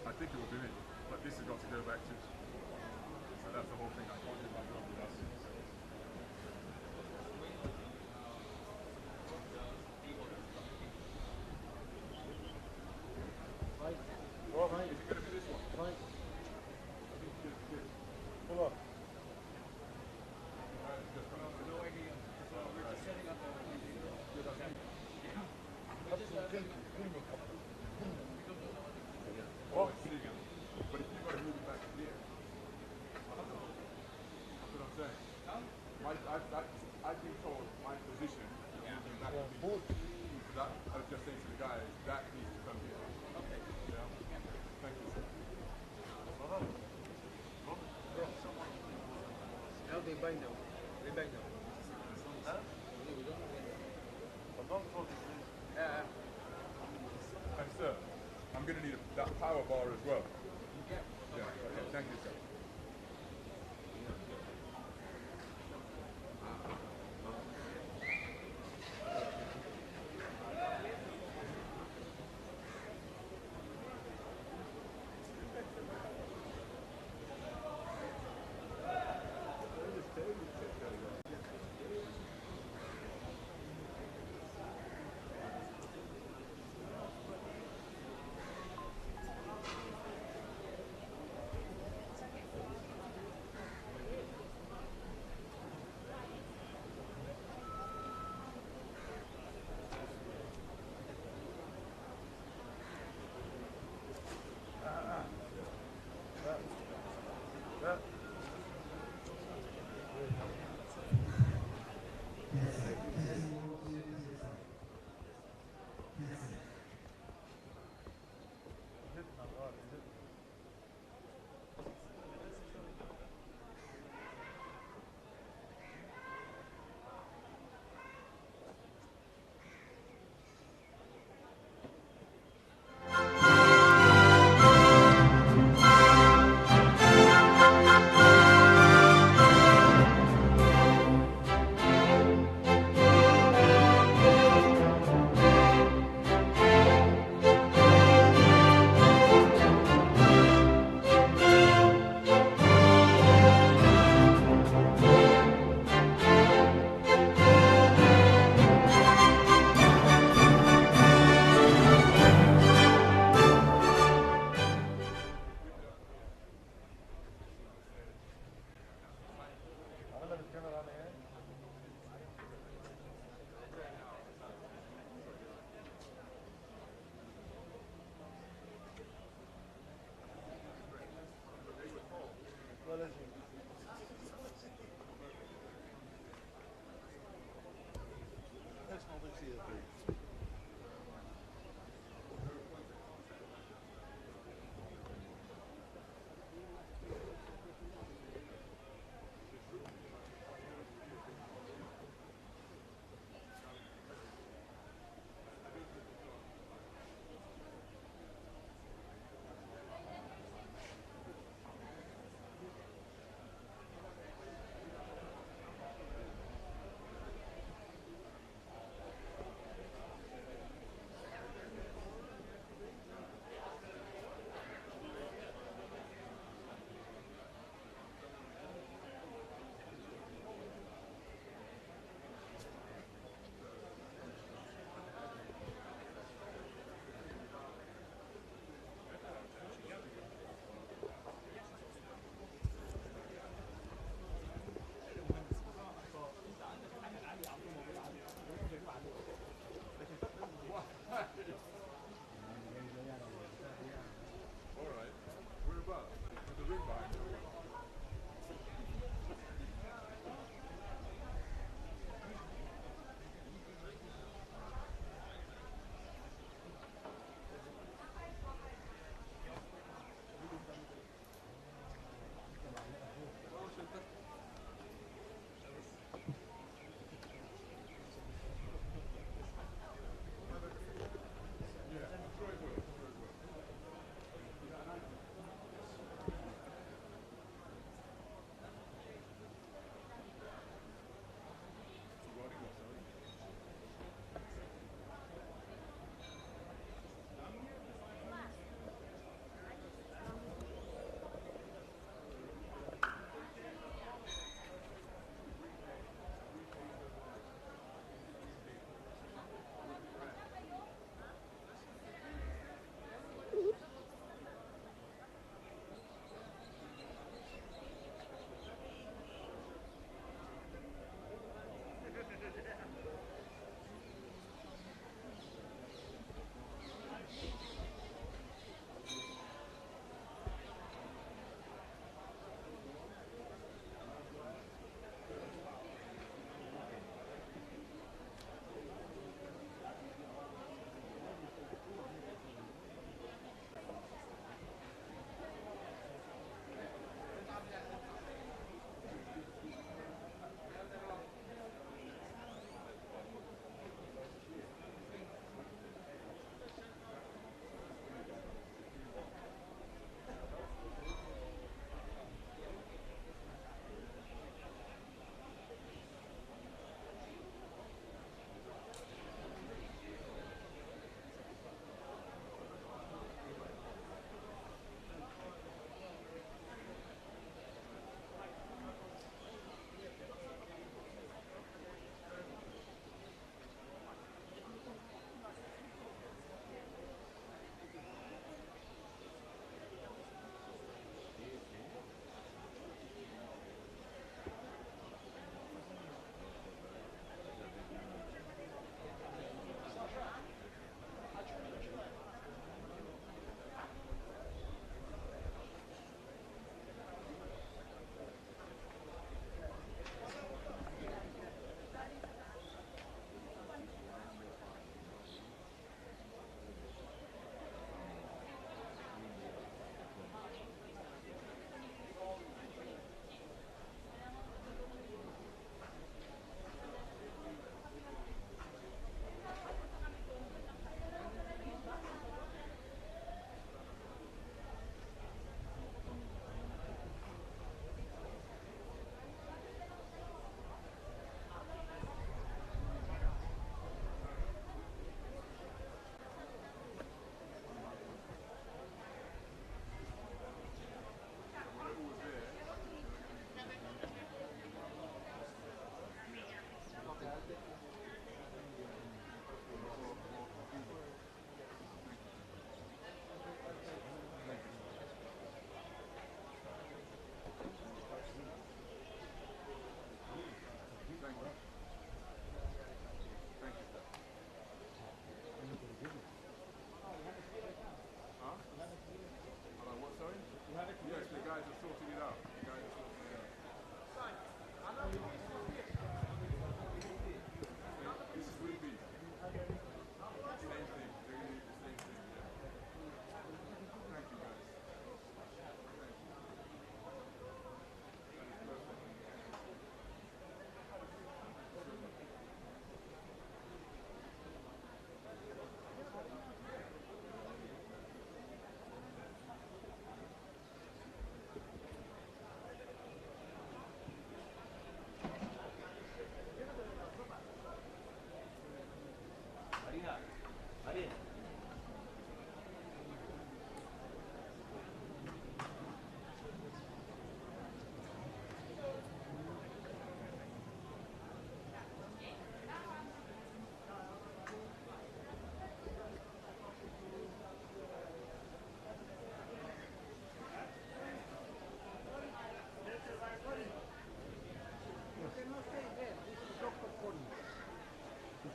I think it will be me, but this has got to go back to. So that's the whole thing. I can't do my job without it. Right. Well, right. Is it going to be this one? Right. Good. Come on. Just come out. No idea. So we're just setting up Good, okay. Oh, it's legal. But if you've got to move it back here, that's what I'm saying. I've been told my position is moving back to here. So that, I was just saying to the guys, that needs to come here. Okay. Yeah. Thank you, sir. Now they bind them. They bind them. Huh? And sir, I'm going to need that power bar as well. Yeah. Okay. Thank you, sir.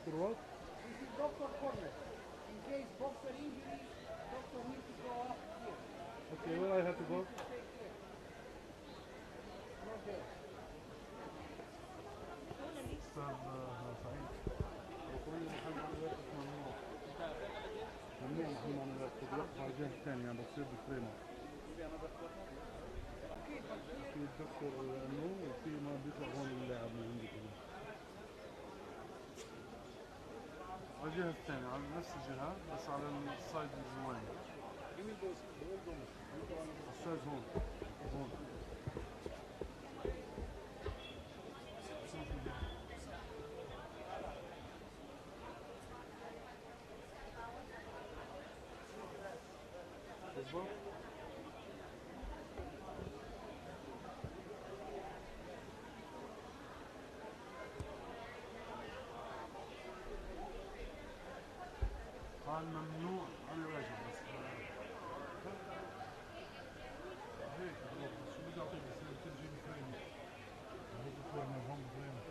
Doctor what? This is doctor corner. In case boxer injury, doctor needs to go up here. Okay, where I have to go? Take care. Not there. أستاذ سعيد وكل محل عمليات ممنوع ممنوع محل عمليات تتوقف على الجهة الثانية يعني بتصير بفريمة في الدكتور نو وفي ما بيطلع هون اللاعب من عندي كمان على الجهة الثانية على نفس الجهة بس على السايد الزوين أستاذ هون هون بالضبط قال ممنوع على الواجب بس هيك بالضبط شو بدي اعطيك بس ترجي بفريمة هيك كورنر هون بفريمة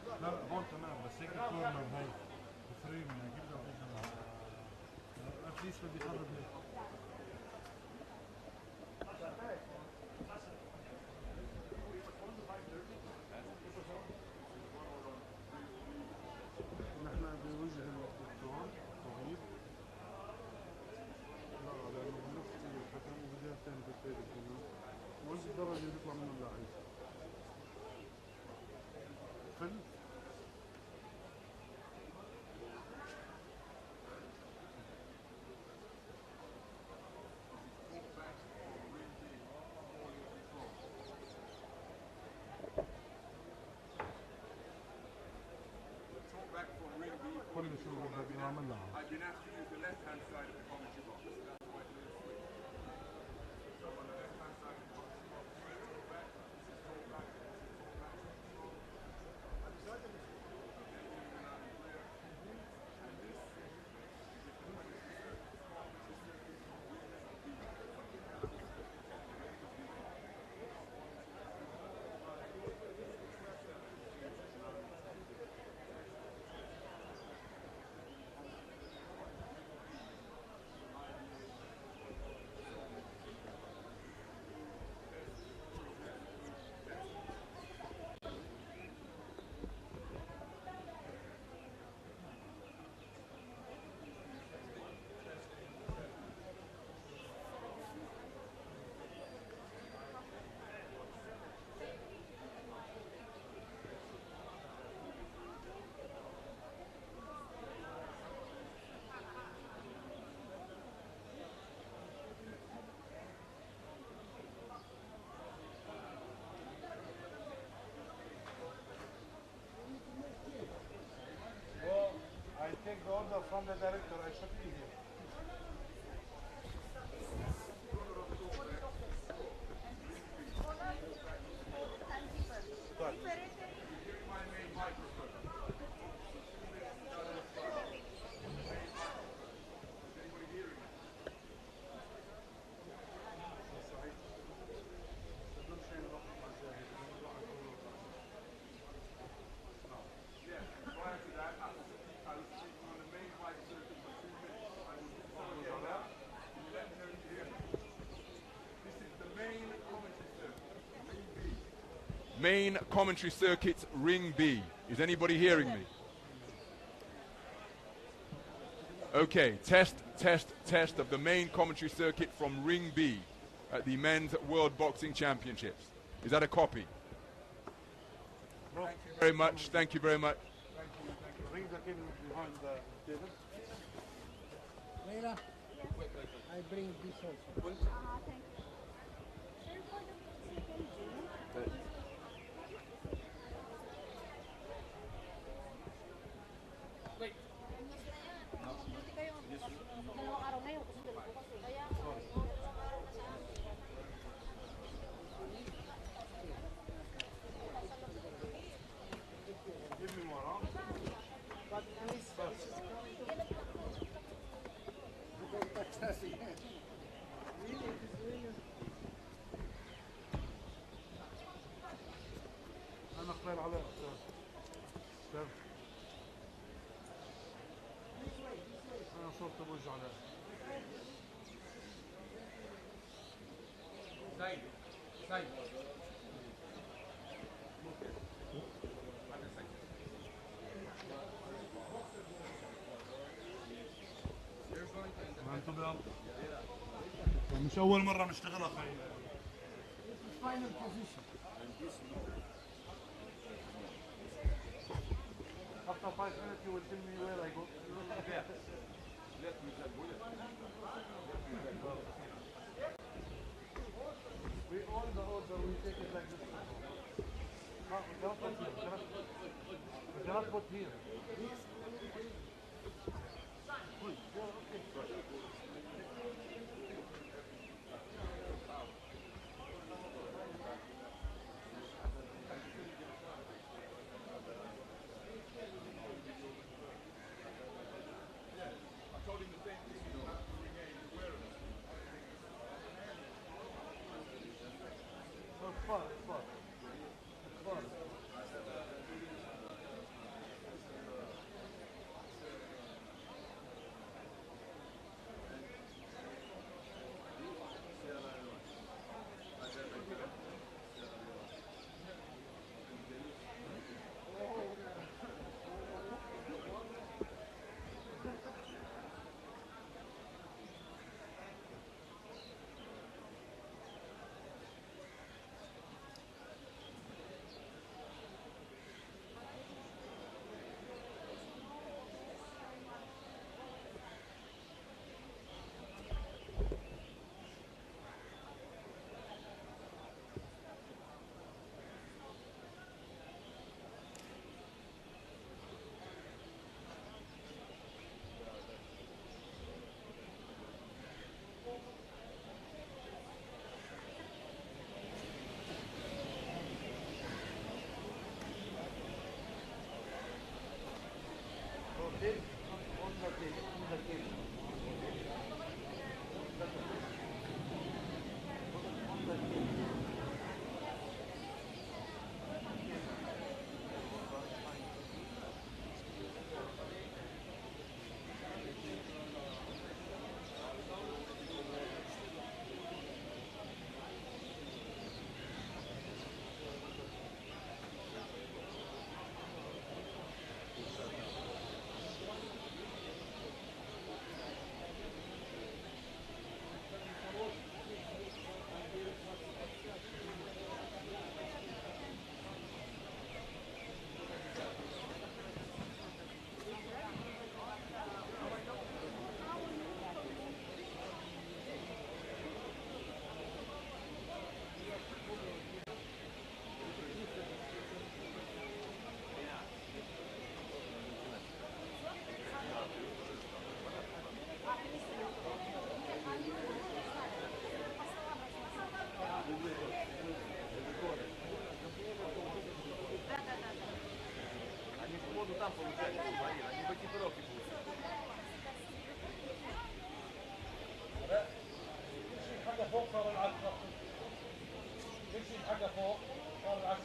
لا لا هون تمام بس هيك كورنر هاي بفريمة يعني كيف بدي اعطيك انا اتليست بدي اقرب هيك نحن بوجه الدكتور طبيب لا لانه بنفس الحكم وبدها ثاني بالتالي كمان وإيش الدرجة اللي بيطلع منه اللاعب فل كل شو بدنا نعمل لها I've been asked to use the left-hand side of the commentary box. That's why it is switch. So on the left-hand side of the commentary box, talk back, this is talk back, this is talk back. Okay, hearing you loud and clear. And this is the commentary circuit. This circuit is ring B. I take the order from the director, I should be here. Hearing my main microphone. Is anybody hearing me? Yeah, prior to that, I was speaking on the main mic circuit for 2 minutes. I was again now. Can you let me know if you hear me? This is the main commentary circuit, ring B. Main commentary circuit, ring B. Is anybody hearing me? Okay, test of the main commentary circuit from ring B at the Men's World Boxing Championships. Is that a copy? Thank you very much. Thank you very much. Thank you. Bring the cable behind the table. Leila, I bring this also. Give me more, huh? But توجع على سيد سيد ما انتم بيض مش أول مرة نشتغل أخي. Final position. After 5 minutes you will tell me where I go. We all the order, we take it like this. No, we cannot put here. We cannot put here. فوق صار العكس يمشي حاجه فوق صار العكس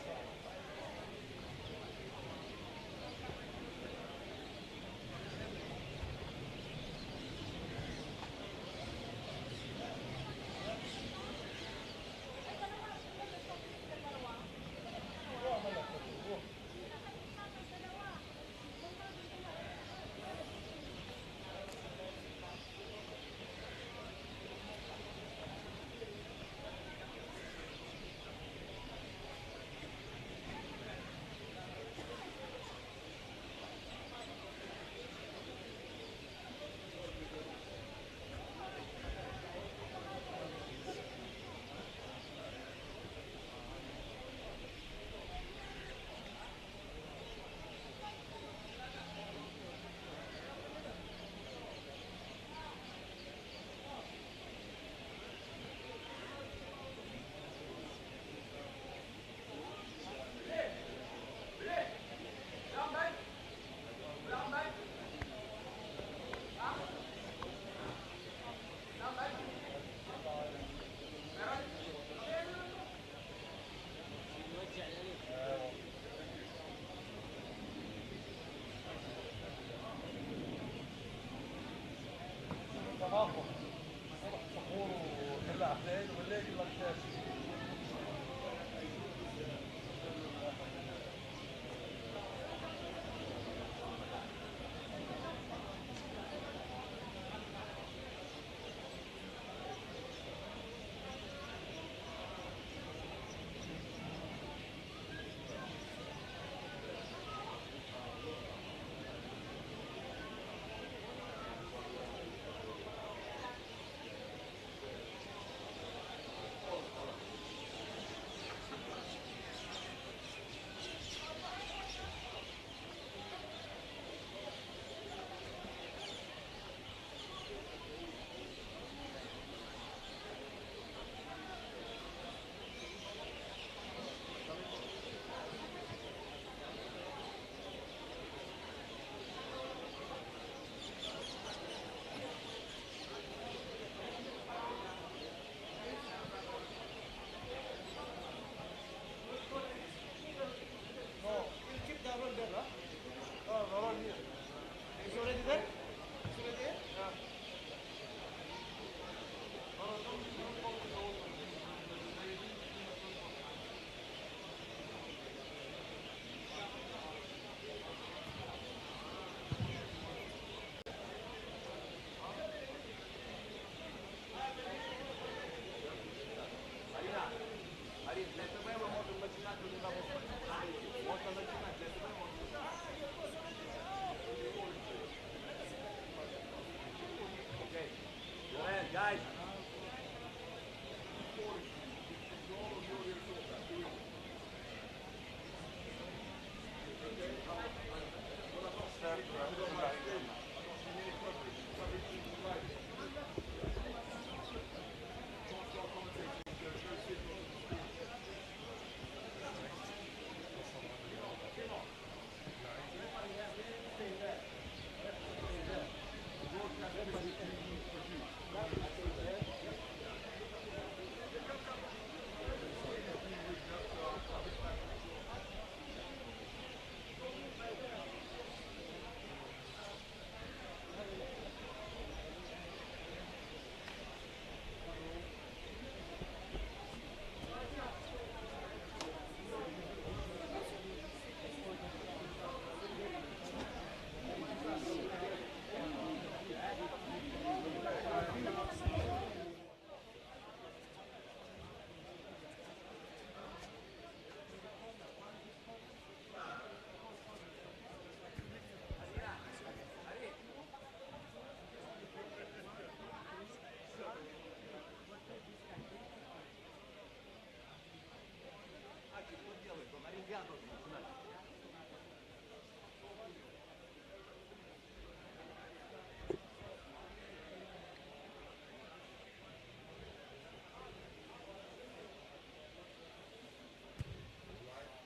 Guys.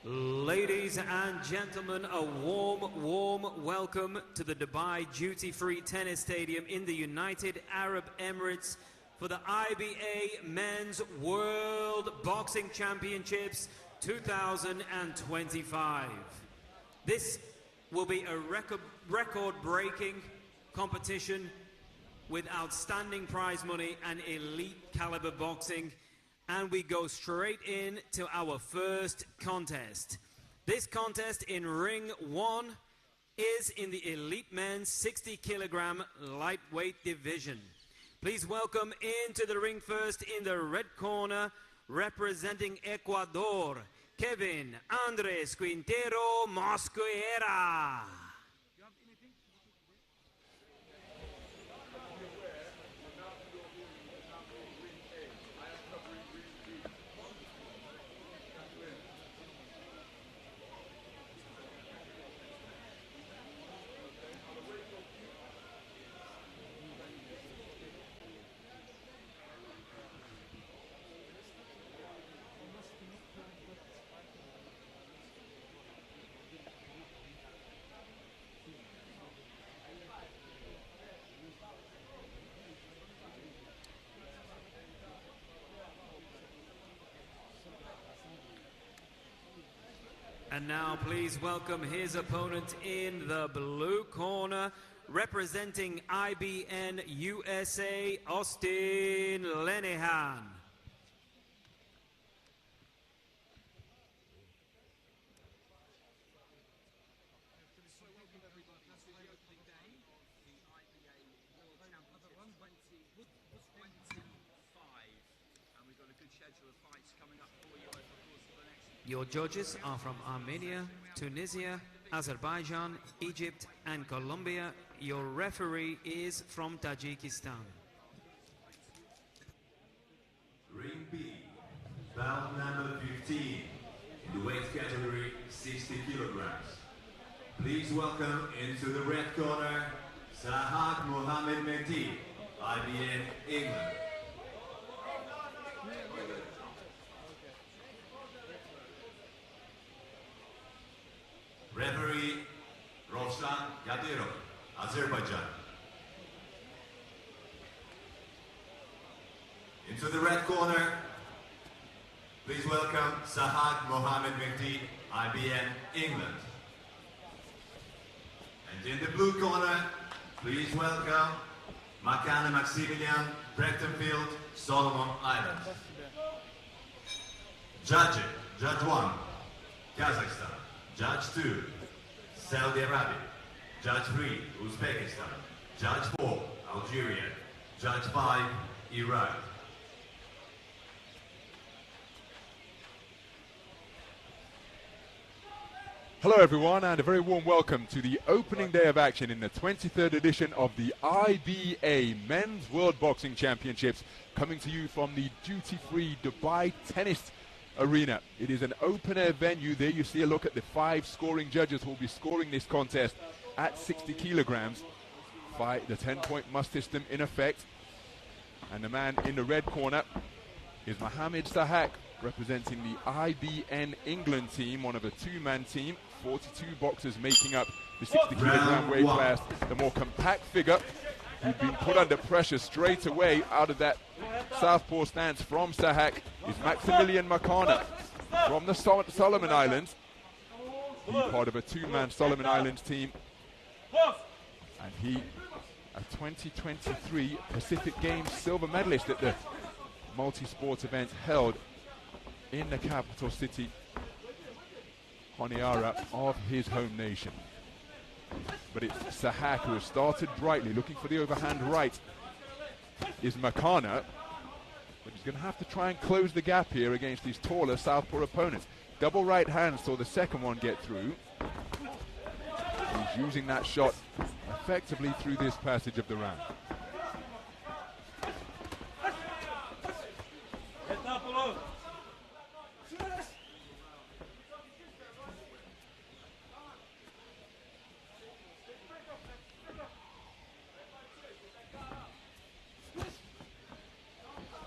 Ladies and gentlemen, a warm welcome to the Dubai Duty-Free Tennis Stadium in the United Arab Emirates for the IBA Men's World Boxing Championships 2025. This will be a record-breaking competition with outstanding prize money and elite caliber boxing. And we go straight in to our first contest. This contest in ring 1 is in the elite men's 60 kilogram lightweight division. Please welcome into the ring first in the red corner, representing Ecuador, Kevin Andres Quintero Mosquera. And now please welcome his opponent in the blue corner, representing IBN USA, Austin Lenihan. Your judges are from Armenia, Tunisia, Azerbaijan, Egypt and Colombia. Your referee is from Tajikistan. Ring B, bout number 15, in the weight category 60 kilograms. Please welcome into the red corner, Sahak Mohammed Mehdi, IBN, England. Referee, Rovshan Gadirov, Azerbaijan. Into the red corner, please welcome Sahak Mohammed Mehdi, IBN, England. And in the blue corner, please welcome Makana Maximillian, Brechthefield, Solomon Islands. Judge 1, Kazakhstan. Judge 2, Saudi Arabia. Judge 3, Uzbekistan. Judge 4, Algeria. Judge 5, Iran. Hello everyone, and a very warm welcome to the opening day of action in the 23rd edition of the IBA Men's World Boxing Championships, coming to you from the duty-free Dubai Tennis Arena. It is an open-air venue. There you see a look at the 5 scoring judges who will be scoring this contest at 60 kilograms. The 10-point must system in effect. And the man in the red corner is Mohamad Sahak, representing the IBN England team, one of a 2-man team. 42 boxers making up the 60 kilogram weight class. The more compact figure, who'd been put under pressure straight away out of that southpaw stance from Sahak, is Maximillian Makana from the Solomon Islands. He's part of a 2-man Solomon Islands team. And he, a 2023 Pacific Games silver medalist at the multi-sport event held in the capital city, Honiara, of his home nation. But it's Sahak who has started brightly, looking for the overhand right is Makana, but he's going to have to try and close the gap here against his taller southpaw opponents. Double right hand saw the second one get through. He's using that shot effectively through this passage of the round.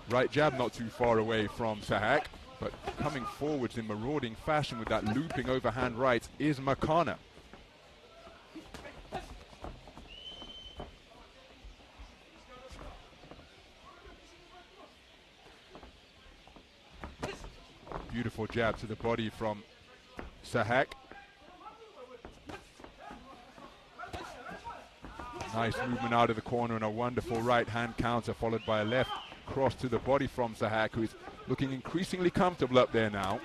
Right jab not too far away from Sahak, but coming forwards in marauding fashion with that looping overhand right is Makana. Beautiful jab to the body from Sahak. Nice movement out of the corner and a wonderful right hand counter followed by a left cross to the body from Sahak, who is looking increasingly comfortable up there now.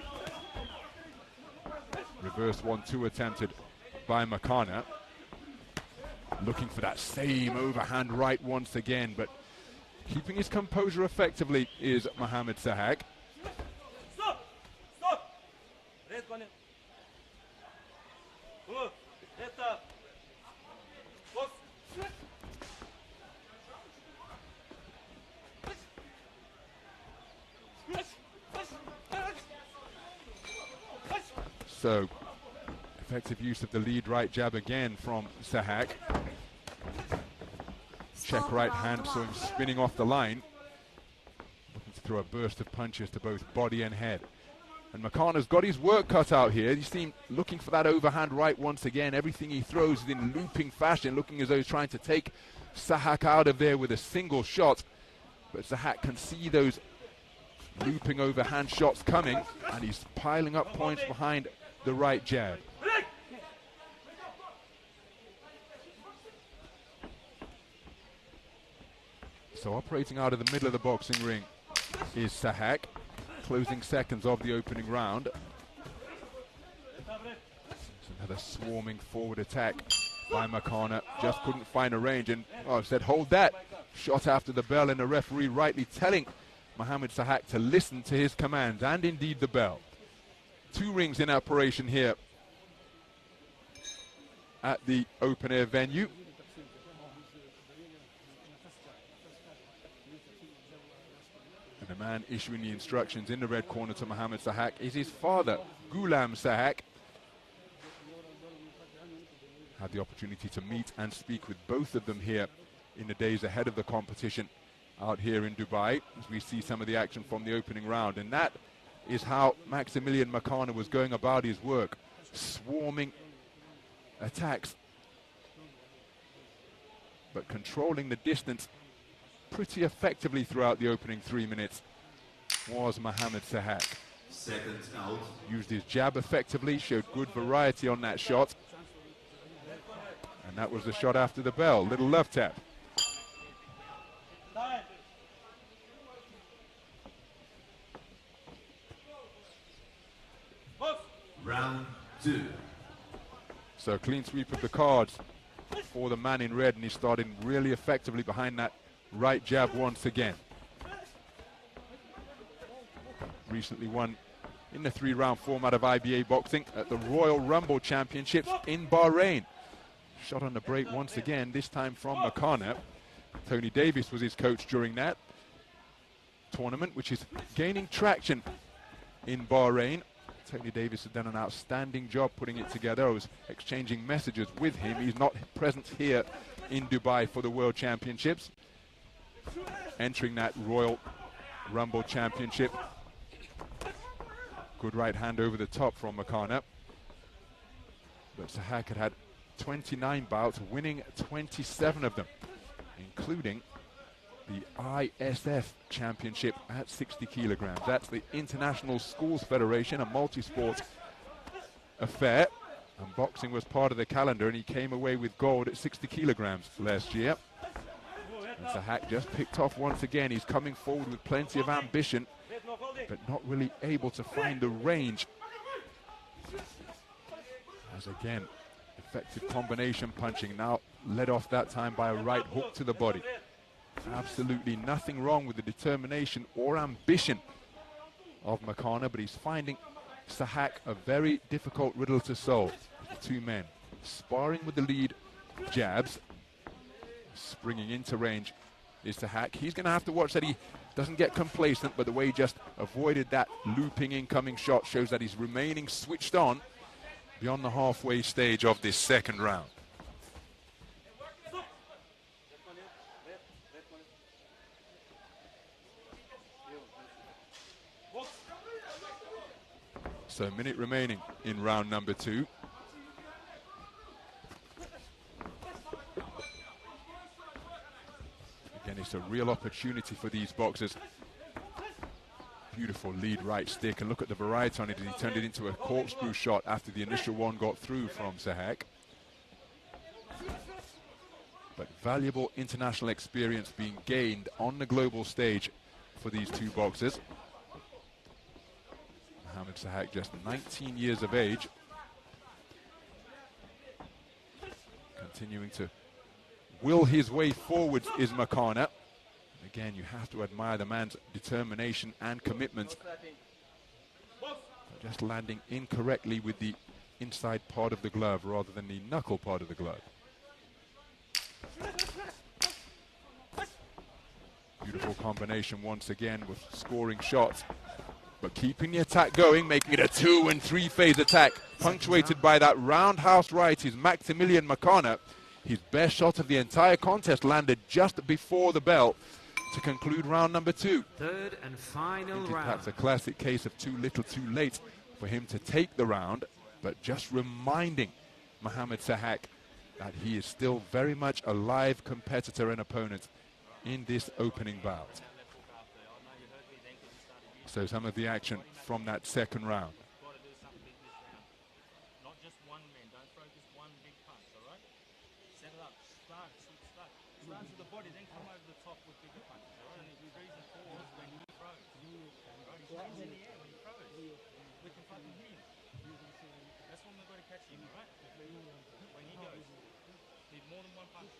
Reverse 1-2 attempted by Makana. Looking for that same overhand right once again, but keeping his composure effectively is Mohamad Sahak. So, effective use of the lead right jab again from Sahak. Check right hand, so him spinning off the line. Looking to throw a burst of punches to both body and head. And Makana's got his work cut out here. You see him looking for that overhand right once again. Everything he throws is in looping fashion, looking as though he's trying to take Sahak out of there with a single shot. But Sahak can see those looping overhand shots coming, and he's piling up points behind the right jab. So operating out of the middle of the boxing ring is Sahak, closing seconds of the opening round. Another swarming forward attack by Makana, just couldn't find a range, and I said hold that. Shot after the bell, and the referee rightly telling Mohamad Sahak to listen to his commands and indeed the bell. 2 rings in operation here at the open air venue. And the man issuing the instructions in the red corner to Mohamad Sahak is his father, Ghulam Sahak. Had the opportunity to meet and speak with both of them here in the days ahead of the competition out here in Dubai, as we see some of the action from the opening round. And that is how Maximillian Makana was going about his work, swarming attacks, but controlling the distance pretty effectively throughout the opening 3 minutes was Mohamad Sahak. Seconds out. Used his jab effectively, showed good variety on that shot. And that was the shot after the bell, little love tap. Round 2. So clean sweep of the cards for the man in red, and he's starting really effectively behind that right jab once again. Recently won in the 3-round format of IBA boxing at the Royal Rumble Championships in Bahrain. Shot on the break once again, this time from Makana. Tony Davis was his coach during that tournament, which is gaining traction in Bahrain. Tony Davis has done an outstanding job putting it together. I was exchanging messages with him. He's not present here in Dubai for the World Championships. Entering that Royal Rumble Championship. Good right hand over the top from Makana. But Sahak had 29 bouts, winning 27 of them, including the ISF Championship at 60 kilograms. That's the International Schools Federation, a multi-sport affair. And boxing was part of the calendar, and he came away with gold at 60 kilograms last year. And Sahak just picked off once again. He's coming forward with plenty of ambition, but not really able to find the range. As again, effective combination punching, now led off that time by a right hook to the body. Absolutely nothing wrong with the determination or ambition of Makana, but he's finding Sahak a very difficult riddle to solve. The 2 men sparring with the lead jabs, springing into range is Sahak. He's going to have to watch that he doesn't get complacent, but the way he just avoided that looping incoming shot shows that he's remaining switched on beyond the halfway stage of this second round. So a minute remaining in round number 2. Again, it's a real opportunity for these boxers. Beautiful lead right stick, and look at the variety on it. He turned it into a corkscrew shot after the initial one got through from Sahak. But valuable international experience being gained on the global stage for these 2 boxers. Mohamad Sahak, just 19 years of age, continuing to will his way forwards is Makana. Again, you have to admire the man's determination and commitment. Just landing incorrectly with the inside part of the glove rather than the knuckle part of the glove. Beautiful combination once again with scoring shots, but keeping the attack going, making it a 2- and 3-phase attack, punctuated by that roundhouse right is Maximillian Makana. His best shot of the entire contest landed just before the bell to conclude round number 2. Third and final round. That's a classic case of too little too late for him to take the round, but just reminding Mohamad Sahak that he is still very much a live competitor and opponent in this opening bout. So some of the action from that second round. Not just one man, don't throw just one big punch, all right? Set it up, start to the body, then come over the top with bigger punches, all right? And the reason for is when he throws, right? His hands in the air when he throws. We can fucking hit him. That's when we've got to catch him, all right? When he goes, need more than one punch.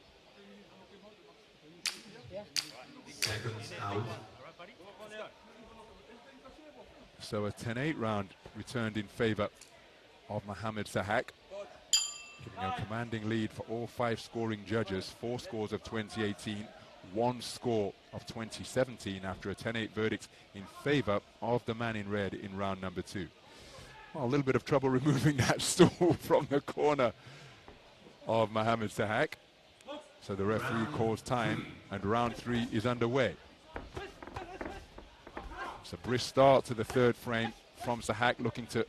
Seconds out. All right, buddy. Let's go. So a 10-8 round returned in favor of Mohamad Sahak, giving a commanding lead for all 5 scoring judges. 4 scores of 2018, 1 score of 2017 after a 10-8 verdict in favor of the man in red in round number 2. Well, a little bit of trouble removing that stool from the corner of Mohamad Sahak. So the referee calls time and round 3 is underway. It's a brisk start to the 3rd frame from Sahak, looking to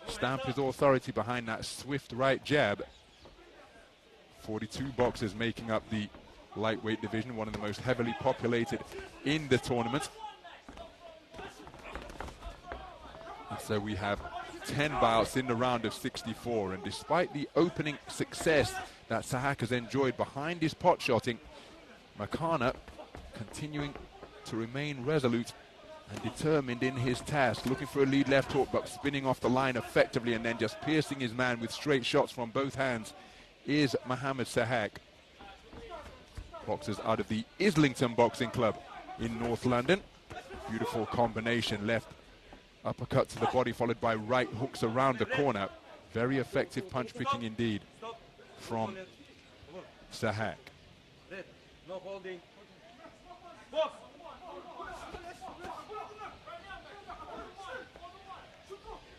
stamp his authority behind that swift right jab. 42 boxers making up the lightweight division, one of the most heavily populated in the tournament. And so we have 10 bouts in the round of 64, and despite the opening success that Sahak has enjoyed behind his pot shotting, Makana continuing to remain resolute and determined in his task, looking for a lead left hook but spinning off the line effectively and then just piercing his man with straight shots from both hands is Mohamad Sahak. Boxers out of the Islington Boxing Club in North London. Beautiful combination, left uppercut to the body followed by right hooks around the corner. Very effective punch picking indeed from Sahak. No holding.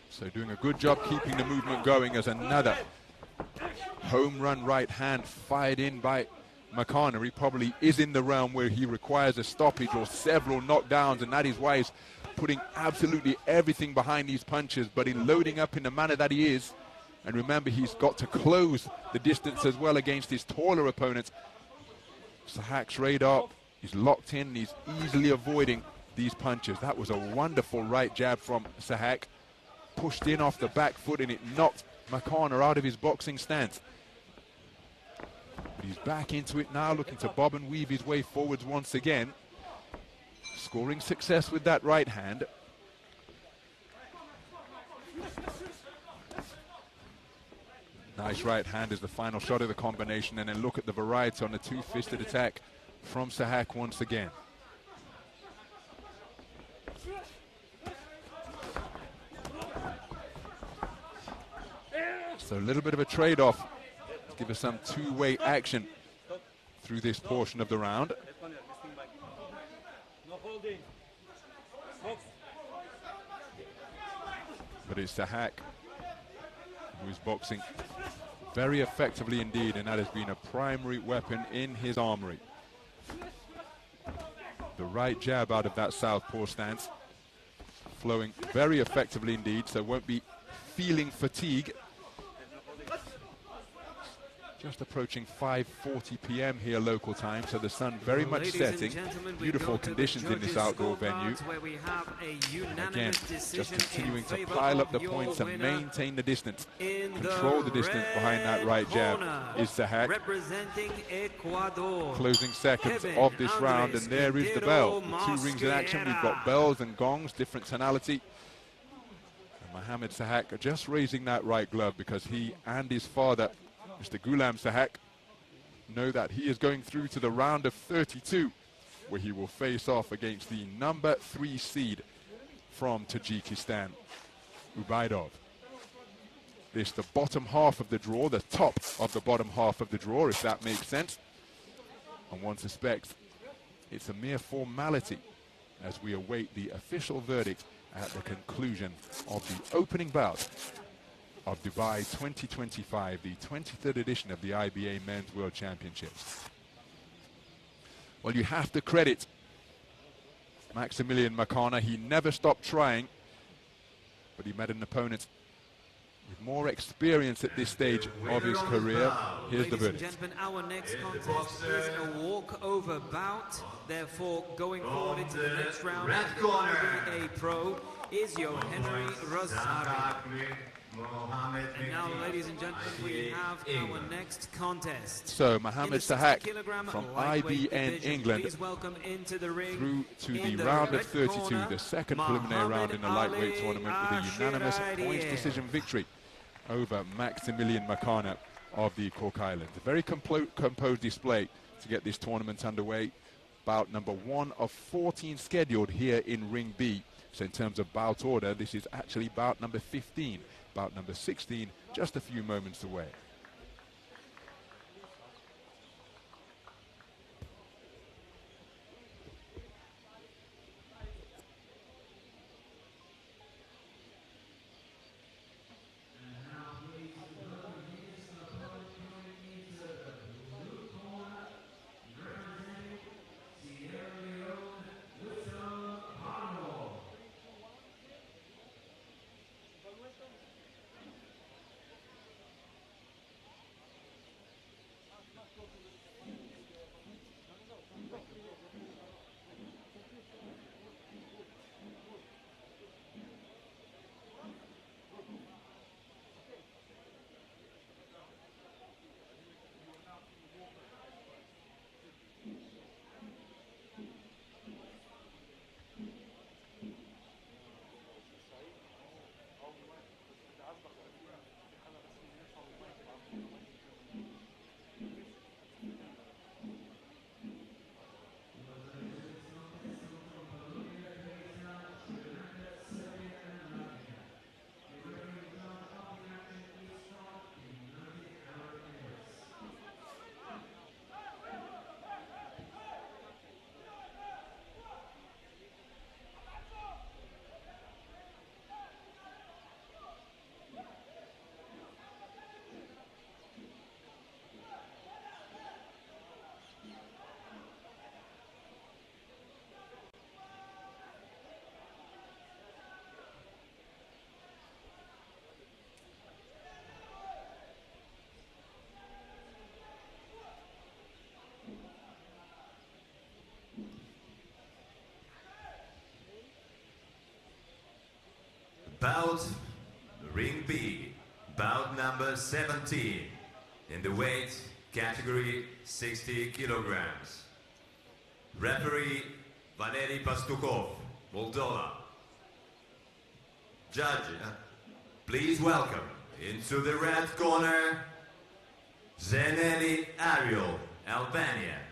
So doing a good job keeping the movement going as another home run right hand fired in by Makana. He probably is in the realm where he requires a stoppage or several knockdowns, and that is why he's putting absolutely everything behind these punches, but in loading up in the manner that he is. And remember, he's got to close the distance as well against his taller opponents. Sahak's radar is locked in, he's easily avoiding these punches. That was a wonderful right jab from Sahak. Pushed in off the back foot and it knocked Makana out of his boxing stance. But he's back into it now, looking to bob and weave his way forwards once again. Scoring success with that right hand. Nice right hand is the final shot of the combination, and then look at the variety on the two-fisted attack from Sahak once again. So a little bit of a trade-off to give us some two-way action through this portion of the round. But it's Sahak who is boxing very effectively indeed, and that has been a primary weapon in his armory. The right jab out of that southpaw stance, flowing very effectively indeed, so won't be feeling fatigue. Just approaching 5:40 p.m. here local time, so the sun very much setting. Beautiful conditions in this outdoor venue. Again, just continuing to pile up the points and maintain the distance. Control the distance behind that right jab is Sahak. Closing seconds of this round, and there is the bell. The 2 rings in action. We've got bells and gongs, different tonality. And Mohamad Sahak just raising that right glove because he and his father, Mr. Ghulam Sahak, know that he is going through to the round of 32, where he will face off against the number 3 seed from Tajikistan, Ubaidov. This the bottom half of the draw, the top of the bottom half of the draw, if that makes sense. And one suspects it's a mere formality as we await the official verdict at the conclusion of the opening bout of Dubai 2025, the 23rd edition of the IBA Men's World Championships. Well, you have to credit Maximillian Makana. He never stopped trying, but he met an opponent with more experience at this stage of his career. Here's the verdict. Ladies and gentlemen, our next contest is a walkover bout. Therefore, going forward into the next round, the IBA Pro is your Henry Rosari. And now, ladies and gentlemen, we have our next contest. So, Mohamad Sahak from IBN England through to the round of 32, the second preliminary round in the lightweight tournament, with a unanimous points decision victory over Maximillian Makana of the Cook Islands. A very composed display to get this tournament underway. bout number 1 of 14 scheduled here in Ring B. So in terms of bout order, this is actually bout number 15. Bout number 16, just a few moments away. Bout Ring B, bout number 17, in the weight category 60 kilograms. Referee Valeri Pastukov, Moldova. Judge, please welcome into the red corner, Zeneli Ariol, Albania.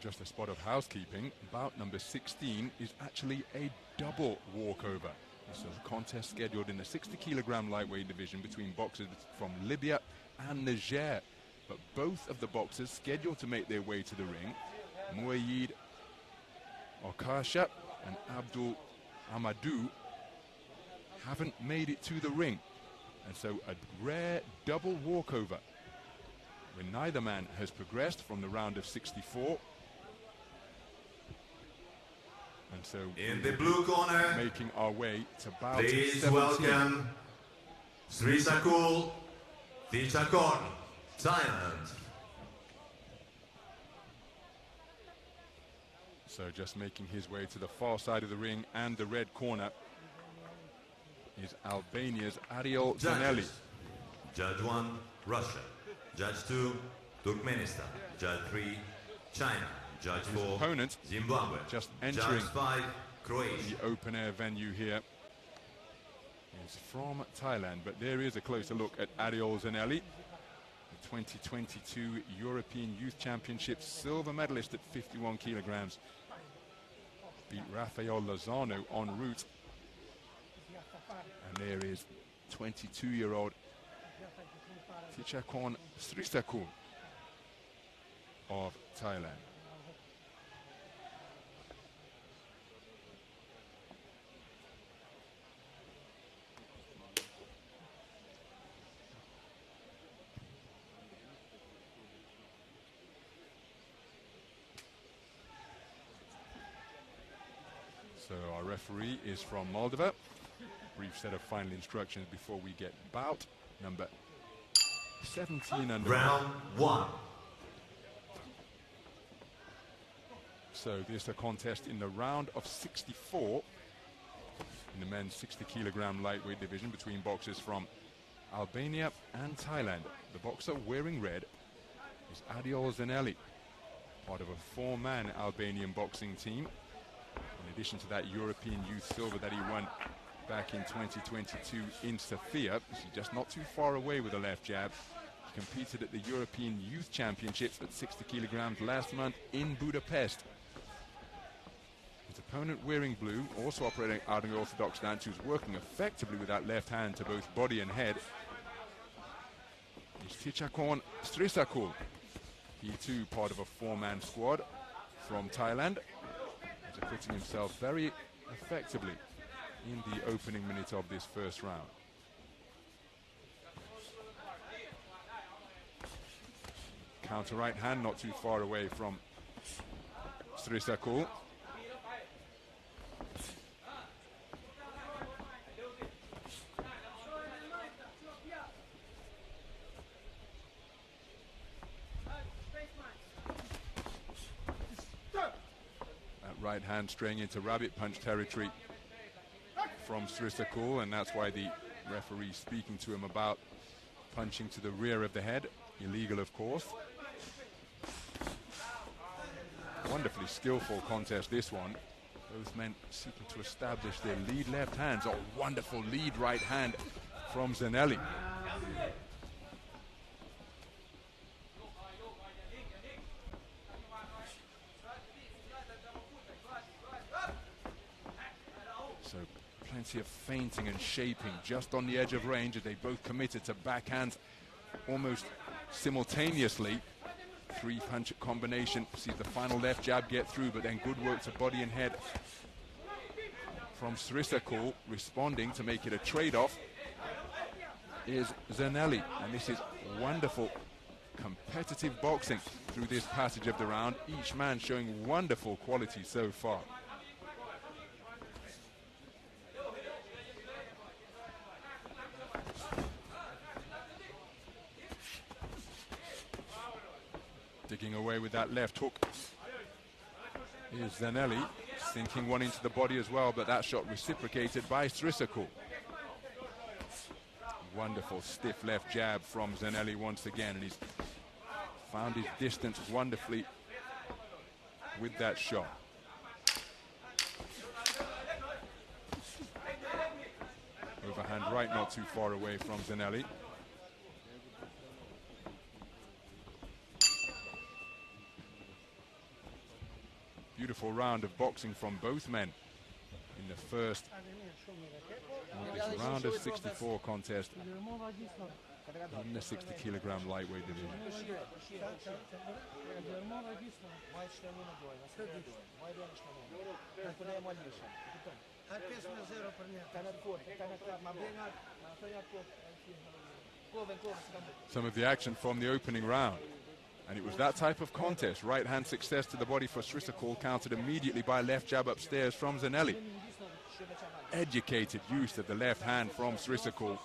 Just a spot of housekeeping. Bout number 16 is actually a double walkover. This is a contest scheduled in the 60 kilogram lightweight division between boxers from Libya and Niger. But both of the boxers scheduled to make their way to the ring, Muayid, OKASHAH and Abdoul AMADOU, haven't made it to the ring. And so a rare double walkover when neither man has progressed from the round of 64. And so in the blue corner, making our way to bout please 17. welcome Srisakul, Thichakorn, Thailand. So just making his way to the far side of the ring and the red corner is Albania's Ariol Zeneli. Judge 1, Russia. Judge 2, Turkmenistan. Judge 3, China. Judge 4, opponent Zimbabwe. Just entering Judge 5, Croatia. the open air venue here is from Thailand, but there is a closer look at Ariol Zeneli, the 2022 European Youth Championship silver medalist at 51 kilograms. Beat Rafael Lozano en route. And there is 22-year-old Thichakorn Srisakul of Thailand. So our referee is from Moldova. Brief set of final instructions before we get bout number 17 under. Round 1. So this is a contest in the round of 64 in the men's 60 kilogram lightweight division between boxers from Albania and Thailand. The boxer wearing red is Ariol Zeneli, part of a four-man Albanian boxing team. In addition to that European youth silver that he won back in 2022 in Sofia, he's just not too far away with a left jab. He competed at the European Youth Championships at 60 kilograms last month in Budapest. His opponent wearing blue, also operating out of the orthodox stance, who's working effectively with that left hand to both body and head, is Thichakorn Srisakul. He too part of a four-man squad from Thailand. He's putting himself very effectively in the opening minute of this first round. Counter right hand not too far away from Srisakul. Right hand straying into rabbit punch territory from Srisakul, and that's why the referee speaking to him about punching to the rear of the head. Illegal, of course. Wonderfully skillful contest, this one. Both men seeking to establish their lead left hands. A wonderful lead right hand from Zeneli. So plenty of feinting and shaping just on the edge of range as they both committed to backhands almost simultaneously. Three-punch combination, sees the final left jab get through, but then good work to body and head from Srisakul. Responding to make it a trade-off is Zeneli, and this is wonderful competitive boxing through this passage of the round. Each man showing wonderful quality so far. Digging away with that left hook is Zeneli, sinking one into the body as well, but that shot reciprocated by Srisakul. Wonderful stiff left jab from Zeneli once again, and he's found his distance wonderfully with that shot. Overhand right not too far away from Zeneli. Beautiful round of boxing from both men in the first of this round of 64 contest in the 60 kilogram lightweight division. Some of the action from the opening round. And it was that type of contest. Right hand success to the body for Srisakul, countered immediately by left jab upstairs from Zeneli. Educated use of the left hand from Srisakul.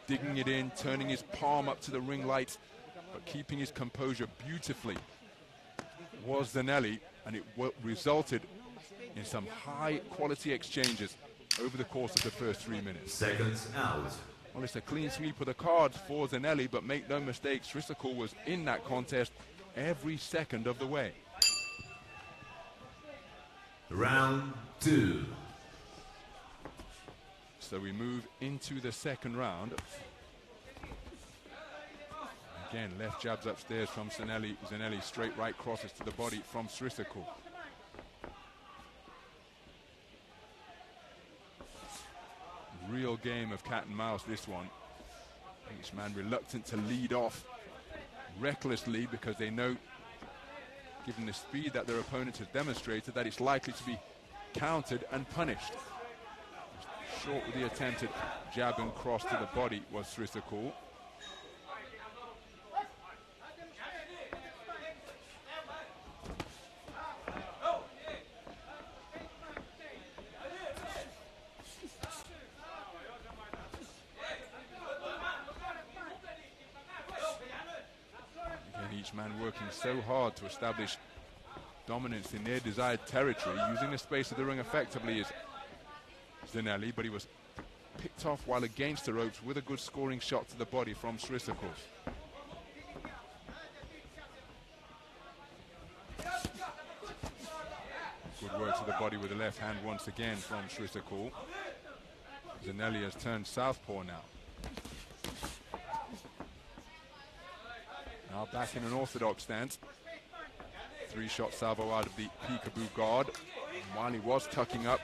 Digging it in, turning his palm up to the ring lights, but keeping his composure beautifully was Zeneli, and it resulted in some high quality exchanges over the course of the first 3 minutes. Seconds out. Well, it's a clean sweep of the cards for Zeneli, but make no mistake, Srisakul was in that contest every second of the way. Round 2. So we move into the second round. Again, left jabs upstairs from Zeneli. Zeneli straight right crosses to the body from Srisakul. Real game of cat and mouse, this one. Each man reluctant to lead off recklessly because they know, given the speed that their opponent has demonstrated, that it's likely to be countered and punished. Short with the attempted jab and cross to the body was Srisakul. Man working so hard to establish dominance in their desired territory, using the space of the ring effectively is Zeneli, but he was picked off while against the ropes with a good scoring shot to the body from Srisakul. Good work to the body with the left hand once again from Srisakul. Zeneli has turned southpaw now. Now back in an orthodox stance. 3-shot salvo out of the peekaboo guard. And while he was tucking up,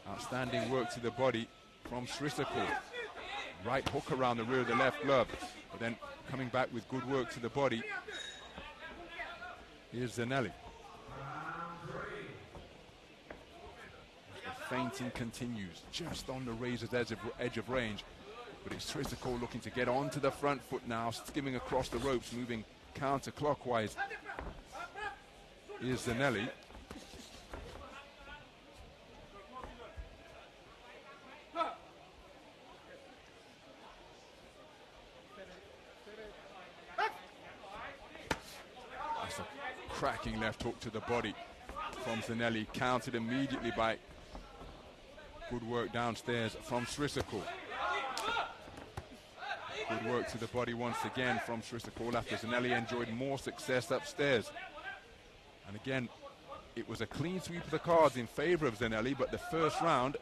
outstanding work to the body from Srisakul. Right hook around the rear of the left glove, but then coming back with good work to the body. Here's Zeneli. The feinting continues, just on the razor's edge of range. But it's Srisakul looking to get onto the front foot now, skimming across the ropes, moving counterclockwise. Here's Zeneli. That's a cracking left hook to the body from Zeneli, countered immediately by good work downstairs from Srisakul. Good work to the body once again from Srisakul after Zeneli enjoyed more success upstairs. And again, it was a clean sweep of the cards in favor of Zeneli, but the first round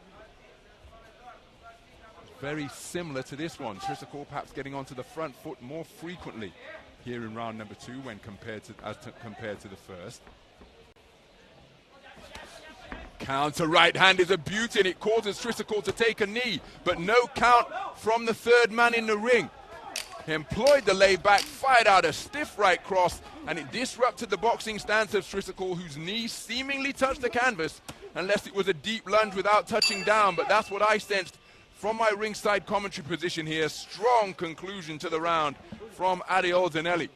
was very similar to this one. Srisakul perhaps getting onto the front foot more frequently here in round number 2 when compared to the first. Counter right hand is a beauty, and it causes Srisakul to take a knee, but no count from the third man in the ring. He employed the lay back, fired out a stiff right cross, and it disrupted the boxing stance of Srisakul, whose knee seemingly touched the canvas, unless it was a deep lunge without touching down. But that's what I sensed from my ringside commentary position here. Strong conclusion to the round from Ariol Zeneli.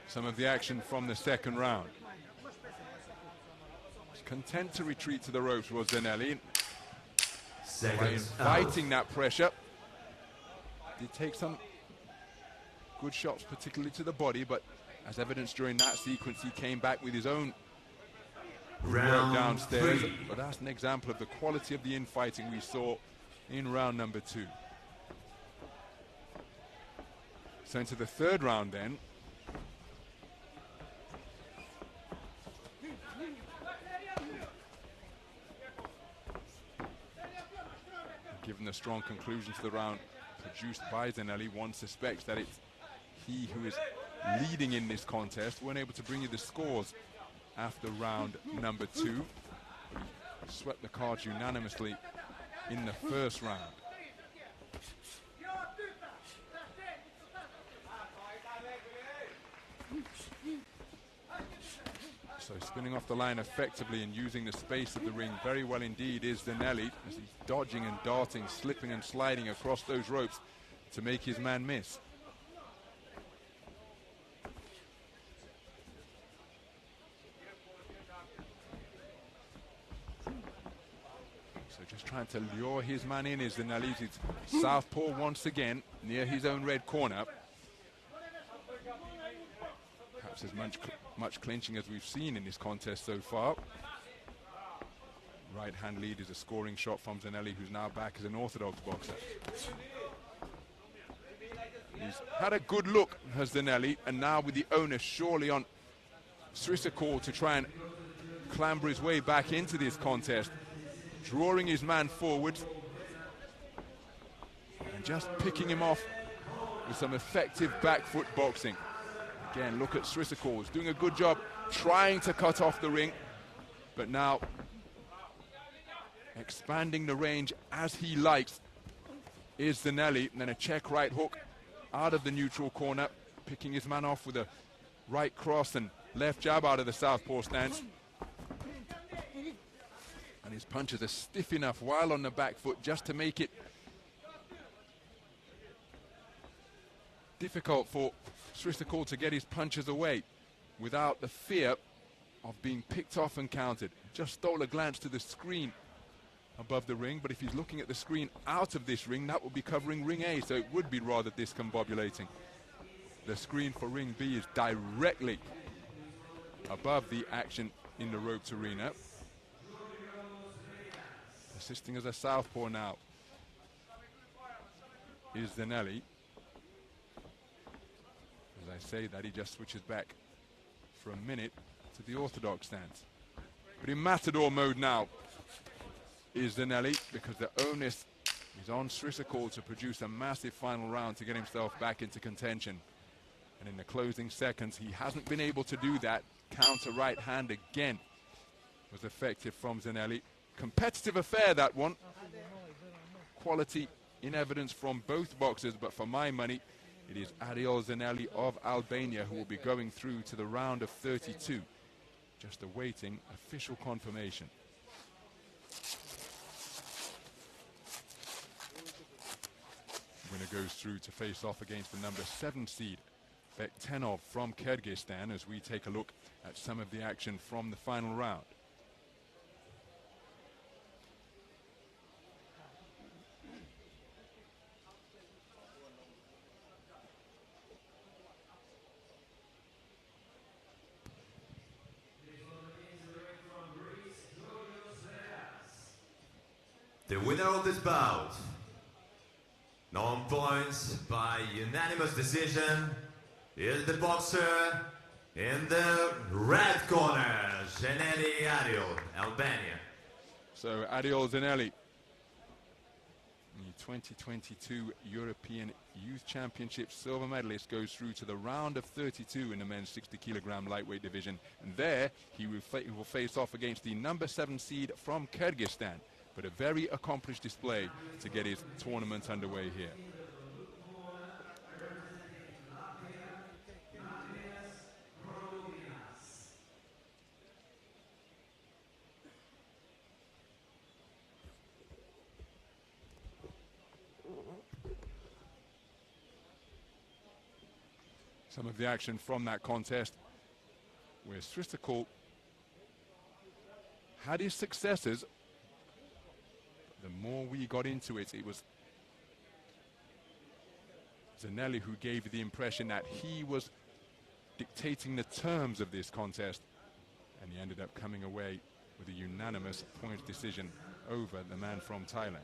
Some of the action from the second round. Content to retreat to the ropes was Zeneli. By inviting that pressure, did take some good shots, particularly to the body, but as evidenced during that sequence, he came back with his own work downstairs. But that's an example of the quality of the infighting we saw in round number 2. So into the third round then. Given the strong conclusion to the round produced by Zeneli, one suspects that it's he who is leading in this contest. Weren't able to bring you the scores after round number 2. Swept the cards unanimously in the first round. So spinning off the line effectively and using the space of the ring very well indeed is Zeneli, as he's dodging and darting, slipping and sliding across those ropes to make his man miss. So just trying to lure his man in is Zeneli. He's southpaw once again near his own red corner. Perhaps as much clinching as we've seen in this contest so far. Right hand lead is a scoring shot from Zeneli, who's now back as an orthodox boxer. He's had a good look, has Zeneli, and now with the onus surely on Srisakul to try and clamber his way back into this contest, drawing his man forward and just picking him off with some effective back foot boxing. Again, look at Srisakul. He's doing a good job trying to cut off the ring, but now expanding the range as he likes is Zeneli. And then a check right hook out of the neutral corner, picking his man off with a right cross and left jab out of the southpaw stance. And his punches are stiff enough while on the back foot just to make it difficult for Srisakul to get his punches away without the fear of being picked off and counted. Just stole a glance to the screen above the ring, but if he's looking at the screen out of this ring, that would be covering ring A, so it would be rather discombobulating. The screen for ring B is directly above the action in the ropes arena. Assisting as a southpaw now is Zeneli. As I say that, he just switches back for a minute to the orthodox stance. But in matador mode now is Zeneli, because the onus is on Srisakul to produce a massive final round to get himself back into contention. And in the closing seconds, he hasn't been able to do that. Counter right hand again was effective from Zeneli. Competitive affair, that one. Quality in evidence from both boxers, but for my money, it is Ariol Zeneli of Albania who will be going through to the round of 32. Just awaiting official confirmation. Winner goes through to face off against the number 7 seed, Brechthefield from Kyrgyzstan, as we take a look at some of the action from the final round. The winner of this bout, known points by unanimous decision, is the boxer in the red corner, Zeneli Ariol, Albania. So Ariol Zeneli, the 2022 European Youth Championship silver medalist, goes through to the round of 32 in the men's 60 kilogram lightweight division. And there he will face off against the number 7 seed from Kyrgyzstan. But a very accomplished display to get his tournament underway here. Some of the action from that contest, where Srisakul had his successes. The more we got into it, it was Zeneli who gave the impression that he was dictating the terms of this contest, and he ended up coming away with a unanimous points decision over the man from Thailand.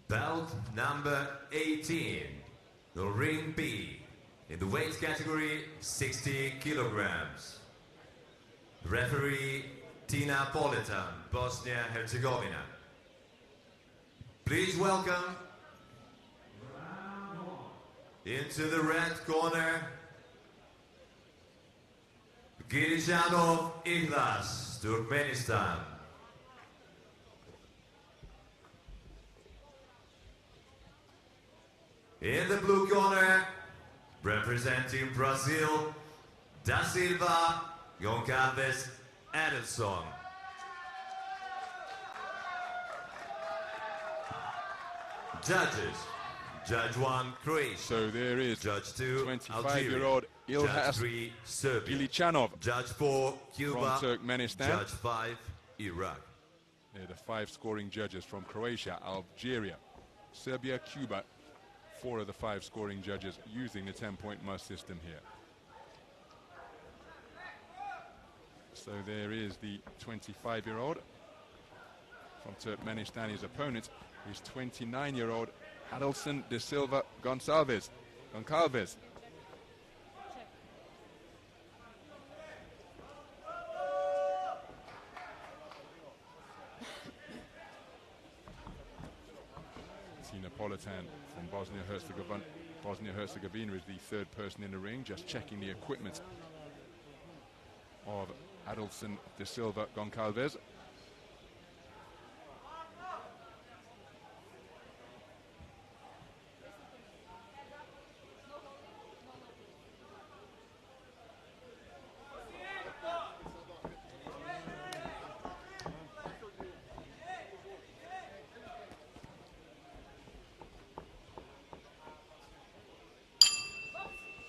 Belt number 18, the ring B, in the weight category 60 kilograms. Referee Tina Politan, Bosnia-Herzegovina. Please welcome into the red corner, GYLYCHJANOV, YHLAS, Turkmenistan. In the blue corner, representing Brazil, Da Silva, Goncalves, Arilson. Judges, Judge 1, Croatia. So there is Judge 2, 25-year-old Algeria. Ilhas Judge 3, Serbia. GYLYCHJANOV Judge 4, Cuba. from Turkmenistan. Judge 5, Iraq. They're the 5 scoring judges from Croatia, Algeria, Serbia, Cuba. 4 of the 5 scoring judges using the 10-point must system here. So there is the 25-year-old from Turkmenistan. His opponent is 29-year-old Arilson de Silva Goncalves. Tripolitan from Bosnia-Herzegovina is the third person in the ring, just checking the equipment of Arilson, De Silva, Goncalves.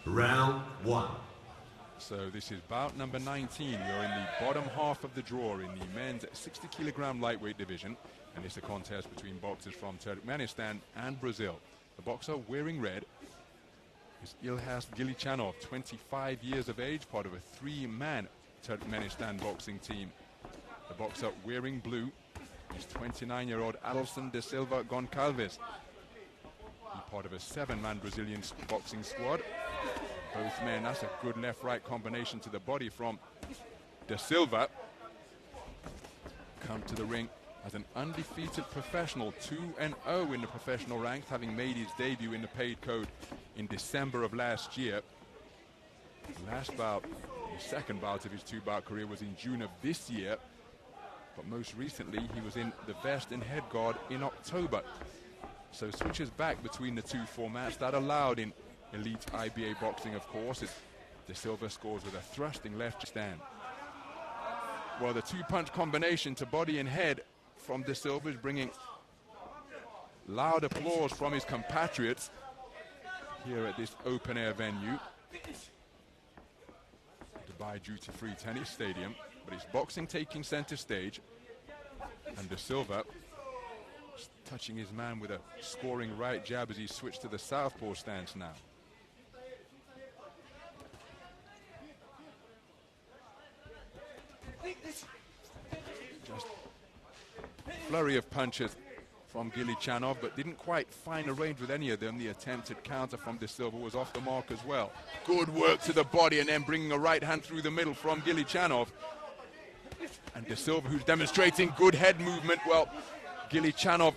Round 1. So this is bout number 19. We're in the bottom half of the draw in the men's 60 kilogram lightweight division, and it's a contest between boxers from Turkmenistan and Brazil. The boxer wearing red is YHLAS GYLYCHJANOV, 25 years of age, part of a 3-man Turkmenistan boxing team. The boxer wearing blue is 29-year-old Arilson De Silva Goncalves, part of a 7-man Brazilian boxing squad. Both men, that's a good left-right combination to the body from De Silva. Come to the ring as an undefeated professional, 2-0 in the professional ranks, having made his debut in the paid code in December of last year. Last bout, the second bout of his 2-bout career, was in June of this year, but most recently he was in the vest and head guard in October. So switches back between the two formats that allowed in elite IBA boxing, of course. De Silva scores with a thrusting left stand. Well, the 2-punch combination to body and head from De Silva is bringing loud applause from his compatriots here at this open-air venue, Dubai Duty-Free Tennis Stadium. But it's boxing taking center stage, and De Silva touching his man with a scoring right jab as he switched to the southpaw stance now. Just flurry of punches from GYLYCHJANOV, but didn't quite find a range with any of them. The attempted counter from De Silva was off the mark as well. Good work to the body, and then bringing a right hand through the middle from GYLYCHJANOV. And De Silva, who's demonstrating good head movement. Well, GYLYCHJANOV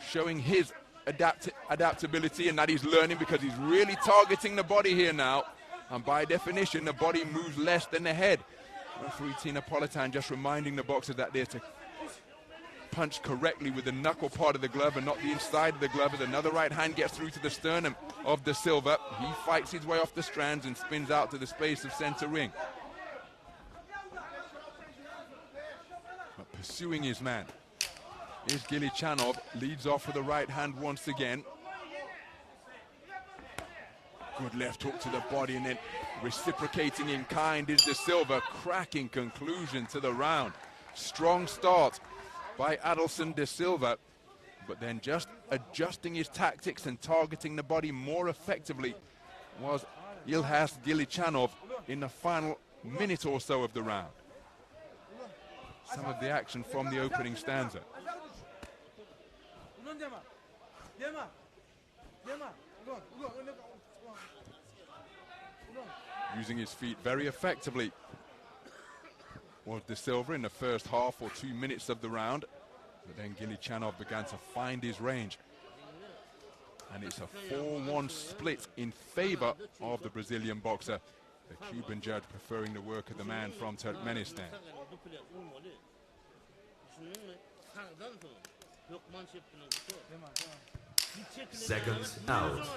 showing his adaptability, and that he's learning, because he's really targeting the body here now. And by definition, the body moves less than the head. Referee Thichakorn just reminding the boxers that they're to punch correctly with the knuckle part of the glove and not the inside of the glove. As another right hand gets through to the sternum of De Silva, he fights his way off the strands and spins out to the space of center ring. But pursuing his man is GYLYCHJANOV, leads off with a right hand once again. Good left hook to the body, and then reciprocating in kind is De Silva. Cracking conclusion to the round. Strong start by Arilson De Silva, but then just adjusting his tactics and targeting the body more effectively was YHLAS GYLYCHJANOV in the final minute or so of the round. Some of the action from the opening stanza. Using his feet very effectively was De Silva in the first half or 2 minutes of the round, but then GYLYCHJANOV began to find his range, and it's a 4-1 split in favor of the Brazilian boxer, the Cuban judge preferring the work of the man from Turkmenistan. Seconds out.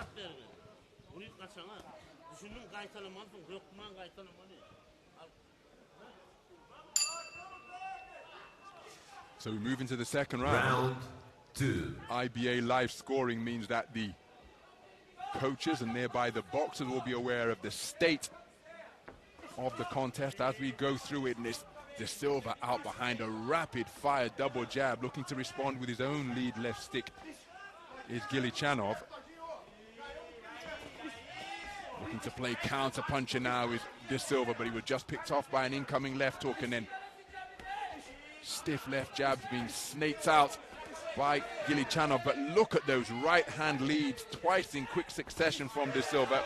So we move into the second round. Round 2. IBA live scoring means that the coaches and thereby the boxers will be aware of the state of the contest as we go through it. And it's De Silva out behind a rapid fire double jab, looking to respond with his own lead left stick is GYLYCHJANOV. Looking to play counter puncher now is De Silva, but he was just picked off by an incoming left hook, and then stiff left jabs being snaked out by GYLYCHJANOV. But look at those right hand leads twice in quick succession from De Silva.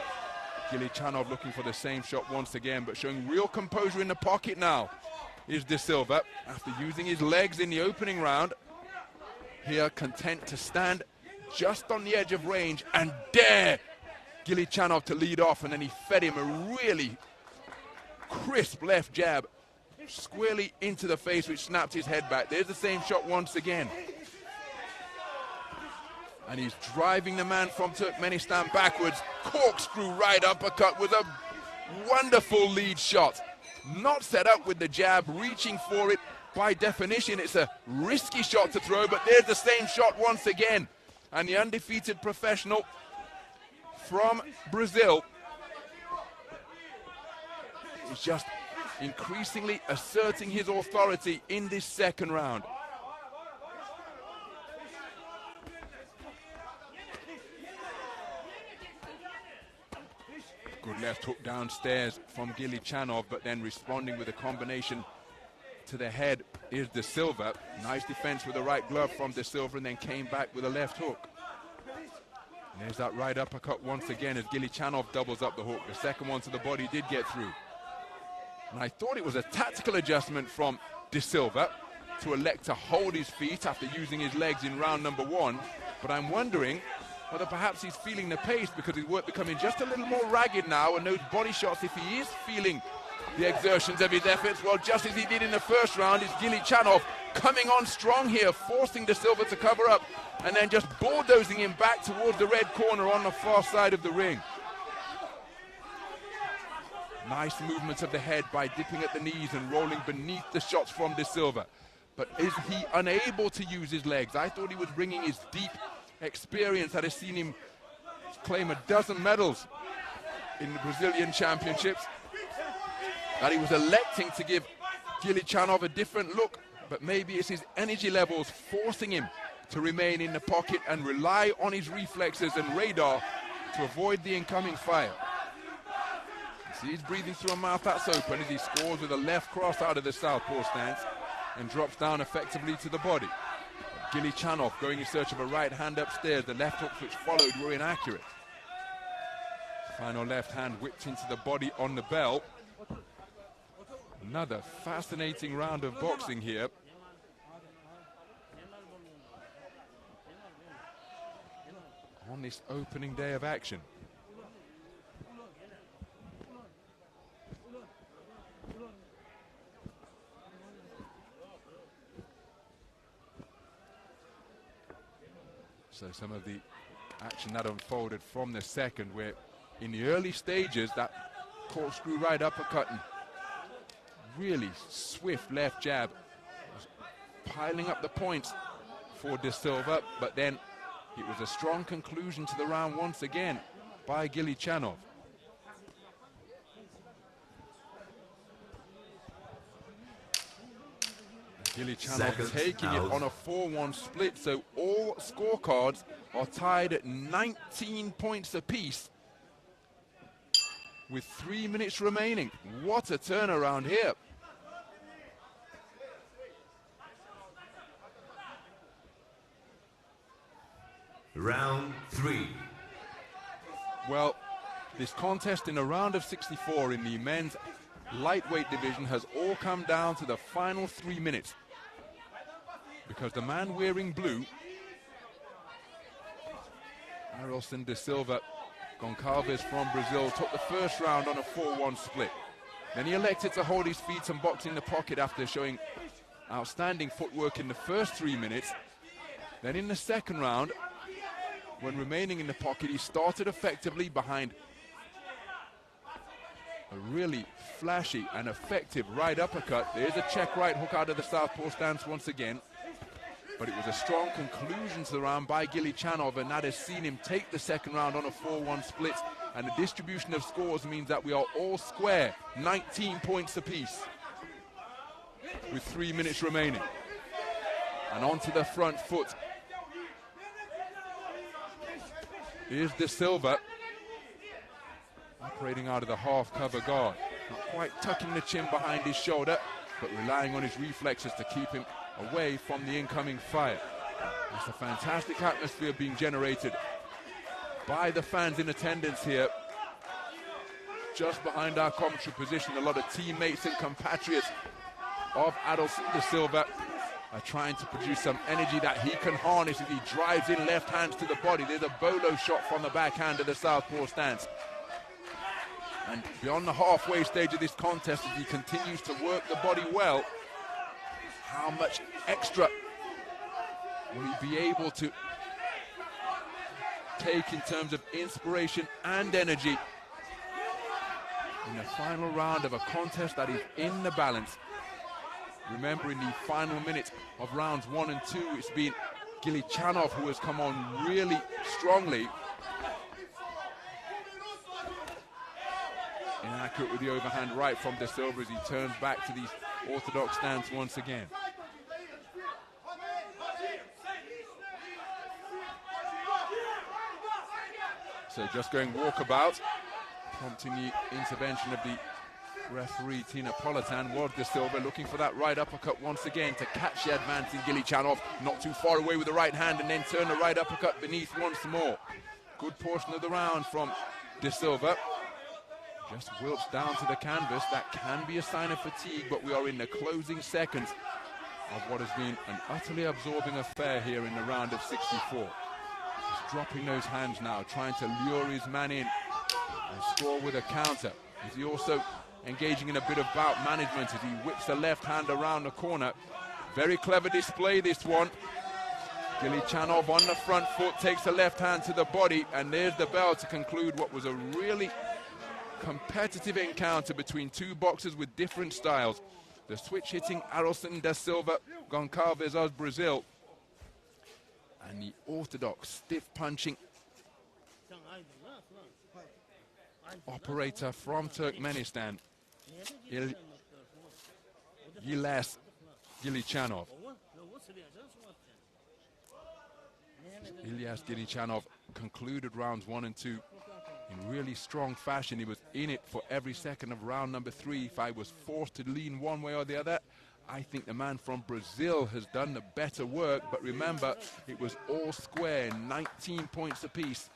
GYLYCHJANOV looking for the same shot once again, but showing real composure in the pocket now is De Silva, after using his legs in the opening round. Here content to stand just on the edge of range, and there, GYLYCHJANOV to lead off, and then he fed him a really crisp left jab squarely into the face, which snapped his head back. There's the same shot once again. And he's driving the man from Turkmenistan backwards. Corkscrew right uppercut with a wonderful lead shot. Not set up with the jab, reaching for it. By definition, it's a risky shot to throw, but there's the same shot once again. And the undefeated professional from Brazil is just increasingly asserting his authority in this second round. Good left hook downstairs from GYLYCHJANOV, but then responding with a combination to the head is De Silva. Nice defense with the right glove from De Silva, and then came back with a left hook. And there's that right uppercut once again as GYLYCHJANOV doubles up the hook. The second one to the body did get through. And I thought it was a tactical adjustment from De Silva to elect to hold his feet after using his legs in round number one. But I'm wondering whether perhaps he's feeling the pace because his work becoming just a little more ragged now, and those body shots, if he is feeling the exertions of his efforts, well, just as he did in the first round, is GYLYCHJANOV coming on strong here, forcing De Silva to cover up, and then just bulldozing him back towards the red corner on the far side of the ring. Nice movement of the head by dipping at the knees and rolling beneath the shots from De Silva. But is he unable to use his legs? I thought he was bringing his deep experience that has seen him claim a dozen medals in the Brazilian championships. That he was electing to give GYLYCHJANOV a different look, but maybe it's his energy levels forcing him to remain in the pocket and rely on his reflexes and radar to avoid the incoming fire. See, he's breathing through a mouth that's open as he scores with a left cross out of the southpaw stance and drops down effectively to the body. GYLYCHJANOV going in search of a right hand upstairs. The left hooks which followed were inaccurate. Final left hand whipped into the body on the bell. Another fascinating round of boxing here. On this opening day of action. So some of the action that unfolded from the second, where in the early stages that corkscrew right uppercut and really swift left jab was piling up the points for De Silva, but then it was a strong conclusion to the round once again by GYLYCHJANOV. GYLYCHJANOV taking it on a 4-1 split, so all scorecards are tied at 19 points apiece with 3 minutes remaining. What a turnaround here. Round 3. Well, this contest in a round of 64 in the men's lightweight division has all come down to the final 3 minutes, because the man wearing blue, Arilson De Silva, Goncalves from Brazil, took the first round on a 4-1 split. Then he elected to hold his feet and box in the pocket after showing outstanding footwork in the first 3 minutes. Then in the second round, when remaining in the pocket, he started effectively behind a really flashy and effective right uppercut. There's a check right hook out of the southpaw stance once again. But it was a strong conclusion to the round by GYLYCHJANOV, and that has seen him take the second round on a 4-1 split. And the distribution of scores means that we are all square, 19 points apiece, with 3 minutes remaining. And onto the front foot is De Silva, operating out of the half cover guard. Not quite tucking the chin behind his shoulder, but relying on his reflexes to keep him away from the incoming fire. There's a fantastic atmosphere being generated by the fans in attendance here. Just behind our commentary position, a lot of teammates and compatriots of Abdoul De Silva are trying to produce some energy that he can harness as he drives in left hands to the body. There's a bolo shot from the backhand of the southpaw stance. And beyond the halfway stage of this contest, as he continues to work the body well, how much extra will he be able to take in terms of inspiration and energy in the final round of a contest that is in the balance? Remember, in the final minutes of rounds 1 and 2, it's been GYLYCHJANOV who has come on really strongly. Inaccurate with the overhand right from De Silva as he turns back to the orthodox stance once again. So just going walkabout, prompting the intervention of the referee Napolitan. Was De Silva looking for that right uppercut once again to catch the advancing GYLYCHJANOV, not too far away with the right hand, and then turn the right uppercut beneath once more. Good portion of the round from De Silva. Just wilts down to the canvas. That can be a sign of fatigue, but we are in the closing seconds of what has been an utterly absorbing affair here in the round of 64. He's dropping those hands now, trying to lure his man in and score with a counter. Is he also engaging in a bit of bout management as he whips the left hand around the corner? Very clever display, this one. GYLYCHJANOV on the front foot, takes the left hand to the body, and there's the bell to conclude what was a really competitive encounter between two boxers with different styles. The switch-hitting Arilson da Silva, Goncalves of Brazil, and the orthodox, stiff-punching operator from Turkmenistan, YHLAS GYLYCHJANOV. YHLAS GYLYCHJANOV concluded rounds 1 and 2 in really strong fashion. He was in it for every second of round number 3. If I was forced to lean one way or the other, I think the man from Brazil has done the better work. But remember, it was all square, 19 points apiece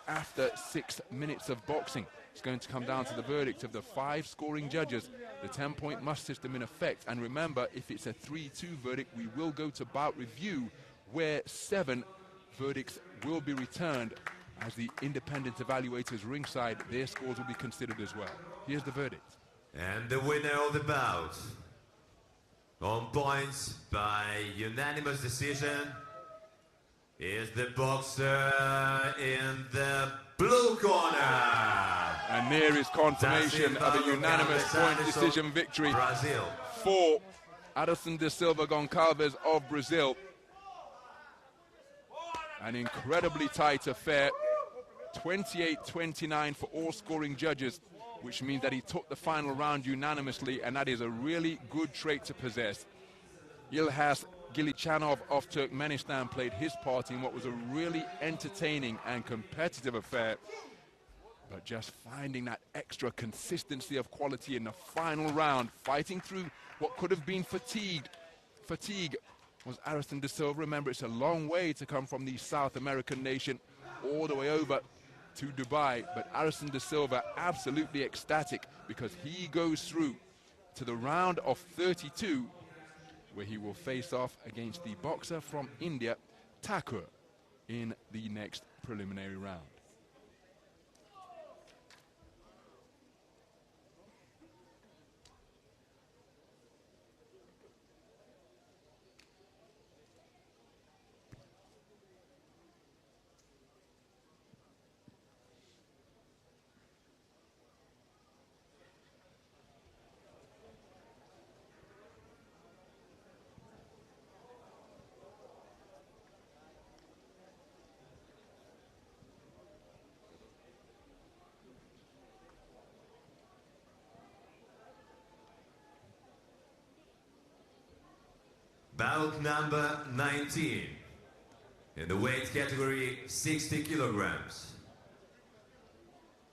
after 6 minutes of boxing. It's going to come down to the verdict of the 5 scoring judges, the 10-point must system in effect. And remember, if it's a 3-2 verdict, we will go to bout review, where 7 verdicts will be returned as the independent evaluators ringside. Their scores will be considered as well. Here's the verdict. And the winner of the bout, on points by unanimous decision, is the boxer in the blue corner. And there is confirmation of a unanimous point decision victory Brazil for Arilson da Silva Goncalves of Brazil. An incredibly tight affair, 28-29 for all scoring judges, which means that he took the final round unanimously, and that is a really good trait to possess. YHLAS GYLYCHJANOV of Turkmenistan played his part in what was a really entertaining and competitive affair, but just finding that extra consistency of quality in the final round, fighting through what could have been fatigue was Arilson da Silva. Remember, it's a long way to come from the South American nation all the way over to Dubai, but Arilson da Silva absolutely ecstatic because he goes through to the round of 32, where he will face off against the boxer from India, Thichakorn, in the next preliminary round. Bout number 19 in the weight category 60 kilograms.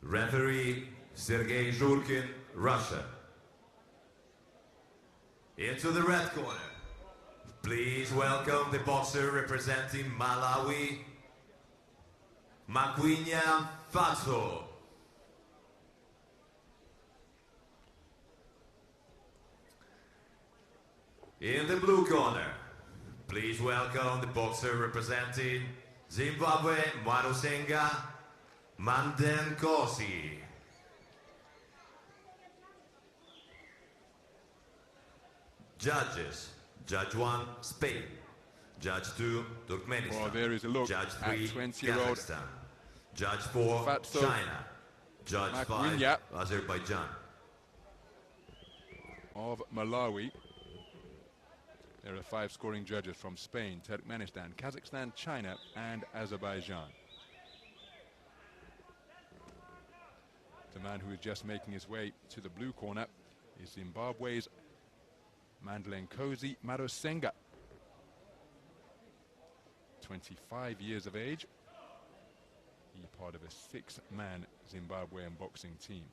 Referee Sergei Zhurkin, Russia. Into the red corner, please welcome the boxer representing Malawi, MAKWINJA Mphatso. In the blue corner, Please welcome the boxer representing Zimbabwe, MARUSENGA, Mandhlenkosi. Judges: Judge 1, Spain. Judge 2, Turkmenistan. Well, there is a look Judge at 3, 20-year-old Kazakhstan. Judge 4, Mphatso China. Judge 5, MAKWINJA Azerbaijan. of Malawi. There are 5 scoring judges from Spain, Turkmenistan, Kazakhstan, China, and Azerbaijan. The man who is just making his way to the blue corner is Zimbabwe's Mandhlenkosi MARUSENGA. 25 years of age. He part of a 6-man Zimbabwean boxing team.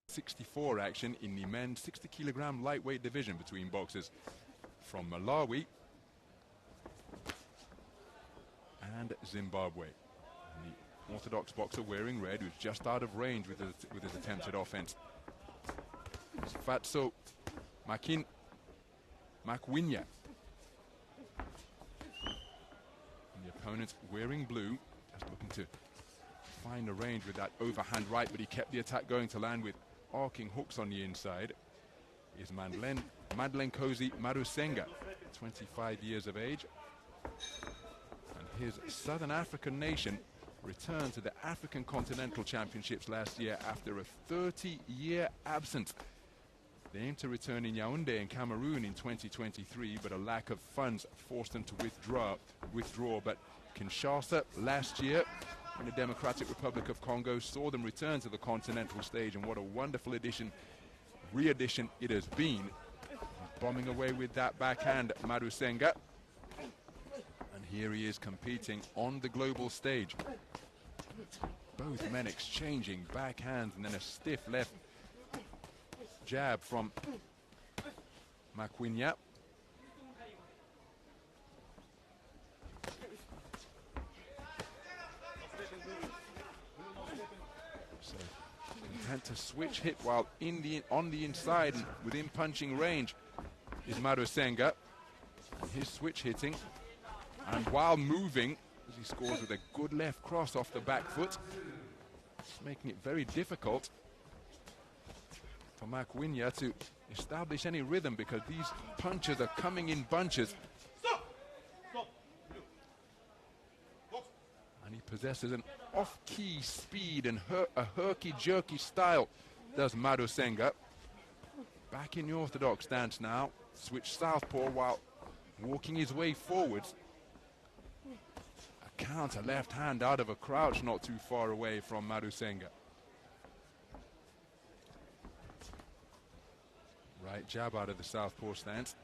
'64 action in the men's 60-kilogram lightweight division between boxers from Malawi and Zimbabwe. And the orthodox boxer wearing red, who's just out of range with his attempted offense. Mphatso MAKWINJA. And the opponent wearing blue, just looking to find a range with that overhand right, but he kept the attack going to land with arcing hooks on the inside. Is Mandhlenkosi MARUSENGA, 25 years of age. And his Southern African nation returned to the African Continental Championships last year after a 30-year absence. They aim to return in Yaoundé in Cameroon in 2023, but a lack of funds forced them to withdraw. But Kinshasa last year in the Democratic Republic of Congo saw them return to the continental stage, and what a wonderful re-edition it has been. Bombing away with that backhand, MARUSENGA. And here he is competing on the global stage. Both men exchanging backhands, and then a stiff left jab from MAKWINJA. So intent to switch hit while on the inside and within punching range is MARUSENGA. And his switch hitting, and while moving, as he scores with a good left cross off the back foot, it's making it very difficult for MAKWINJA to establish any rhythm, because these punches are coming in bunches. And he possesses an off-key speed and a herky-jerky style, does MARUSENGA. Back in the orthodox stance now, switch southpaw while walking his way forwards. A counter left hand out of a crouch not too far away from MARUSENGA. Right jab out of the southpaw stance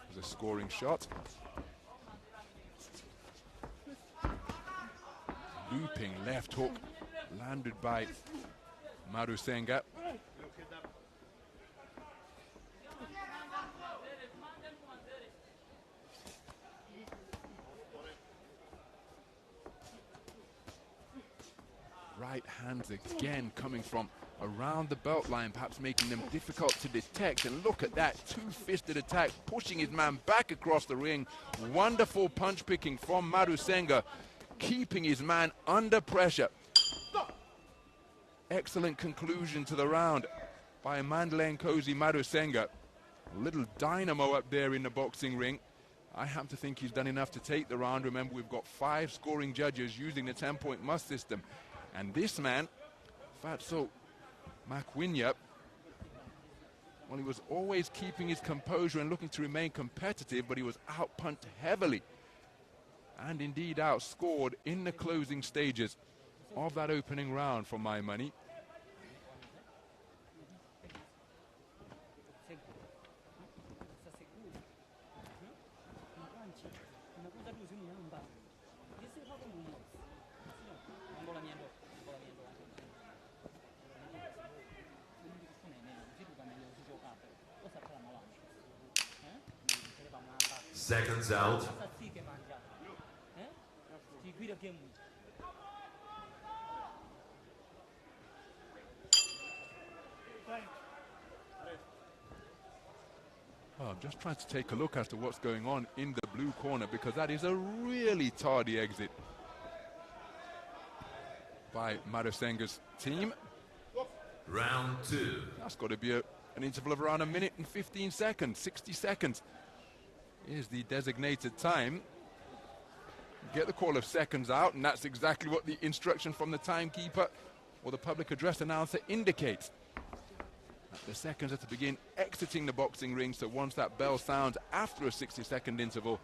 was a scoring shot. Looping left hook landed by MARUSENGA. right hands again coming from around the belt line, perhaps making them difficult to detect. And look at that two-fisted attack, pushing his man back across the ring. Wonderful punch picking from MARUSENGA, keeping his man under pressure. Excellent conclusion to the round by Mandhlenkosi MARUSENGA. A little dynamo up there in the boxing ring. I happen to think he's done enough to take the round. Remember, we've got 5 scoring judges using the 10-point must system. And this man, Mphatso MAKWINJA, well, he was always keeping his composure and looking to remain competitive, but he was out-punched heavily and indeed outscored in the closing stages of that opening round, for my money. Seconds out. Oh, I'm just trying to take a look as to what's going on in the blue corner, because that is a really tardy exit by MARUSENGA's team. Round 2. That's got to be an interval of around 1 minute and 15 seconds, 60 seconds is the designated time. Get the call of seconds out, and that's exactly what the instruction from the timekeeper or the public address announcer indicates. The seconds are to begin exiting the boxing ring, so once that bell sounds after a 60-second interval,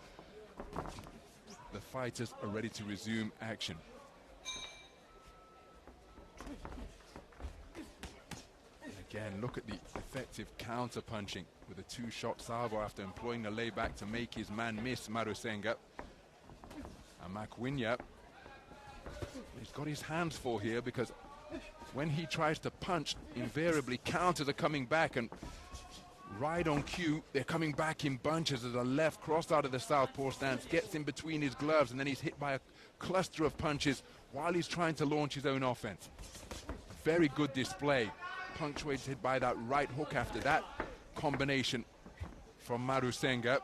the fighters are ready to resume action. And again, look at the effective counter-punching with a 2-shot salvo after employing the layback to make his man miss, MARUSENGA. And MAKWINJA, he's got his hands full here, because when he tries to punch, invariably counters are coming back, and right on cue, they're coming back in bunches as a left crossed out of the southpaw stance, gets in between his gloves, and then he's hit by a cluster of punches while he's trying to launch his own offense. Very good display, punctuated by that right hook after that combination from MARUSENGA.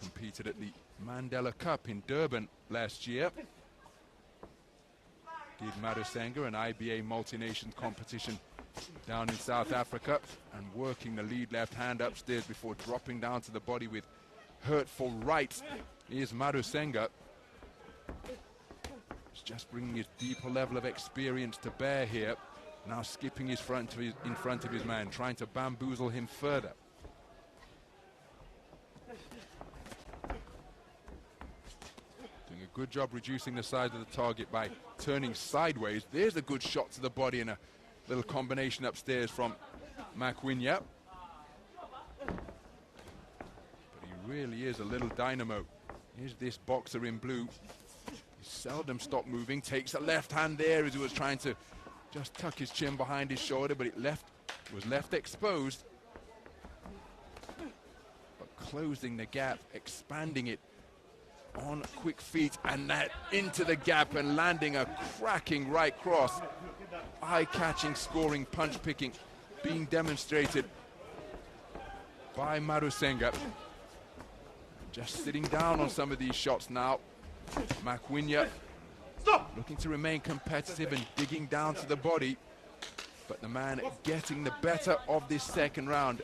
Competed at the Mandela Cup in Durban last year. Did MARUSENGA an IBA multi-nations competition down in South Africa, and working the lead left hand upstairs before dropping down to the body with hurtful rights. Here's MARUSENGA. He's just bringing his deeper level of experience to bear here. Now skipping in front of his man, trying to bamboozle him further. Doing a good job reducing the size of the target by turning sideways. There's a good shot to the body and a little combination upstairs from MAKWINJA. But he really is a little dynamo. Here's this boxer in blue. He seldom stopped moving, takes a left hand there as he was trying to just tuck his chin behind his shoulder, but it was left exposed. But closing the gap, expanding it on quick feet, and that into the gap and landing a cracking right cross. Eye-catching scoring, punch-picking being demonstrated by MARUSENGA. Just sitting down on some of these shots now. MAKWINJA looking to remain competitive and digging down to the body, but the man getting the better of this second round.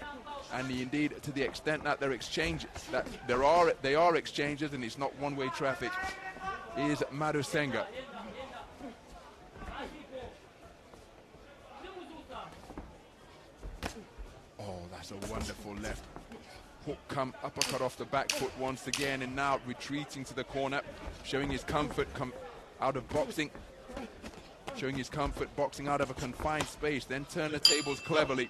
And indeed, to the extent that they are exchanges and it's not one-way traffic, is MARUSENGA. Oh, that's a wonderful left hook come uppercut off the back foot once again, and now retreating to the corner, showing his comfort out of boxing, showing his comfort boxing out of a confined space, then turn the tables cleverly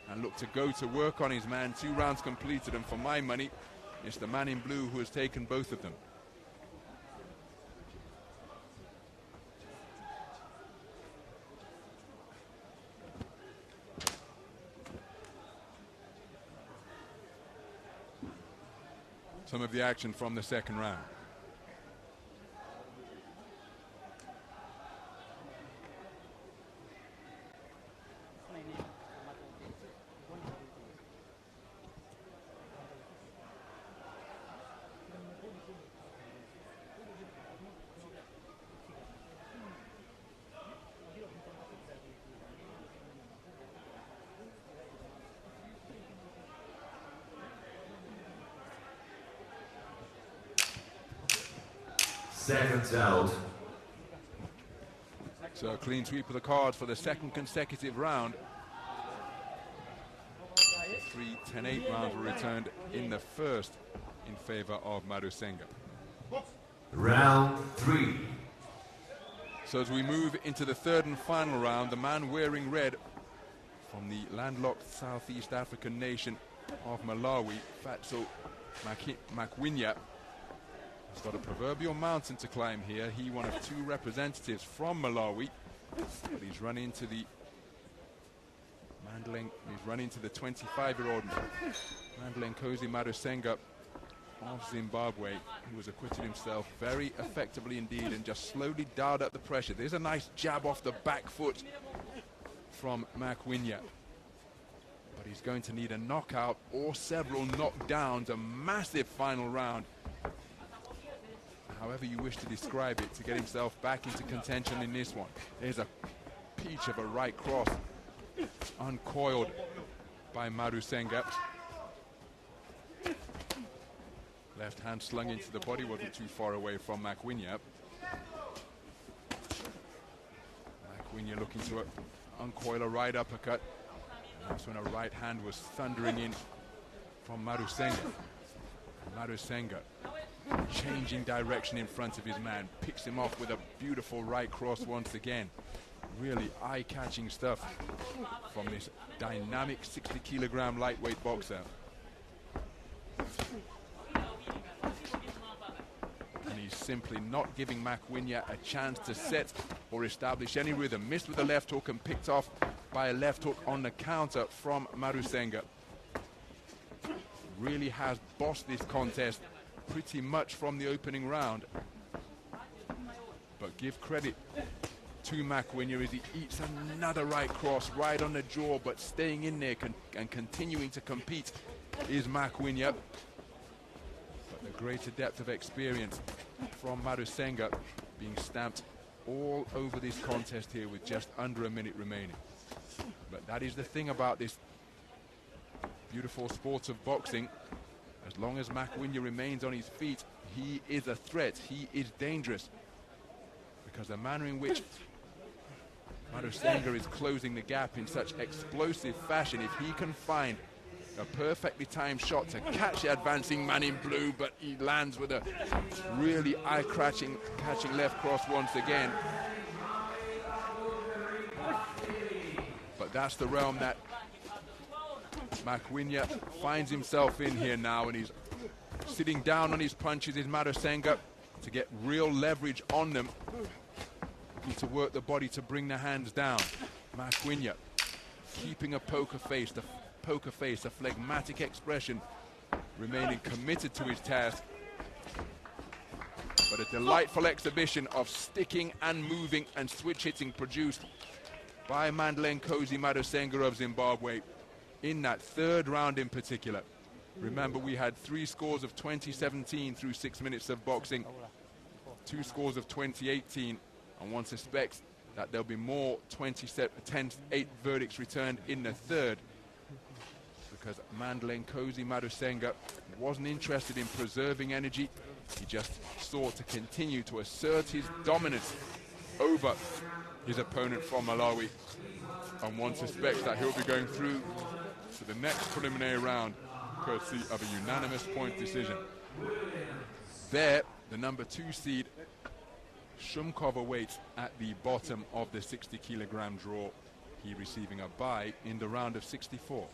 and look to go to work on his man. 2 rounds completed, and for my money, it's the man in blue who has taken both of them. Some of the action from the second round. seconds out. So a clean sweep of the cards for the second consecutive round. 3 10-8 rounds were returned in the first in favor of Marusenga. Round 3. So as we move into the third and final round, the man wearing red from the landlocked Southeast African nation of Malawi, Mphatso MAKWINJA, has got a proverbial mountain to climb here. He one of 2 representatives from Malawi, but he's run into the he's run into the 25-year-old Mandhlenkosi Marusenga of Zimbabwe, who has acquitted himself very effectively indeed and just slowly dialed up the pressure. There's a nice jab off the back foot from MAKWINJA, but he's going to need a knockout or several knockdowns, a massive final round, however you wish to describe it, to get himself back into contention in this one. There's a peach of a right cross, uncoiled by Marusenga. Left hand slung into the body, wasn't too far away from MAKWINJA. MAKWINJA looking to uncoil a right uppercut. And that's when a right hand was thundering in from Marusenga. Marusenga changing direction in front of his man, picks him off with a beautiful right cross once again. Really eye-catching stuff from this dynamic 60-kilogram lightweight boxer. And he's simply not giving MAKWINJA a chance to set or establish any rhythm. Missed with a left hook and picked off by a left hook on the counter from Marusenga. Really has bossed this contest pretty much from the opening round. But give credit to MAKWINJA as he eats another right cross right on the jaw, but staying in there and continuing to compete is MAKWINJA. But the greater depth of experience from Marusenga being stamped all over this contest here with just under a minute remaining. But that is the thing about this beautiful sport of boxing. As long as MAKWINJA remains on his feet, he is a threat, he is dangerous. Because the manner in which Marusenga is closing the gap in such explosive fashion, if he can find a perfectly timed shot to catch the advancing man in blue, but he lands with a really eye-catching left cross once again. But that's the realm that MAKWINJA finds himself in here now, and he's sitting down on his punches, is Marusenga, to get real leverage on them. Looking to work the body to bring the hands down. MAKWINJA keeping a poker face, a phlegmatic expression, remaining committed to his task. But a delightful exhibition of sticking and moving and switch hitting produced by Mandhlenkosi Marusenga of Zimbabwe in that third round in particular. Remember, we had 3 scores of 2017 through 6 minutes of boxing, 2 scores of 2018, and one suspects that there'll be more 10-8 verdicts returned in the third, because Mandhlenkosi Marusenga wasn't interested in preserving energy. He just sought to continue to assert his dominance over his opponent from Malawi, and one suspects that he'll be going through to the next preliminary round courtesy of a unanimous point decision. There, the number 2 seed Shumkov awaits at the bottom of the 60-kilogram draw, he receiving a bye in the round of 64.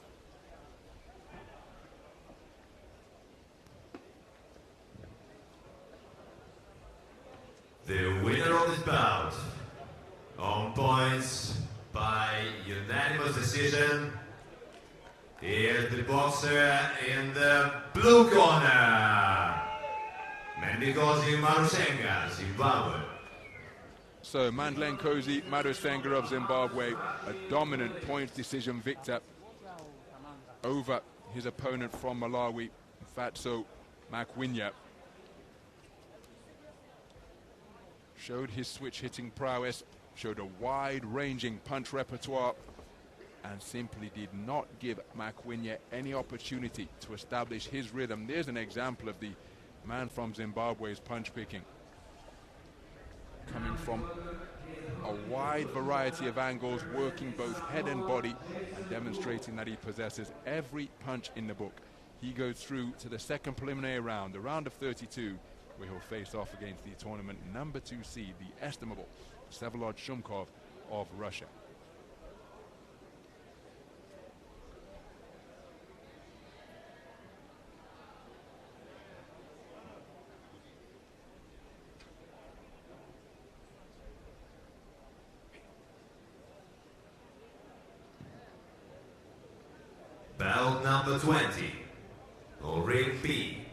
The winner of this bout, on points by unanimous decision, is the boxer in the blue corner, Mandhlenkosi Marusenga, Zimbabwe. So Mandhlenkosi Marusenga of Zimbabwe, a dominant points decision victor over his opponent from Malawi, Mphatso MAKWINJA. Showed his switch hitting prowess, showed a wide-ranging punch repertoire, and simply did not give MAKWINJA any opportunity to establish his rhythm. There's an example of the man from Zimbabwe's punch picking. coming from a wide variety of angles, working both head and body, and demonstrating that he possesses every punch in the book. He goes through to the second preliminary round, the round of 32, where he'll face off against the tournament number 2 seed, the estimable Vsevolod Shumkov of Russia. Belt number 20, or ring B,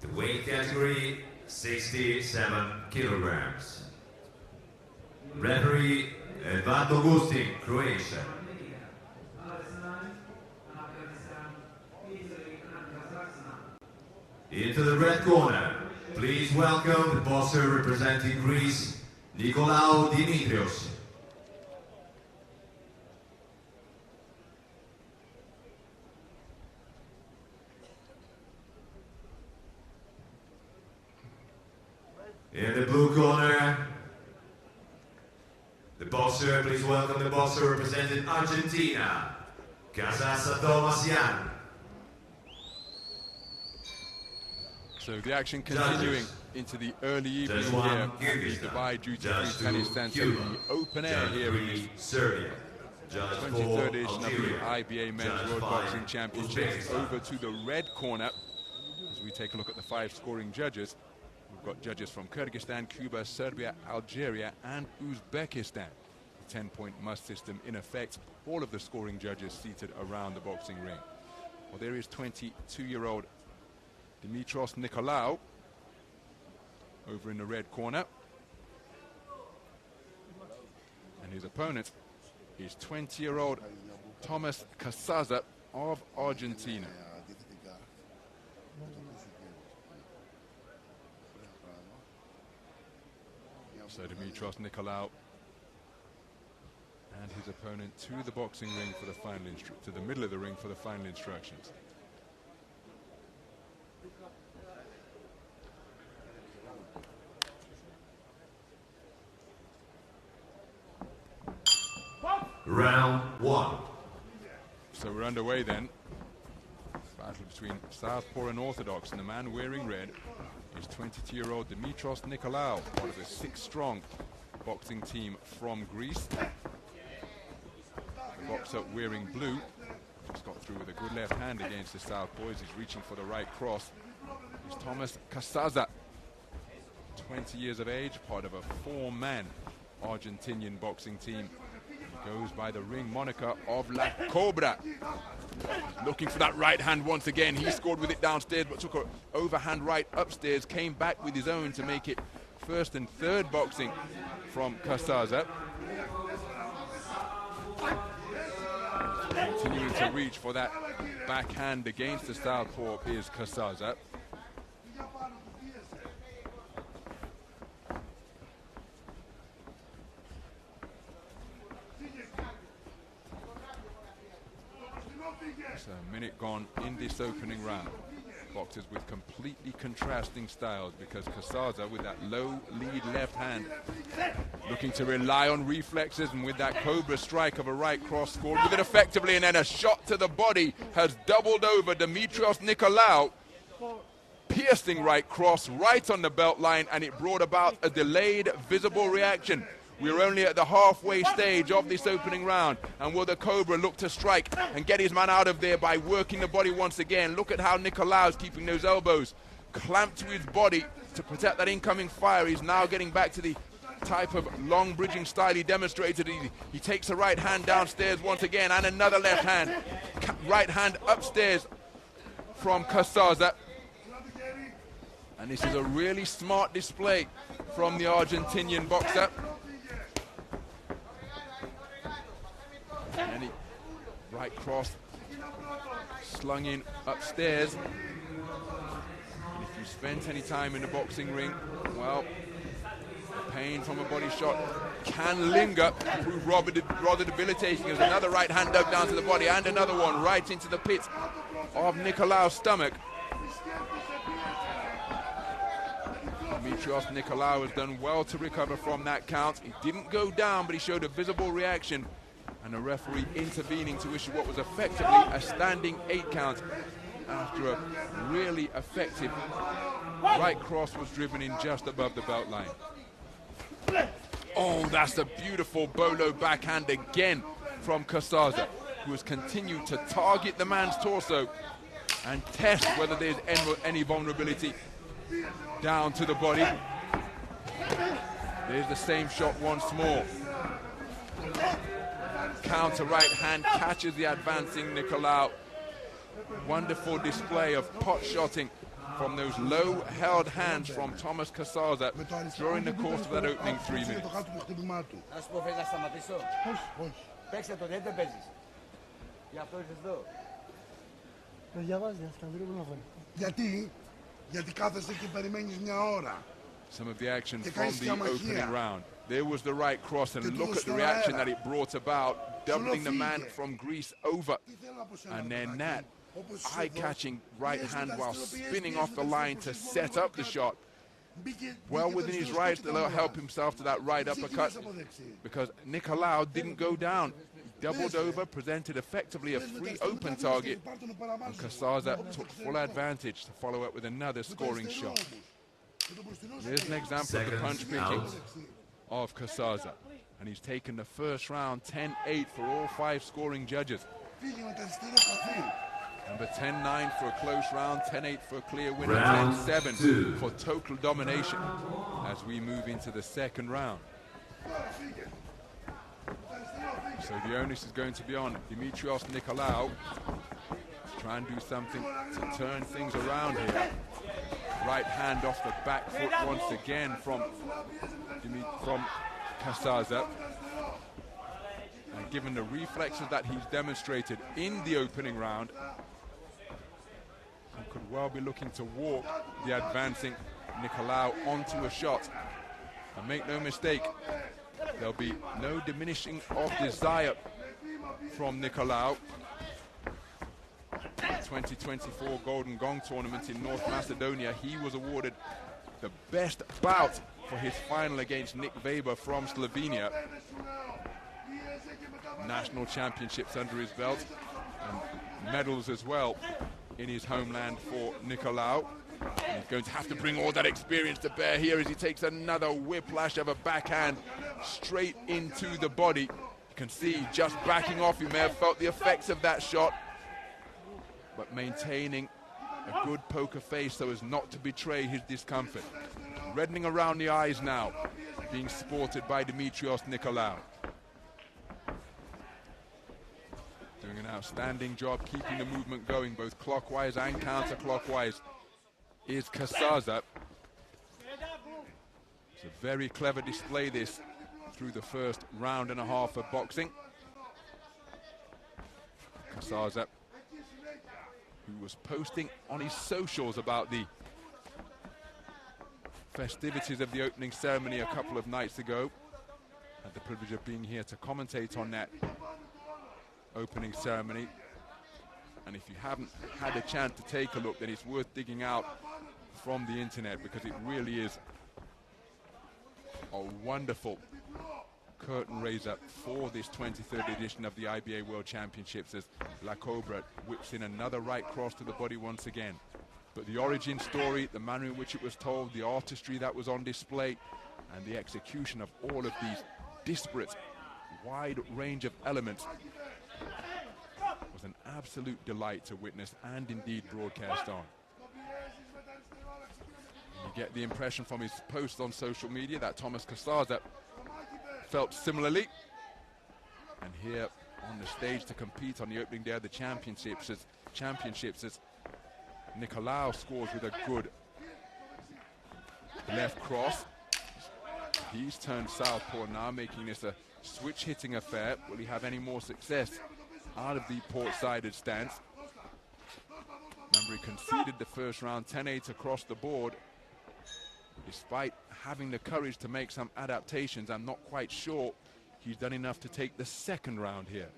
the weight category 67 kilograms. Referee Mphatso, Croatia. Into the red corner, please welcome the boxer representing Greece, NIKOLAOU Dimitrios. In the blue corner, the boxer, please welcome the boxer representing Argentina, Abdoul. So the action continuing into the early evening here at the Dubai Duty Free Tennis Centre, the open air here in this Serbia. 23rd edition of the IBA Men's World Boxing Championships. Over to the red corner as we take a look at the 5 scoring judges. We've got judges from Kyrgyzstan, Cuba, Serbia, Algeria, and Uzbekistan. The 10-point must system in effect. All of the scoring judges seated around the boxing ring. Well, there is 22-year-old DIMITRIOS NIKOLAOU over in the red corner. And his opponent is 20-year-old Thomas Casaza of Argentina. So DIMITRIOS NIKOLAOU and his opponent to the boxing ring for the final to the middle of the ring for the final instructions. Round 1. So we're underway then. Battle between Southpaw and Orthodox, and the man wearing red is 22-year-old DIMITRIOS NIKOLAOU, part of a 6-strong boxing team from Greece. The boxer wearing blue just got through with a good left hand against the Southpaw as he's reaching for the right cross. It's Thomas Casaza, 20 years of age, part of a 4-man Argentinian boxing team. He goes by the ring moniker of La Cobra. Looking for that right hand once again. He scored with it downstairs, but took an overhand right upstairs, came back with his own to make it first and third boxing from Casaza. Continuing to reach for that backhand against the Southpaw is Casaza. So a minute gone in this opening round. Boxers with completely contrasting styles, because Casaza with that low lead left hand looking to rely on reflexes, and with that cobra strike of a right cross, scored with it effectively, and then a shot to the body has doubled over DIMITRIOS NIKOLAOU. Piercing right cross right on the belt line, and it brought about a delayed visible reaction. We're only at the halfway stage of this opening round, and will the Cobra look to strike and get his man out of there by working the body once again? Look at how NIKOLAOU's keeping those elbows clamped to his body to protect that incoming fire. He's now getting back to the type of long bridging style he demonstrated. He takes a right hand downstairs once again, and another left hand. Right hand upstairs from Casaza. And this is a really smart display from the Argentinian boxer. And he, right cross, slung in upstairs. And if you spent any time in the boxing ring, well, the pain from a body shot can linger, prove rather debilitating, as another right hand dug down to the body, and another one right into the pit of NIKOLAOU's stomach. Dimitrios Nikolaou has done well to recover from that count. He didn't go down, but he showed a visible reaction, and the referee intervening to issue what was effectively a standing 8 count after a really effective right cross was driven in just above the belt line. Oh, that's a beautiful bolo backhand again from Kasaza, who has continued to target the man's torso and test whether there's any vulnerability down to the body. There's the same shot once more. Counter right hand catches the advancing Nikolaou. Wonderful display of pot shotting from those low held hands from Thomas Kasaza during the course of that opening 3 minutes. Some of the action from the opening round. There was the right cross, and look at the reaction that it brought about, doubling the man from Greece over. And then that eye-catching right hand while spinning off the line to set up the shot. Well within his rights to help himself to that right uppercut, because Nikolaou didn't go down. He doubled over, presented effectively a free open target, and Kasaza took full advantage to follow up with another scoring shot. There's an example of the punch picking of Kasaza, and he's taken the first round 10-8 for all 5 scoring judges. Number 10-9 for a close round, 10-8 for a clear win, and 10-7 for total domination as we move into the second round. So the onus is going to be on Dimitrios Nikolaou to try and do something to turn things around here. Right hand off the back foot once again from Kasaza. And given the reflexes that he's demonstrated in the opening round, he could well be looking to walk the advancing Nikolaou onto a shot. And make no mistake, there'll be no diminishing of desire from Nikolaou. 2024 Golden Gong tournament in North Macedonia, he was awarded the best bout for his final against Nick Weber from Slovenia. National championships under his belt and medals as well in his homeland for Nikolaou. He's going to have to bring all that experience to bear here as he takes another whiplash of a backhand straight into the body. You can see just backing off, he may have felt the effects of that shot, but maintaining a good poker face so as not to betray his discomfort. Reddening around the eyes now, being sported by Dimitrios Nikolaou. Doing an outstanding job keeping the movement going, both clockwise and counterclockwise, is Kasaza. It's a very clever display this through the first round and a half of boxing. Kasaza, who was posting on his socials about the festivities of the opening ceremony a couple of nights ago. Had the privilege of being here to commentate on that opening ceremony. And if you haven't had a chance to take a look, then it's worth digging out from the internet, because it really is a wonderful curtain raiser for this 23rd edition of the IBA World Championships, as La Cobra whips in another right cross to the body once again. But the origin story, the manner in which it was told, the artistry that was on display, and the execution of all of these disparate, wide range of elements was an absolute delight to witness and indeed broadcast on. You get the impression from his posts on social media that Thomas Kasaza felt similarly. And here on the stage to compete on the opening day of the championships as Nikolaou scores with a good left cross. He's turned southpaw now, making this a switch-hitting affair. Will he have any more success out of the port-sided stance? Remember, he conceded the first round 10-8 across the board. Despite having the courage to make some adaptations, I'm not quite sure he's done enough to take the second round here.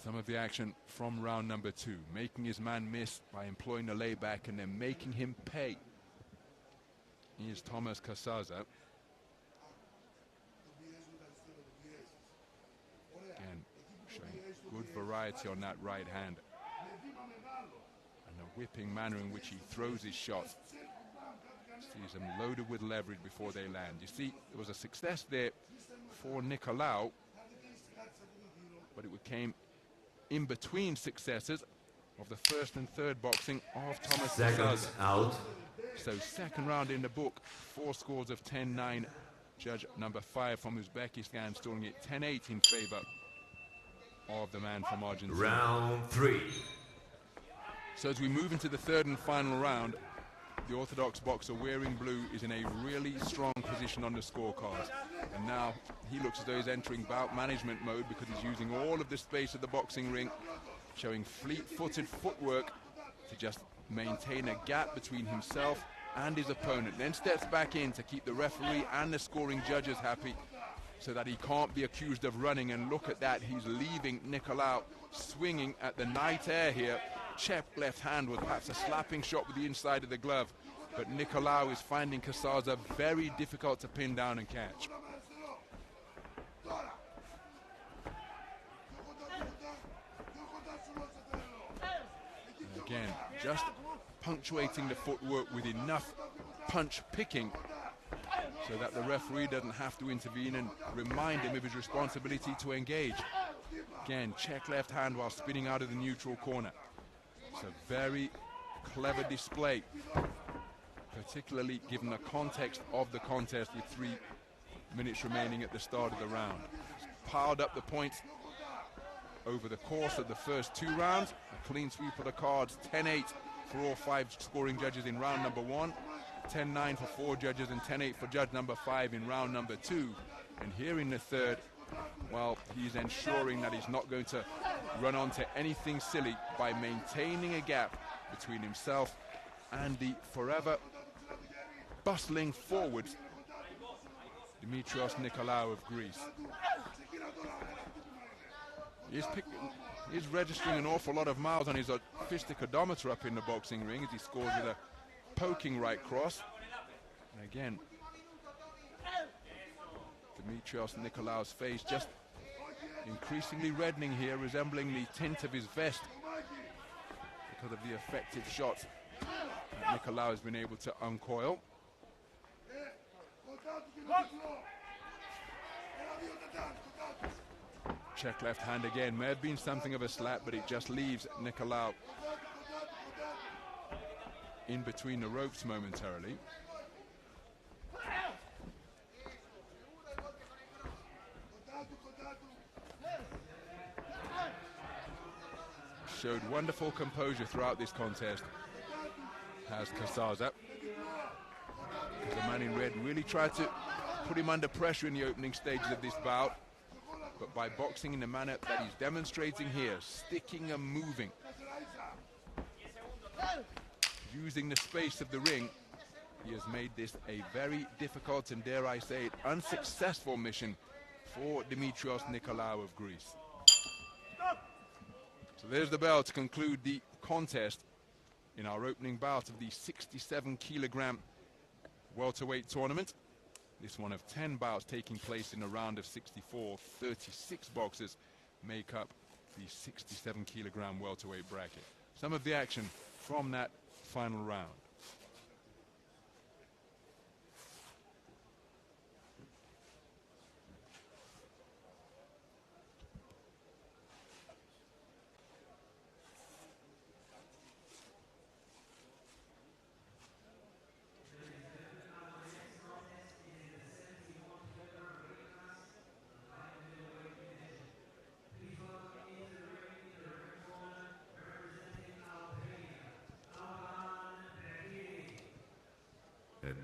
Some of the action from round number 2, making his man miss by employing the layback and then making him pay. Here's Thomas Casaza. Again, showing good variety on that right hand. And the whipping manner in which he throws his shots. Sees them loaded with leverage before they land. You see, there was a success there for NIKOLAOU, but it came in between successes of the first and third boxing of Thomas Seconds Casaza. out. So second round in the book, 4 scores of 10-9. Judge number 5 from Uzbekistan scoring it 10-8 in favor of the man from Argentina. Round 3. So as we move into the third and final round, the orthodox boxer wearing blue is in a really strong position on the scorecards. And now he looks as though he's entering bout management mode because he's using all of the space of the boxing ring, showing fleet-footed footwork to just maintain a gap between himself and his opponent. Then steps back in to keep the referee and the scoring judges happy so that he can't be accused of running. And look at that, he's leaving NIKOLAOU swinging at the night air here. Check left hand was perhaps a slapping shot with the inside of the glove, but NIKOLAOU is finding Casaza very difficult to pin down and catch. And again, just punctuating the footwork with enough punch picking so that the referee doesn't have to intervene and remind him of his responsibility to engage. Again, check left hand while spinning out of the neutral corner. It's a very clever display, particularly given the context of the contest with 3 minutes remaining at the start of the round. He's piled up the points over the course of the first 2 rounds. A clean sweep of the cards, 10-8 for all 5 scoring judges in round number 1, 10-9 for 4 judges and 10-8 for judge number 5 in round number 2. And here in the third, well, he's ensuring that he's not going to run onto anything silly by maintaining a gap between himself and the forever bustling forwards Dimitrios NIKOLAOU of Greece. He's registering an awful lot of miles on his fistic odometer up in the boxing ring as he scores with a poking right cross. And again, Dimitrios NIKOLAOU's face just increasingly reddening here, resembling the tint of his vest because of the effective shots that NIKOLAOU has been able to uncoil. Check left hand again, may have been something of a slap, but it just leaves NIKOLAOU in between the ropes momentarily. Showed wonderful composure throughout this contest, has Casaza. Because the man in red really tried to put him under pressure in the opening stages of this bout, but by boxing in the manner that he's demonstrating here, sticking and moving, using the space of the ring, he has made this a very difficult and, dare I say it, unsuccessful mission for Dimitrios NIKOLAOU of Greece. So there's the bell to conclude the contest in our opening bout of the 67-kilogram welterweight tournament. This one of 10 bouts taking place in a round of 64. 36 boxers make up the 67-kilogram welterweight bracket. Some of the action from that final round.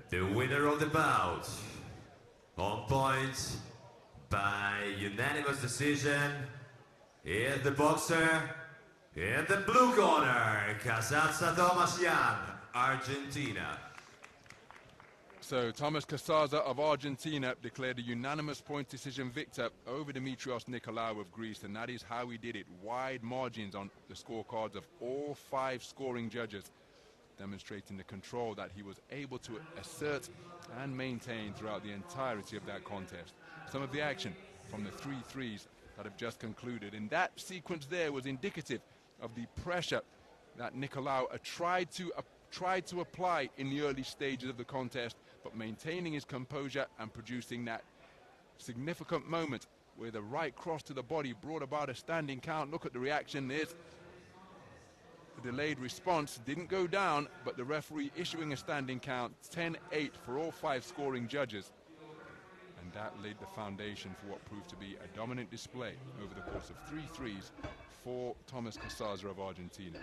The winner of the bout, on point by unanimous decision, is the boxer in the blue corner, Casaza Argentina. So Thomas Casaza of Argentina declared a unanimous point decision victor over Dimitrios NIKOLAOU of Greece, and that is how he did it. Wide margins on the scorecards of all 5 scoring judges, demonstrating the control that he was able to assert and maintain throughout the entirety of that contest. Some of the action from the 3 threes that have just concluded, and that sequence there was indicative of the pressure that NIKOLAOU tried to apply in the early stages of the contest, but maintaining his composure and producing that significant moment where the right cross to the body brought about a standing count. Look at the reaction. There's the delayed response. Didn't go down, but the referee issuing a standing count, 10-8 for all 5 scoring judges. And that laid the foundation for what proved to be a dominant display over the course of 3 threes for Thomas Casaza of Argentina.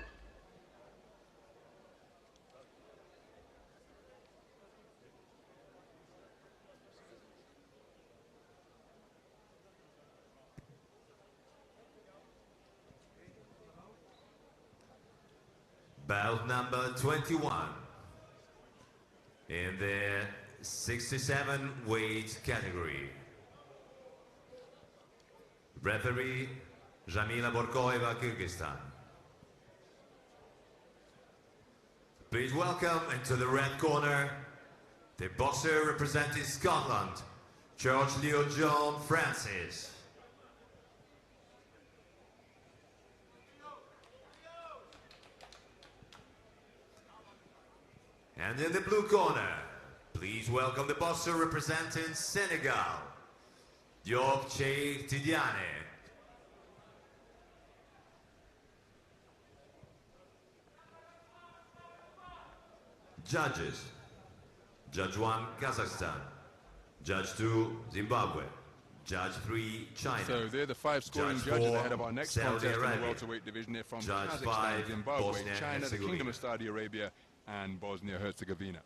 Bout number 21 in the 67 weight category. Referee Jamila Borkoeva, Kyrgyzstan. Please welcome into the red corner the boxer representing Scotland, George Leo John Francis. And in the blue corner, please welcome the boxer representing Senegal, Diop Che Tidiane. Judges: Judge 1, Kazakhstan. Judge 2, Zimbabwe. Judge 3, China. So they're the 5 scoring Judge judges 4, ahead of our next Saudi contest Arabia. in the welterweight division. They're from Judge Kazakhstan, 5, Zimbabwe, Bosnia and China, the Herzegovina. Kingdom of Saudi Arabia, and Bosnia-Herzegovina.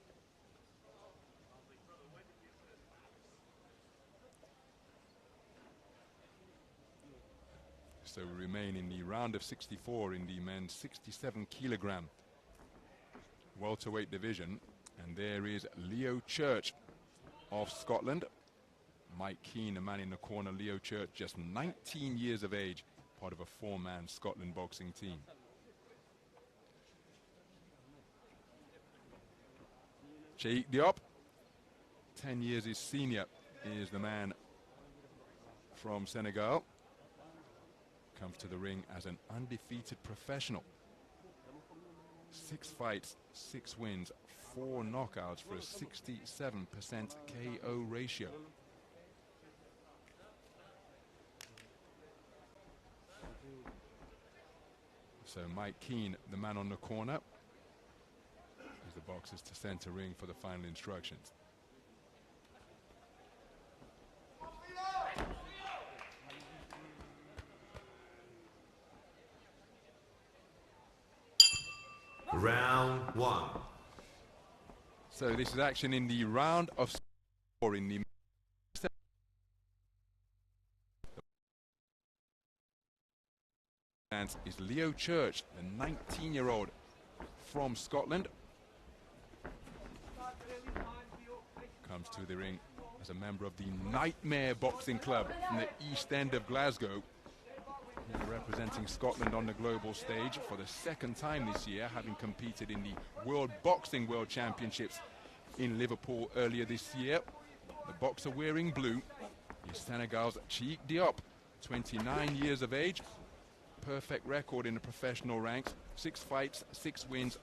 So we remain in the round of 64 in the men's 67 kilogram welterweight division, and there is Leo Church of Scotland. Mike Keane, the man in the corner. Leo Church, just 19 years of age, part of a 4-man Scotland boxing team. Cheikh Diop, 10 years his senior, is the man from Senegal. Comes to the ring as an undefeated professional. 6 fights, 6 wins, 4 knockouts for a 67% KO ratio. So Mike Keane, the man on the corner, as the boxers to center ring for the final instructions. Round 1. So this is action in the round of 4 in the is Leo Church, the 19-year-old from Scotland. Comes to the ring as a member of the Nightmare Boxing Club from the East End of Glasgow. He's representing Scotland on the global stage for the 2nd time this year, having competed in the World Boxing World Championships in Liverpool earlier this year. The boxer wearing blue is Senegal's Cheikh Diop, 29 years of age. Perfect record in the professional ranks, 6 fights, 6 wins,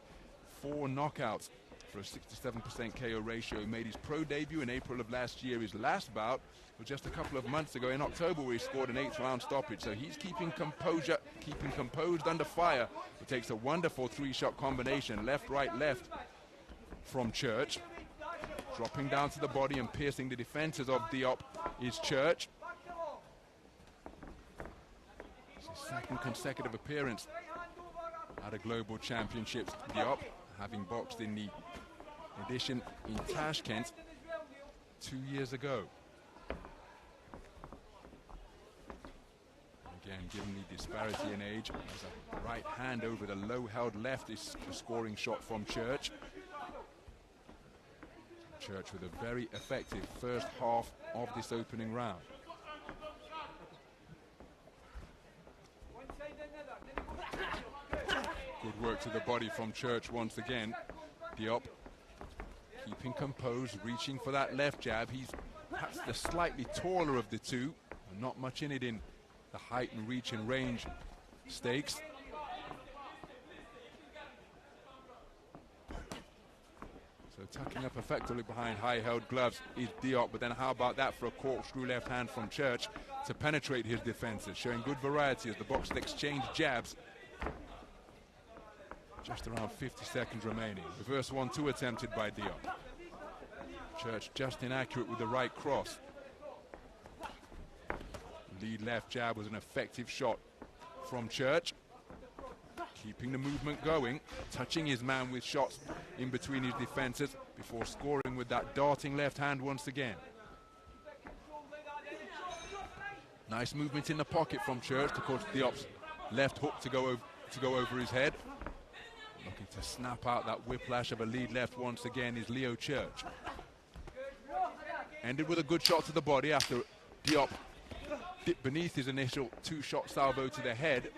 4 knockouts for a 67% KO ratio. He made his pro debut in April of last year. His last bout was just a couple of months ago in October, where he scored an 8th round stoppage. So he's keeping composure, keeping composed under fire. It takes a wonderful 3-shot combination, left, right, left from Church. Dropping down to the body and piercing the defenses of Diop is Church. His 2nd consecutive appearance at a global championships. Diop, having boxed in the edition in Tashkent 2 years ago. Again, given the disparity in age, there's a right hand over the low held left is the scoring shot from Church. Church with a very effective first half of this opening round. Good work to the body from Church once again. Diop keeping composed, reaching for that left jab. He's perhaps the slightly taller of the two, and not much in it in the height and reach and range stakes. So tucking up effectively behind high-held gloves is Diop, but then how about that for a corkscrew left hand from Church to penetrate his defenses, showing good variety as the boxers exchange jabs. Just around 50 seconds remaining. Reverse 1-2 attempted by Diop. Church just inaccurate with the right cross. Lead left jab was an effective shot from Church. Keeping the movement going, touching his man with shots in between his defenses before scoring with that darting left hand once again. Nice movement in the pocket from Church to cause Diop's left hook to go over his head. Looking to snap out that whiplash of a lead left once again is Leo Church. Ended with a good shot to the body after Diop dipped beneath his initial two-shot salvo to the head.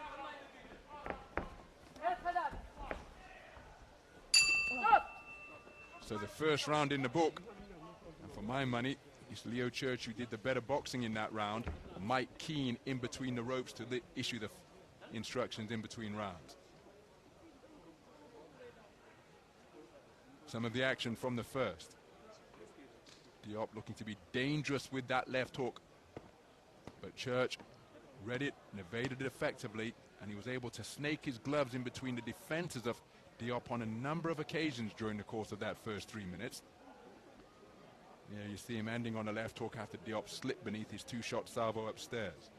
So the first round in the book, and for my money, it's Leo Church who did the better boxing in that round. Mike Keane in between the ropes to issue the instructions in between rounds. Some of the action from the first. Diop looking to be dangerous with that left hook, but Church read it and evaded it effectively, and he was able to snake his gloves in between the defenses of Diop on a number of occasions during the course of that first 3 minutes. Yeah, you see him ending on a left hook after Diop slipped beneath his two-shot salvo upstairs.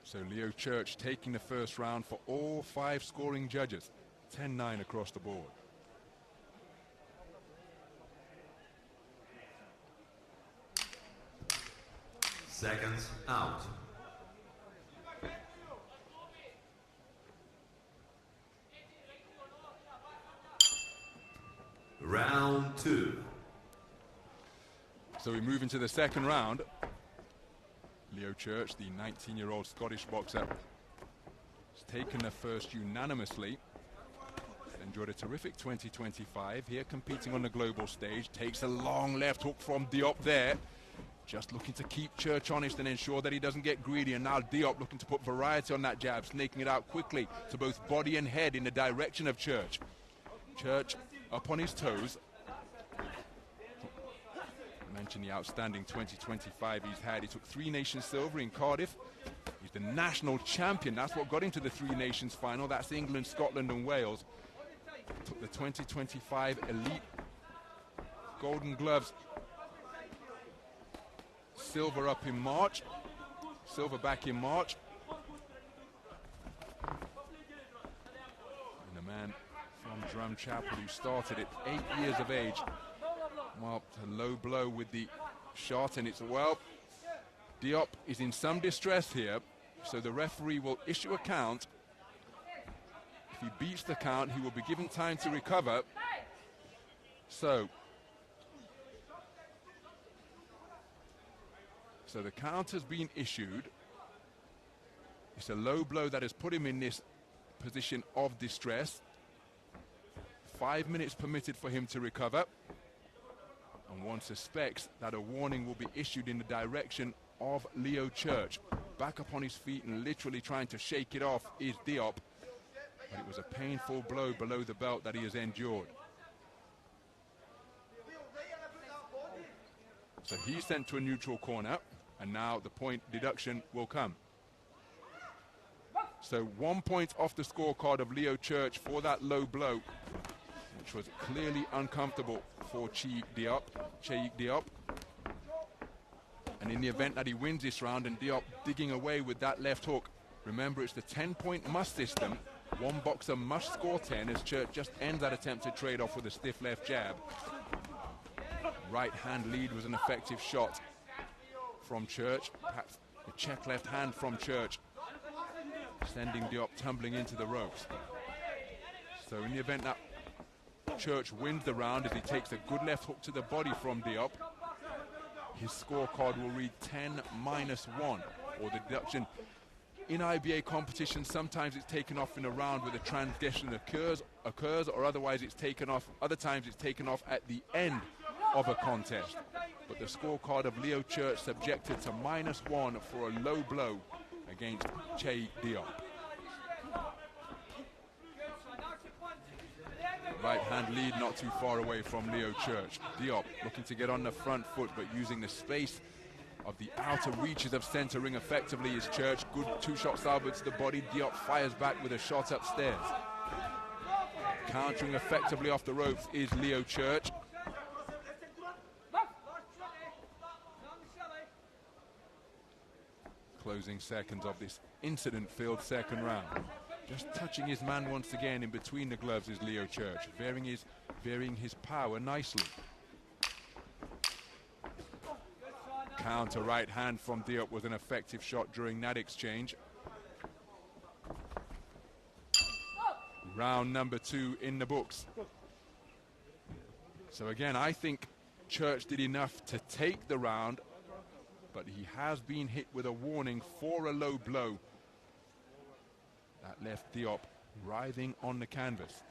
So Leo Church taking the first round for all 5 scoring judges. 10-9 across the board. Seconds out. Round 2. So we move into the second round. Leo Church, the 19-year-old Scottish boxer, has taken the first unanimously. Enjoyed a terrific 2025 here, competing on the global stage. Takes a long left hook from Diop there. Just looking to keep Church honest and ensure that he doesn't get greedy. And now Diop looking to put variety on that jab, snaking it out quickly to both body and head in the direction of Church. Church up on his toes. I mentioned the outstanding 2025 he's had. He took 3 Nations silver in Cardiff. He's the national champion. That's what got him to the 3 Nations final. That's England, Scotland and Wales. Took the 2025 Elite Golden Gloves silver up in March. Silver back in March. And a man from Drumchapel who started at 8 years of age. Well, a low blow with the shot, and it's, well, Diop is in some distress here, so the referee will issue a count. If he beats the count, he will be given time to recover. So the count has been issued. It's a low blow that has put him in this position of distress. 5 minutes permitted for him to recover. And one suspects that a warning will be issued in the direction of Leo Church. Back up on his feet and literally trying to shake it off is Diop. But it was a painful blow below the belt that he has endured. So he's sent to a neutral corner, and now the point deduction will come. So 1 point off the scorecard of Leo Church for that low blow, which was clearly uncomfortable for Cheikh Diop. And in the event that he wins this round and Diop digging away with that left hook, remember it's the 10-point must system. One boxer must score 10 as Church just ends that attempted trade-off with a stiff left jab. Right hand lead was an effective shot from Church. Perhaps a check left hand from Church, sending Diop tumbling into the ropes. So in the event that Church wins the round as he takes a good left hook to the body from Diop. His scorecard will read 10-1, or the deduction. In IBA competition, sometimes it's taken off in a round where the transgression occurs, or otherwise it's taken off. Other times it's taken off at the end of a contest. But the scorecard of Leo Church subjected to -1 for a low blow against Che Diop. Right hand lead not too far away from Leo Church. Diop looking to get on the front foot, but using the space of the outer reaches of centre ring effectively is Church. Good two-shot salvo to the body. Diop fires back with a shot upstairs. Countering effectively off the ropes is Leo Church. Closing seconds of this incident-filled second round. Just touching his man once again in between the gloves is Leo Church, varying his power nicely. Counter right hand from Diop was an effective shot during that exchange. Round number 2 in the books. So again, I think Church did enough to take the round, but he has been hit with a warning for a low blow. That left Diop writhing on the canvas.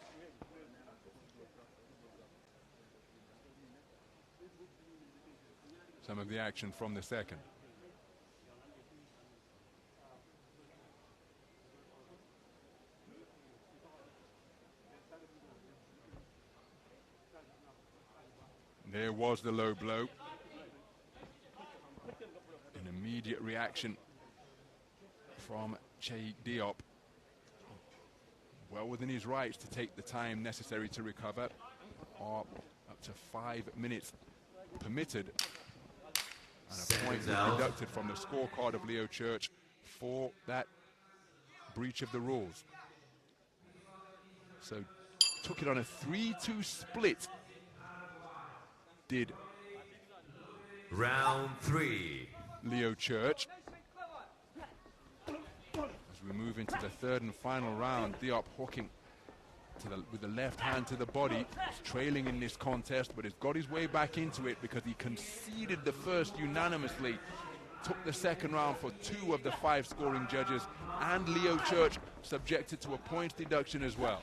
Some of the action from the second. There was the low blow. An immediate reaction from Che Diop. Well within his rights to take the time necessary to recover. Up to 5 minutes permitted. And a point was deducted from the scorecard of Leo Church for that breach of the rules. So took it on a 3-2 split. Did round 3. Leo Church. As we move into the third and final round, Diop hooking with the left hand to the body. He's trailing in this contest, but has got his way back into it because he conceded the first unanimously. Took the second round for 2 of the 5 scoring judges, and Leo Church subjected to a points deduction as well.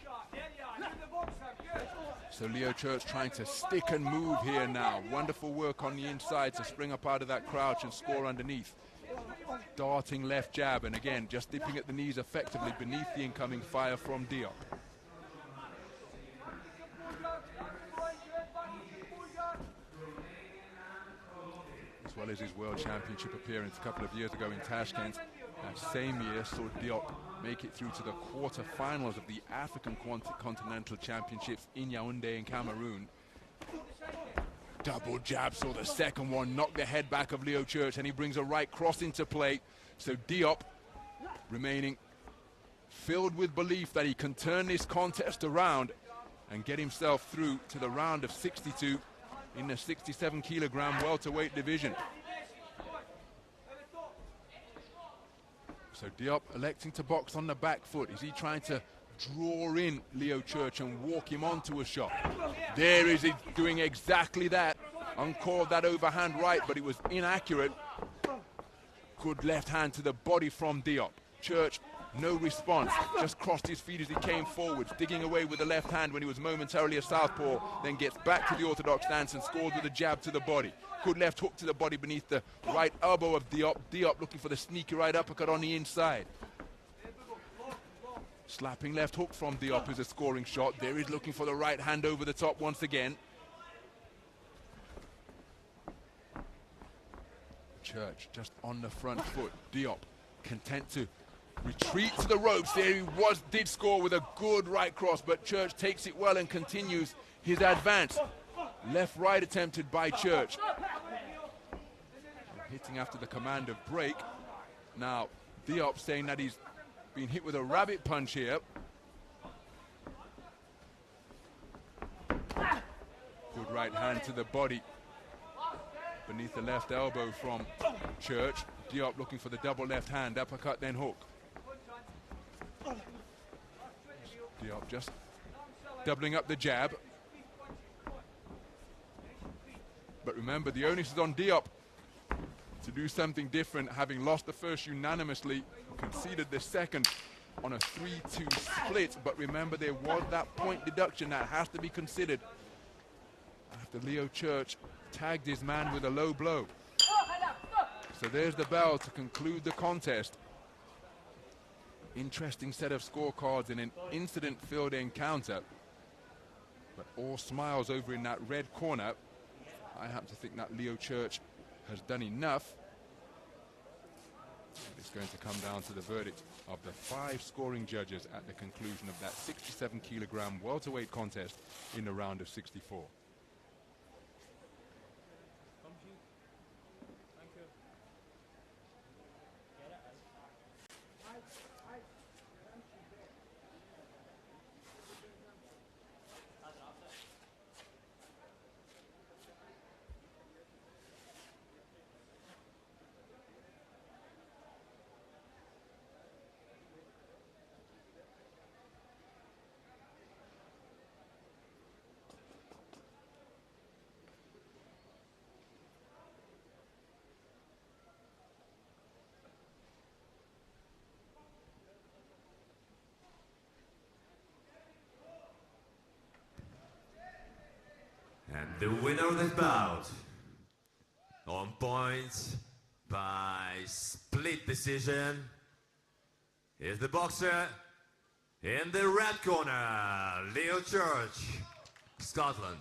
So Leo Church trying to stick and move here now. Wonderful work on the inside to spring up out of that crouch and score underneath. Darting left jab, and again just dipping at the knees effectively beneath the incoming fire from Diop. As well as his World Championship appearance a couple of years ago in Tashkent. That same year saw Diop make it through to the quarter-finals of the African Continental Championships in Yaoundé in Cameroon. Double jab, saw the second one knock the head back of Leo Church, and he brings a right cross into play. So Diop remaining filled with belief that he can turn this contest around and get himself through to the round of 62 in the 67-kilogram welterweight division. So Diop electing to box on the back foot. Is he trying to draw in Leo Church and walk him onto a shot? There is he doing exactly that. Uncoiled that overhand right, but it was inaccurate. Good left hand to the body from Diop. Church, no response, just crossed his feet as he came forwards, digging away with the left hand when he was momentarily a southpaw, then gets back to the orthodox stance and scores with a jab to the body. Good left hook to the body beneath the right elbow of Diop. Diop looking for the sneaky right uppercut on the inside. Slapping left hook from Diop is a scoring shot. There he's looking for the right hand over the top once again. Church just on the front foot. Diop content to retreat to the ropes. There he did score with a good right cross, but Church takes it well and continues his advance. Left-right attempted by Church. Hitting after the command of break. Now, Diop saying that he's been hit with a rabbit punch here. Good right hand to the body. Beneath the left elbow from Church. Diop looking for the double left hand, uppercut then hook. Diop just doubling up the jab. But remember, the onus is on Diop to do something different, having lost the first unanimously, conceded the second on a 3-2 split. But remember, there was that point deduction that has to be considered after Leo Church tagged his man with a low blow. So there's the bell to conclude the contest. Interesting set of scorecards in an incident-filled encounter. But all smiles over in that red corner. I happen to think that Leo Church has done enough. It's going to come down to the verdict of the 5 scoring judges at the conclusion of that 67-kilogram welterweight contest in the round of 64. And the winner of this bout, on points by split decision, is the boxer in the red corner, Leo Church, Scotland.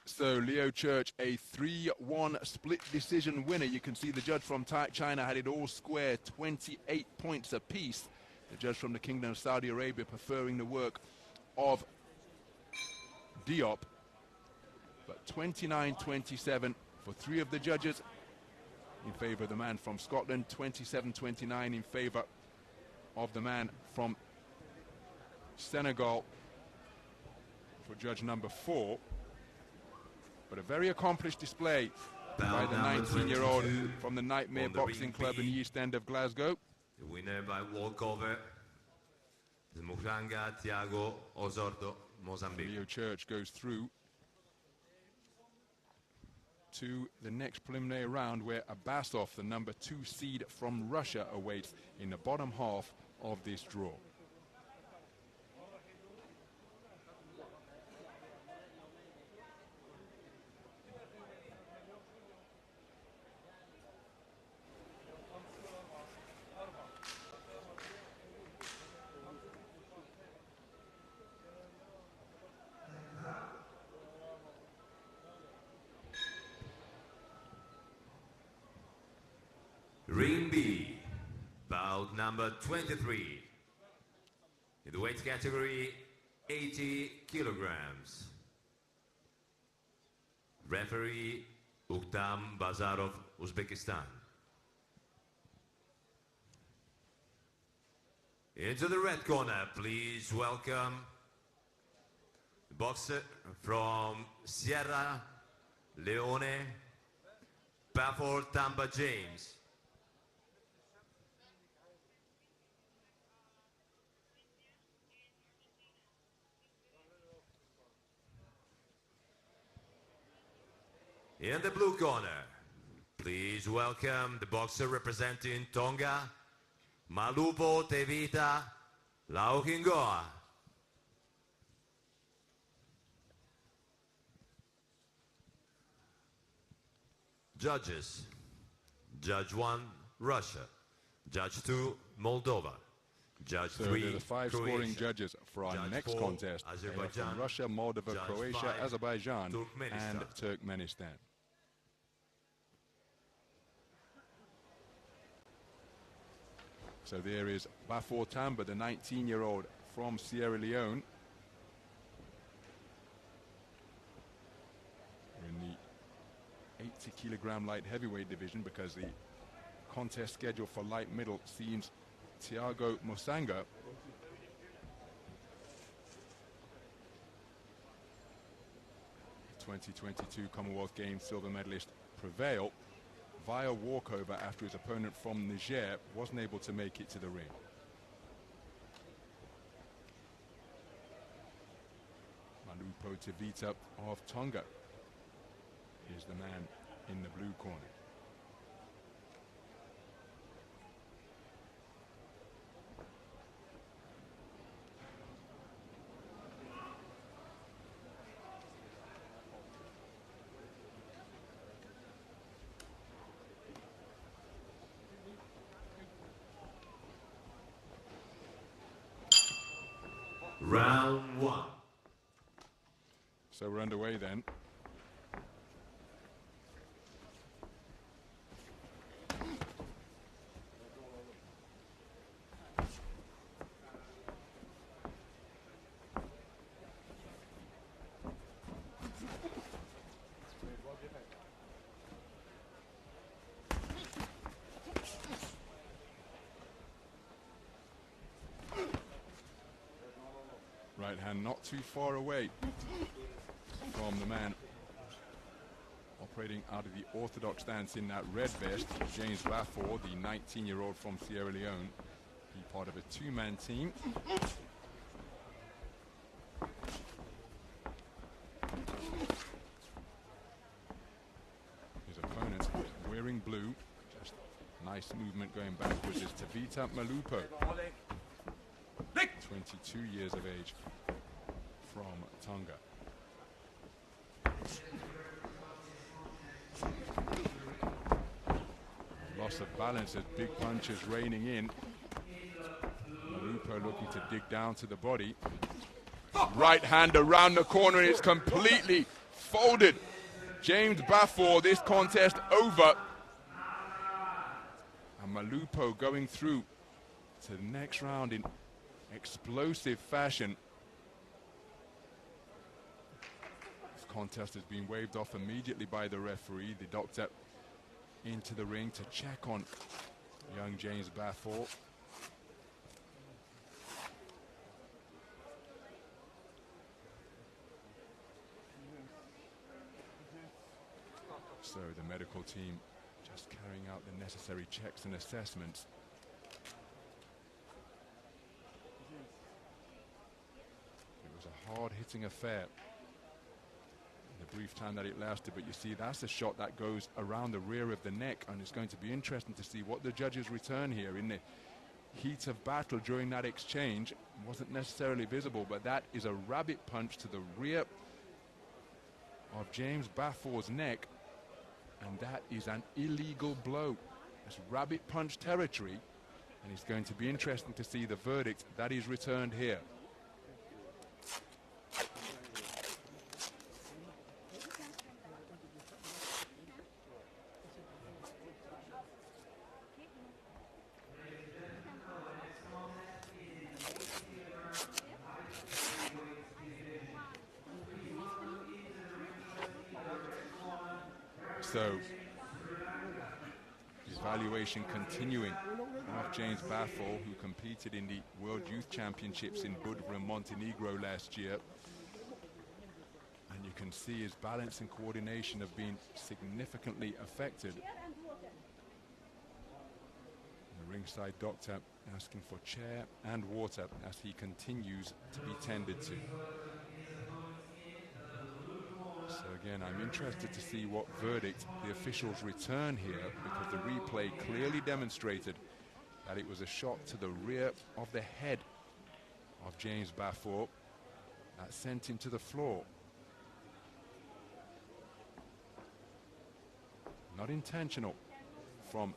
So Leo Church, a 3-1 split decision winner. You can see the judge from China had it all square, 28 points apiece. The judge from the Kingdom of Saudi Arabia preferring the work of Diop. But 29-27 for 3 of the judges in favor of the man from Scotland, 27-29 in favor of the man from Senegal for judge number 4. But a very accomplished display by the 19-year-old from the Nightmare Boxing Club in the East End of Glasgow. The winner by walkover is Muhanga Thiago Osordo, Mozambique. Leo Church goes through to the next preliminary round, where Abbasov, the number 2 seed from Russia, awaits in the bottom half of this draw. Ring B, bout number 23, in the weight category 80 kilograms. Referee Uktam Bazarov, Uzbekistan. Into the red corner, please welcome the boxer from Sierra Leone, Bafford Tamba James. In the blue corner, please welcome the boxer representing Tonga, Malupo Tevita Laukingoa. Judges: Judge 1, Russia. Judge 2, Moldova. Judge 3, there are the 5 Croatia. scoring judges for our Judge next 4, contest, Azerbaijan. from Russia, Moldova, Judge Croatia, 5, Azerbaijan, Turkmenistan. and Turkmenistan. So there is Bafford Tamba, the 19-year-old from Sierra Leone. We're in the 80-kilogram light heavyweight division, because the contest schedule for light middle seems Thiago Mosanga, (2022) Commonwealth Games silver medalist, prevail via walkover after his opponent from Niger wasn't able to make it to the ring. Malupo Tevita of Tonga is the man in the blue corner. Round 1. So we're underway then. Right hand not too far away from the man operating out of the orthodox stance in that red vest, James Bafor, the 19-year-old from Sierra Leone. He part of a two-man team. His opponent wearing blue. Just nice movement going backwards is Tavita Malupo. 22 years of age from Tonga. Loss of balance as big punches raining in. Malupo looking to dig down to the body. Right hand around the corner and it's completely folded. James Bafor, this contest over. And Malupo going through to the next round in explosive fashion. This contest has been waved off immediately by the referee. The doctor into the ring to check on young James Bafor. So the medical team just carrying out the necessary checks and assessments. Hard-hitting affair in the brief time that it lasted, but you see that's a shot that goes around the rear of the neck, and it's going to be interesting to see what the judges return here. In the heat of battle during that exchange, wasn't necessarily visible, but that is a rabbit punch to the rear of James Bafor's neck, and that is an illegal blow. It's rabbit punch territory, and it's going to be interesting to see the verdict that is returned here. So, evaluation continuing of James Bafor, who competed in the World Youth Championships in Budva, Montenegro last year. And you can see his balance and coordination have been significantly affected. The ringside doctor asking for chair and water as he continues to be tended to. So again, I'm interested to see what verdict the officials return here, because the replay clearly demonstrated that it was a shot to the rear of the head of James Bafor that sent him to the floor. Not intentional from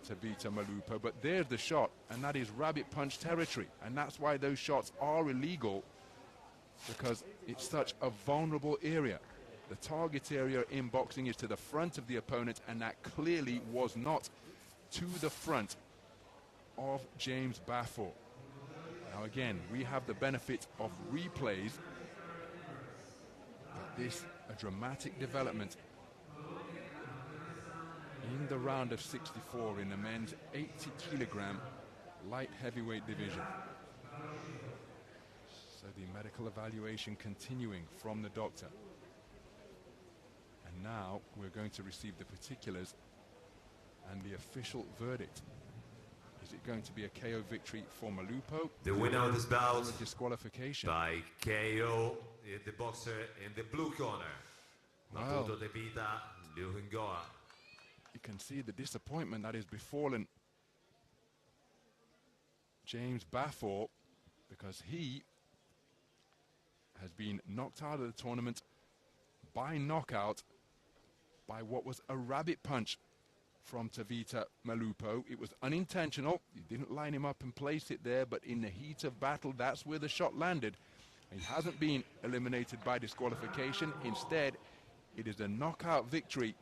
Tavita Malupo, but there's the shot, and that is rabbit punch territory, and that's why those shots are illegal, because it's such a vulnerable area. The target area in boxing is to the front of the opponent, and that clearly was not to the front of James Bafor. Now again, we have the benefit of replays, but this a dramatic development in the round of 64 in the men's 80-kilogram light heavyweight division. So the medical evaluation continuing from the doctor. And now we're going to receive the particulars and the official verdict. Is it going to be a KO victory for Malupo? The winner of this bout or a disqualification by KO, the boxer in the blue corner. Well, you can see the disappointment that is befallen James Bafford, because he has been knocked out of the tournament by knockout by what was a rabbit punch from Tavita Malupo. It was unintentional. He didn't line him up and place it there, but in the heat of battle, that's where the shot landed. He hasn't been eliminated by disqualification. Instead, it is a knockout victory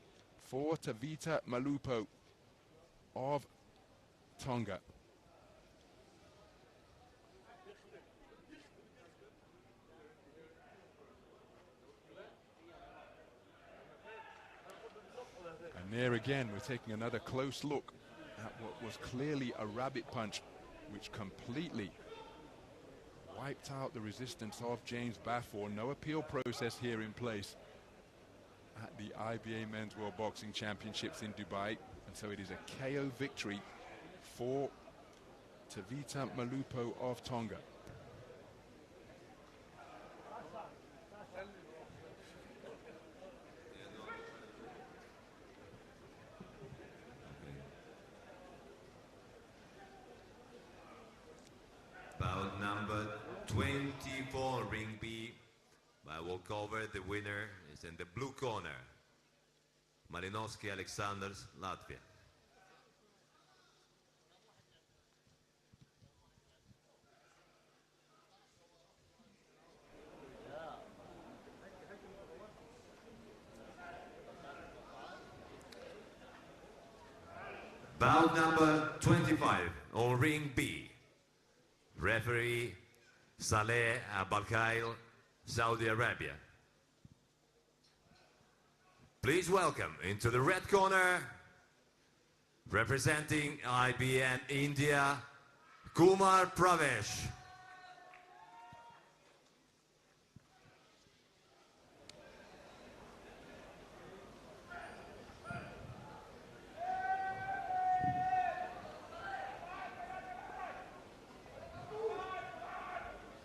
for Tavita Malupo of Tonga. And there again, we're taking another close look at what was clearly a rabbit punch, which completely wiped out the resistance of James Bafford. No appeal process here in place at the IBA Men's World Boxing Championships in Dubai. And so it is a KO victory for Tavita Malupo of Tonga. Bout number 24, ring B. By walkover, the winner is in the blue corner, Malinowski Aleksandrs, Latvia. Bout number 25 on ring B. Referee Saleh Abalkhail, Saudi Arabia. Please welcome into the red corner, representing IBN India, Kumar Pravesh.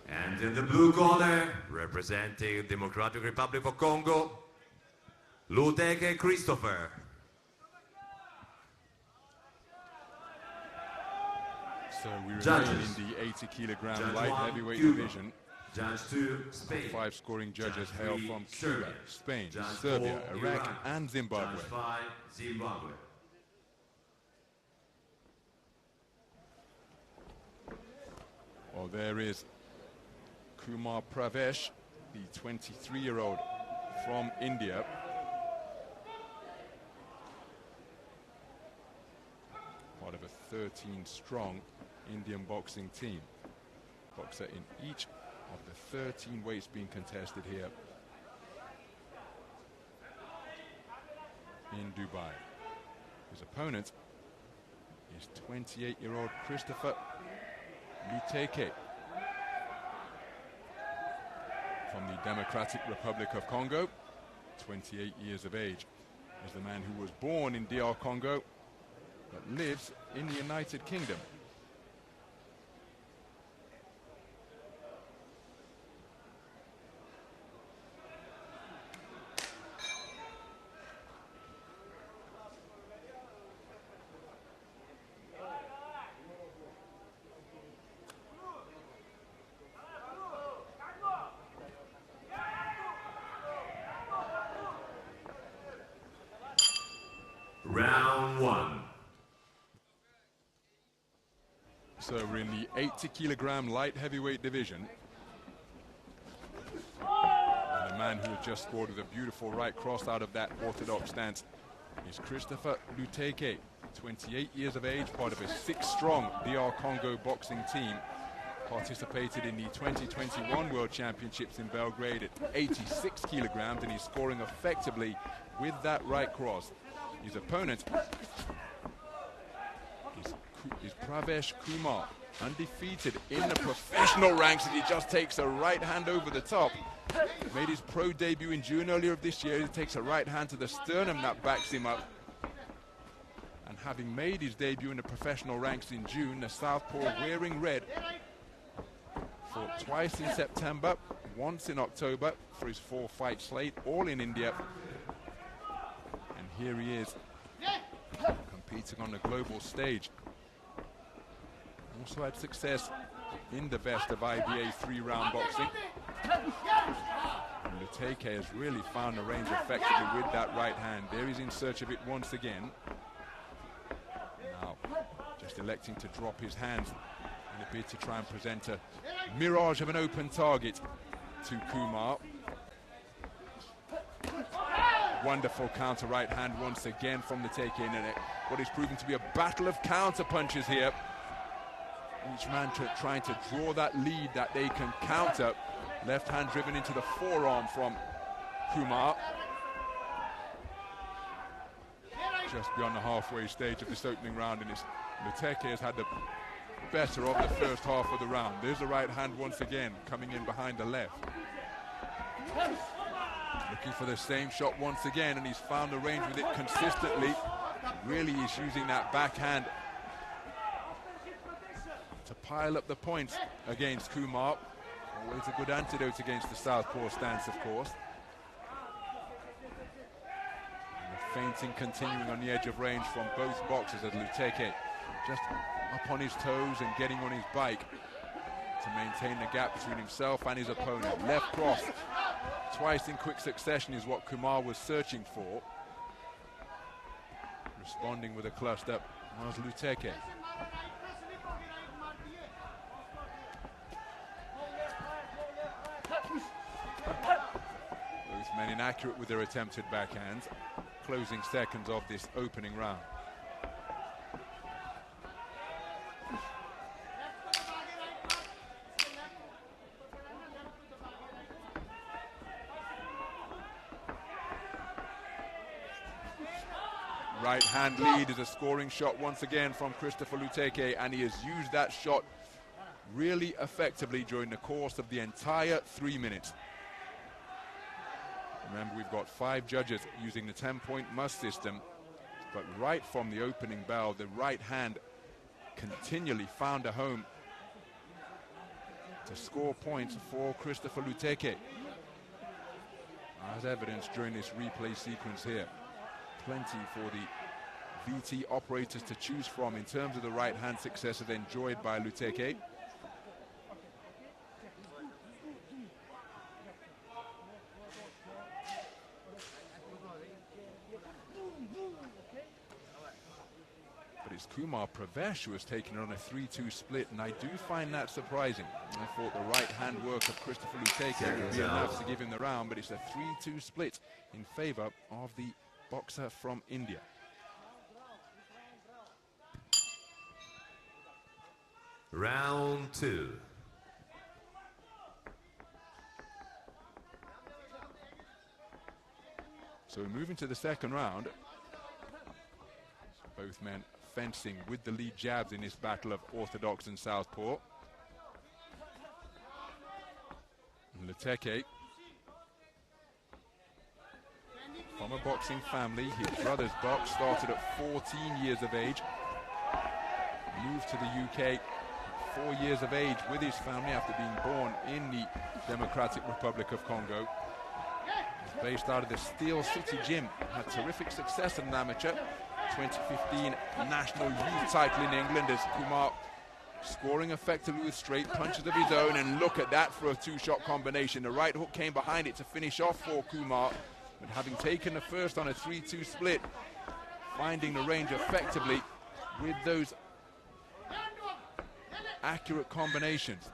And in the blue corner, representing Democratic Republic of Congo, Luteke Christopher. So we remain in the 80 kilogram light heavyweight division. Judge 2, Spain. 5 scoring judges Judge hail 3, from Serbia. Cuba, Spain, Judge Serbia, 4, Iraq, Iran. and Zimbabwe. Judge 5, Zimbabwe. Well, there is Kumar Pravesh, the 23-year-old from India. Part of a 13-strong Indian boxing team. Boxer in each of the 13 weights being contested here in Dubai. His opponent is 28-year-old Christopher Luteke from the Democratic Republic of Congo, 28 years of age. Is the man who was born in DR Congo but lives in the United Kingdom. Round 1. So we're in the 80 kilogram light heavyweight division. And the man who has just scored with a beautiful right cross out of that orthodox stance is Christopher Luteke, 28 years of age, part of a 6-strong DR Congo boxing team. Participated in the 2021 World Championships in Belgrade at 86 kilograms, and he's scoring effectively with that right cross. His opponent is Pravesh Kumar, undefeated in the professional ranks, and he just takes a right hand over the top. Made his pro debut in June earlier of this year. He takes a right hand to the sternum that backs him up. And having made his debut in the professional ranks in June, the southpaw wearing red fought twice in September, once in October for his 4-fight slate, all in India. here he is, competing on the global stage. Also had success in the best of IBA 3-round boxing. And Luteke has really found the range effectively with that right hand. There he's in search of it once again. Now, just electing to drop his hands in a bid to try and present a mirage of an open target to Kumar. Wonderful counter right hand once again from Luteke, and what is proving to be a battle of counter punches here. Each man trying to draw that lead that they can counter. Left hand driven into the forearm from Kumar. Just beyond the halfway stage of this opening round, and Luteke has had the better of the first half of the round. There's the right hand once again, coming in behind the left. Looking for the same shot once again, and he's found the range with it consistently. Really is using that backhand to pile up the points against Kumar. Always a good antidote against the southpaw stance, of course. And the feinting continuing on the edge of range from both boxers as Luteke just up on his toes and getting on his bike to maintain the gap between himself and his opponent. Left cross twice in quick succession is what Kumar was searching for. Responding with a cluster was Luteke. Both men inaccurate with their attempted backhands. Closing seconds of this opening round. Right hand lead is a scoring shot once again from Christopher Luteke, and he has used that shot really effectively during the course of the entire 3 minutes. Remember, we've got 5 judges using the 10-point must system, but right from the opening bell, the right hand continually found a home to score points for Christopher Luteke. As evidenced during this replay sequence here. Plenty for the VT operators to choose from in terms of the right hand successes enjoyed by Luteke. But it's Kumar Pravesh who has taken it on a 3-2 split, and I do find that surprising. I thought the right hand work of Christopher Luteke would be enough to give him the round, but it's a 3-2 split in favor of the boxer from India. Round 2. So we move into the second round. Both men fencing with the lead jabs in this battle of orthodox and southpaw. And Luteke, from a boxing family, his brother's box started at 14 years of age. Moved to the UK 4 years of age with his family after being born in the Democratic Republic of Congo. He's based out of the Steel City Gym. Had terrific success as an amateur. 2015 National Youth title in England as Kumar scoring effectively with straight punches of his own, and look at that for a 2-shot combination. The right hook came behind it to finish off for Kumar, but having taken the first on a 3-2 split, finding the range effectively with those accurate combinations.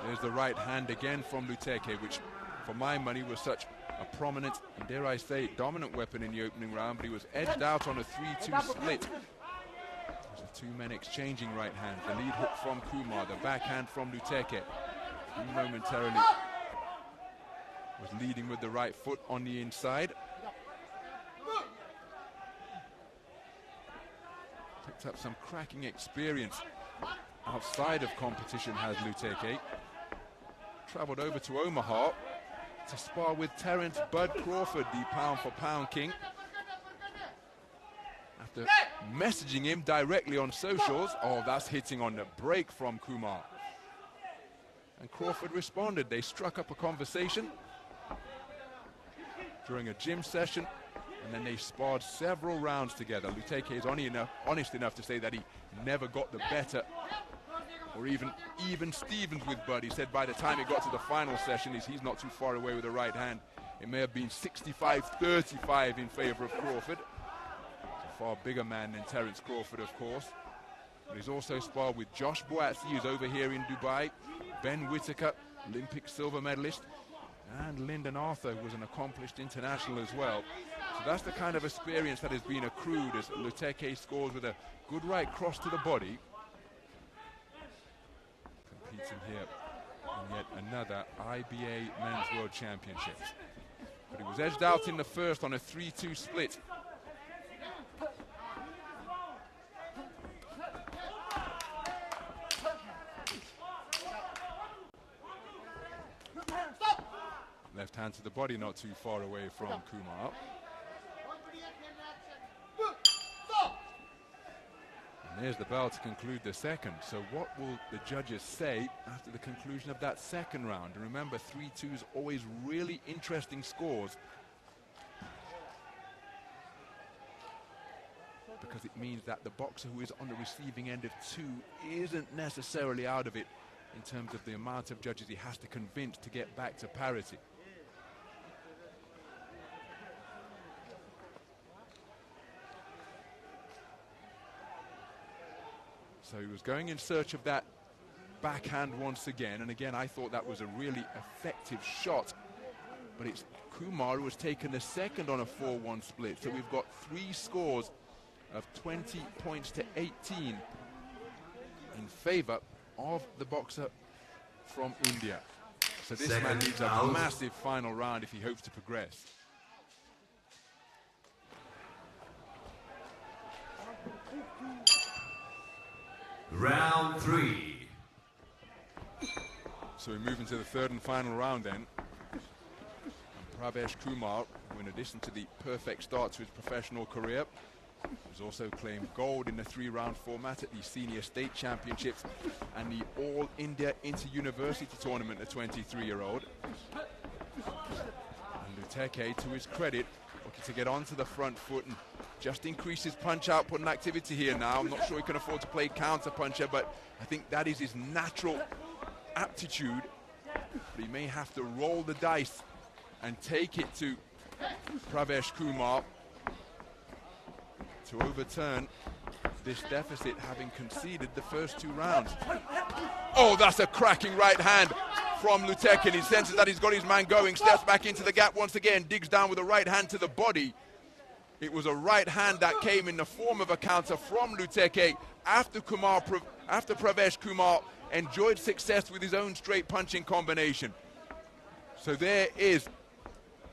There's the right hand again from Luteke, which for my money was such a prominent, and dare I say, dominant weapon in the opening round, but he was edged out on a 3-2 split. There's the 2 men exchanging right hands. The lead hook from Kumar, the backhand from Luteke. He momentarily was leading with the right foot on the inside. Picked up some cracking experience outside of competition has Luteke. Travelled over to Omaha to spar with Terence Bud Crawford, the pound-for-pound king. After messaging him directly on socials, oh, that's hitting on the break from Kumar. And Crawford responded. They struck up a conversation. during a gym session, and then they sparred several rounds together. Luteke is honest enough to say that he never got the better or even Stevens with Bud. He said by the time it got to the final session, he's not too far away with the right hand. It may have been 65-35 in favor of Crawford. He's a far bigger man than Terence Crawford, of course. But he's also sparred with Josh Boatzy, who's over here in Dubai, Ben Whittaker, Olympic silver medalist, and Lyndon Arthur, who was an accomplished international as well. So that's the kind of experience that has been accrued as Luteke scores with a good right cross to the body. Competing here in yet another IBA Men's World Championships. But he was edged out in the first on a 3-2 split. Left hand to the body, not too far away from Kumar. And there's the bell to conclude the second. So what will the judges say after the conclusion of that second round? And remember, 3-2 is always really interesting scores, because it means that the boxer who is on the receiving end of 2 isn't necessarily out of it in terms of the amount of judges he has to convince to get back to parity. So he was going in search of that backhand once again, and again I thought that was a really effective shot, but it's Kumar who has taken the second on a 4-1 split. So we've got 3 scores of 20 points to 18 in favor of the boxer from India. So this man needs a massive final round if he hopes to progress. Round 3. So we move into the third and final round then. And Pravesh Kumar, who in addition to the perfect start to his professional career, has also claimed gold in the 3-round format at the Senior State Championships and the All India Inter-University Tournament, the 23-year-old. And Luteke, to his credit, looking to get onto the front foot and just increase his punch output and activity here now. I'm not sure he can afford to play counter puncher, but I think that is his natural aptitude. But he may have to roll the dice and take it to Pravesh Kumar to overturn this deficit, having conceded the first 2 rounds. Oh, that's a cracking right hand from Luteke. He senses that he's got his man going, steps back into the gap once again, digs down with a right hand to the body. It was a right hand that came in the form of a counter from Luteke after Pravesh Kumar enjoyed success with his own straight punching combination. So there is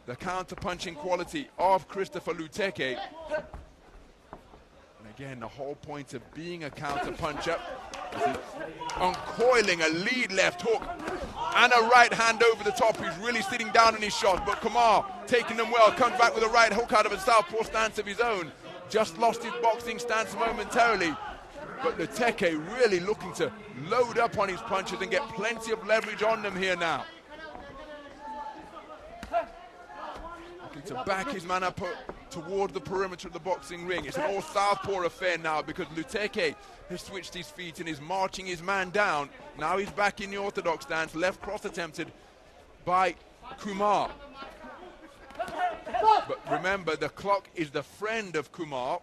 the counter punching quality of Christopher Luteke. And again, the whole point of being a counter puncher is uncoiling a lead left hook and a right hand over the top. He's really sitting down in his shots, but Kumar taking them well, comes back with a right hook out of a southpaw stance of his own. Just lost his boxing stance momentarily, but Luteke really looking to load up on his punches and get plenty of leverage on them here now. Looking to back his man up toward the perimeter of the boxing ring. It's an all southpaw affair now because Luteke has switched his feet and is marching his man down. Now he's back in the orthodox stance, left cross attempted by Kumar. But remember, the clock is the friend of Kumar.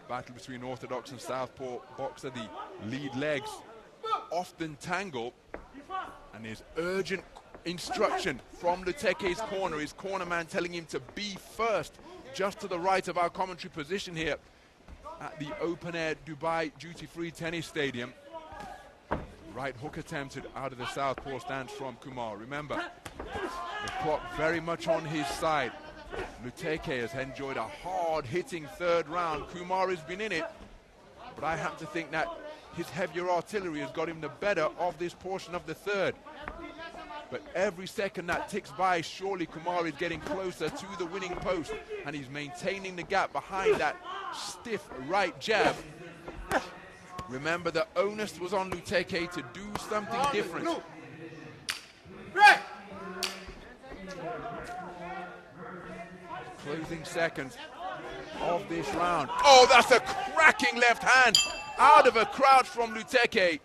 Battle between orthodox and southpaw boxer, the lead legs often tangle, and there's urgent instruction from Luteke's corner, his corner man telling him to be first, just to the right of our commentary position here at the open-air Dubai duty-free tennis stadium. Right hook attempted out of the southpaw stance from Kumar. Remember, the clock very much on his side. Luteke has enjoyed a hard-hitting third round. Kumar has been in it, but I happen to think that his heavier artillery has got him the better of this portion of the third. But every second that ticks by, surely Kumar is getting closer to the winning post, and he's maintaining the gap behind that stiff right jab. Remember, the onus was on Luteke to do something different. Closing seconds of this round. Oh, that's a cracking left hand out of a crouch from Luteke.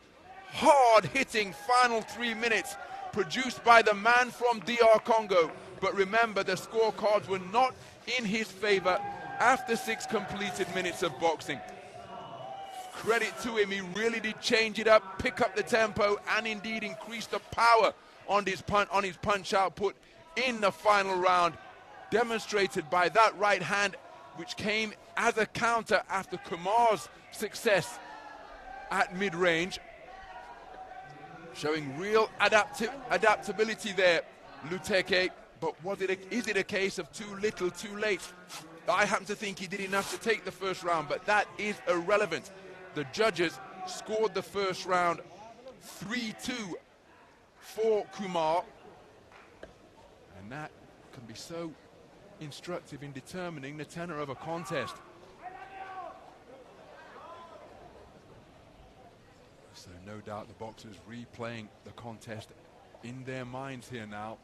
Hard-hitting final 3 minutes produced by the man from DR Congo. But remember, the scorecards were not in his favor after 6 completed minutes of boxing. Credit to him, he really did change it up, pick up the tempo, and indeed increase the power on his punch output in the final round, demonstrated by that right hand, which came as a counter after Kumar's success at mid-range. Showing real adaptability there, Luteke. But is it a case of too little, too late? I happen to think he did enough to take the first round, but that is irrelevant. The judges scored the first round 3-2 for Kumar. And that can be so instructive in determining the tenor of a contest. So no doubt the boxers replaying the contest in their minds here now.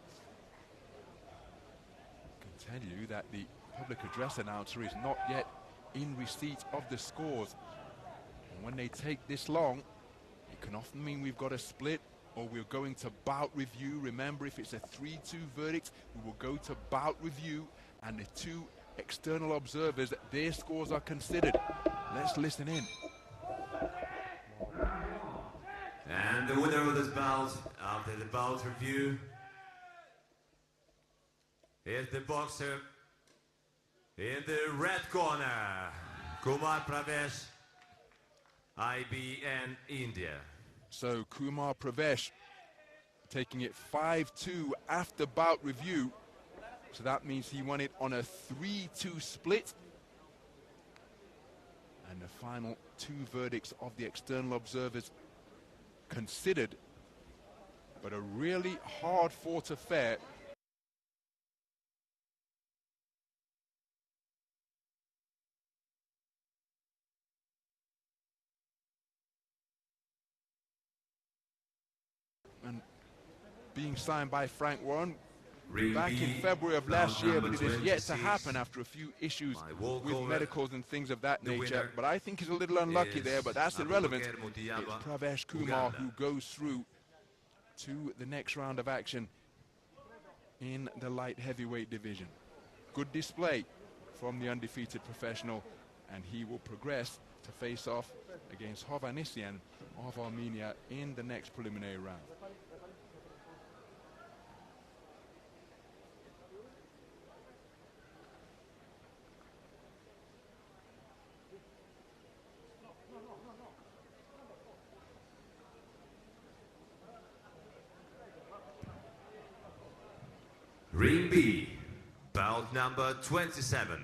I can tell you that the public address announcer is not yet in receipt of the scores. And when they take this long, it can often mean we've got a split or we're going to bout review. Remember, if it's a 3-2 verdict, we will go to bout review, and the 2 external observers, their scores are considered. Let's listen in. And the winner of this bout, after the bout review, is the boxer in the red corner, Kumar Pravesh, IBN India. So Kumar Pravesh taking it 5-2 after bout review. So that means he won it on a 3-2 split. And the final 2 verdicts of the external observers considered, but a really hard-fought affair. And being signed by Frank Warren back in February of last year, but it is yet to happen after a few issues with medicals and things of that nature. But I think he's a little unlucky there, but that's irrelevant. It's Pravesh Kumar who goes through to the next round of action in the light heavyweight division. Good display from the undefeated professional, and he will progress to face off against Hovhannisyan of Armenia in the next preliminary round. Ring B, bout number 27,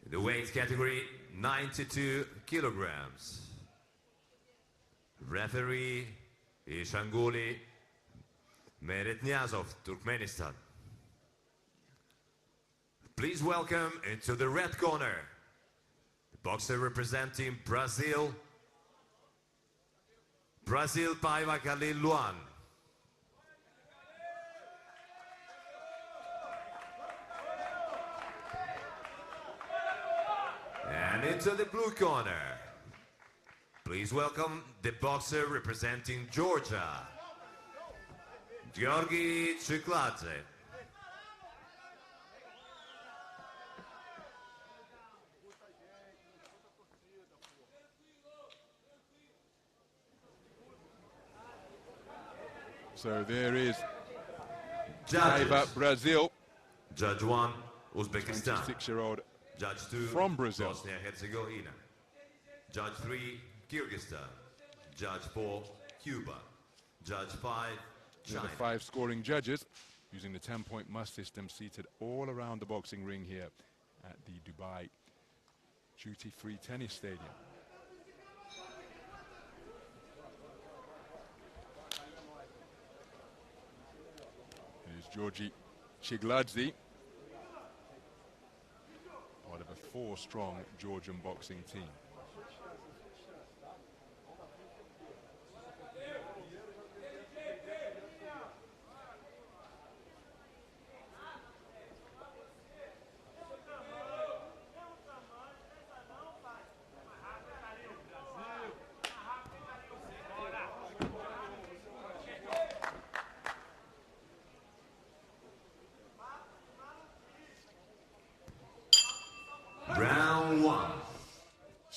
in the weight category 92 kilograms. Referee Ishanguli Meretnyazov, Turkmenistan. Please welcome into the red corner, the boxer representing Brazil, Paiva Khalil Luan. And into the blue corner, please welcome the boxer representing Georgia, GYLYCHJANOV. So there is Judges. Brazil, Judge 1, Uzbekistan. 26-year-old Judge 2, from Brazil. Bosnia-Herzegovina. Judge 3, Kyrgyzstan. Judge 4, Cuba. Judge 5, They're China. the 5 scoring judges using the 10-point must system seated all around the boxing ring here at the Dubai duty-free tennis stadium. Here's Georgi Chigladze, part of a 4-strong Georgian boxing team.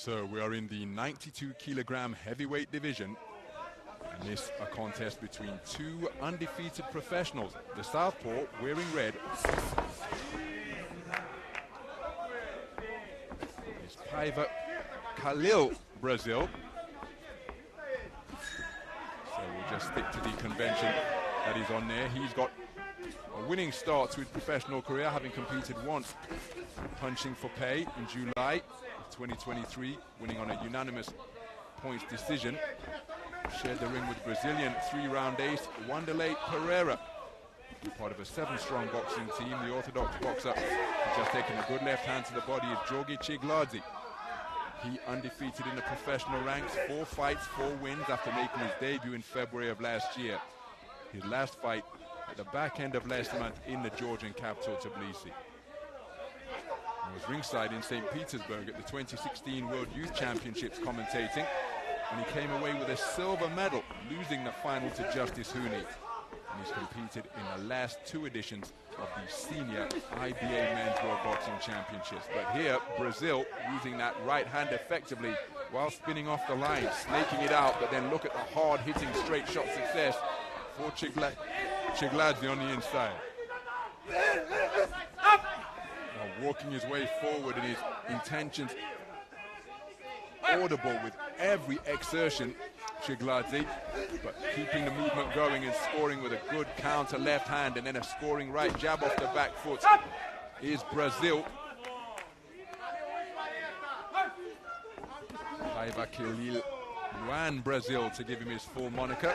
So we are in the 92 kilogram heavyweight division, and this a contest between two undefeated professionals. The southpaw wearing red is Paiva Khalil, Brazil. So we'll just stick to the convention that is on there. He's got a winning start to his professional career, having competed once punching for pay in July 2023, winning on a unanimous points decision. Shared the ring with Brazilian three-round ace Wanderlei Pereira, part of a seven-strong boxing team. The orthodox boxer has just taken a good left hand to the body is Georgi Chigladze. He undefeated in the professional ranks, 4 fights, 4 wins after making his debut in February of last year. His last fight at the back end of last month in the Georgian capital, Tbilisi. He was ringside in St. Petersburg at the 2016 World Youth Championships commentating, and he came away with a silver medal, losing the final to Justice Huni. And he's competed in the last 2 editions of the senior IBA Men's World Boxing Championships. But here, Brazil using that right hand effectively while spinning off the line, snaking it out, but then look at the hard-hitting straight shot success for Chigladze on the inside. Now walking his way forward, and his intentions audible with every exertion, Chigladze, but keeping the movement going and scoring with a good counter left hand and then a scoring right jab off the back foot is Brazil. Paiva Khalil Juan Brazil, to give him his full moniker.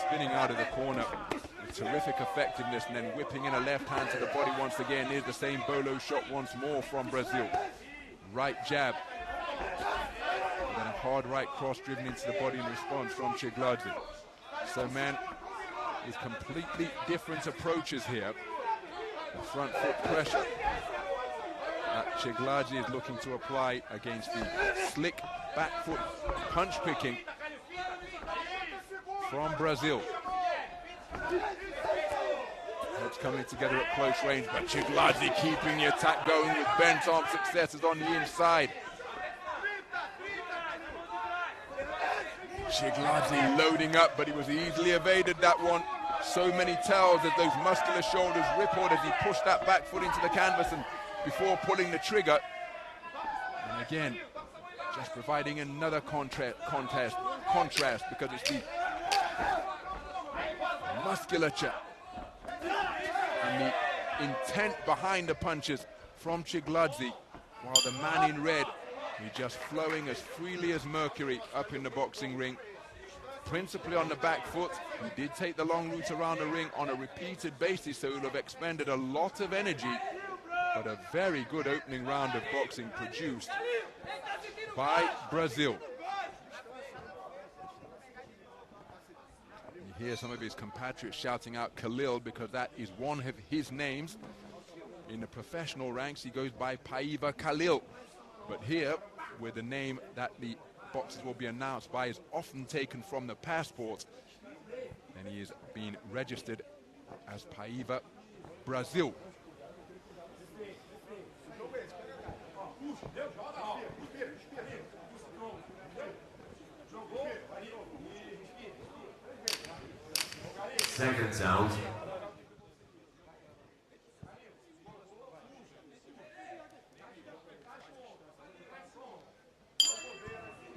Spinning out of the corner with terrific effectiveness, and then whipping in a left hand to the body once again. Here's the same bolo shot once more from Brazil. Right jab. And then a hard right cross driven into the body in response from Chigladze. So, man, with completely different approaches here. The front foot pressure that Chigladze is looking to apply against the slick back foot punch picking from Brazil. Heads coming together at close range, but Chigladze keeping the attack going with bent arm successes on the inside. Chigladze loading up, but he was easily evaded that one. So many tells as those muscular shoulders rippled as he pushed that back foot into the canvas and before pulling the trigger. And again, just providing another contrast because it's the musculature and the intent behind the punches from Chigladze, while the man in red, he's just flowing as freely as mercury up in the boxing ring, principally on the back foot. He did take the long route around the ring on a repeated basis, so he'll have expended a lot of energy, but a very good opening round of boxing produced by Brazil. You hear some of his compatriots shouting out Khalil because that is one of his names. In the professional ranks, he goes by Paiva Khalil. But here, where the name that the boxers will be announced by is often taken from the passport, and he is being registered as Paiva Brazil. Seconds out.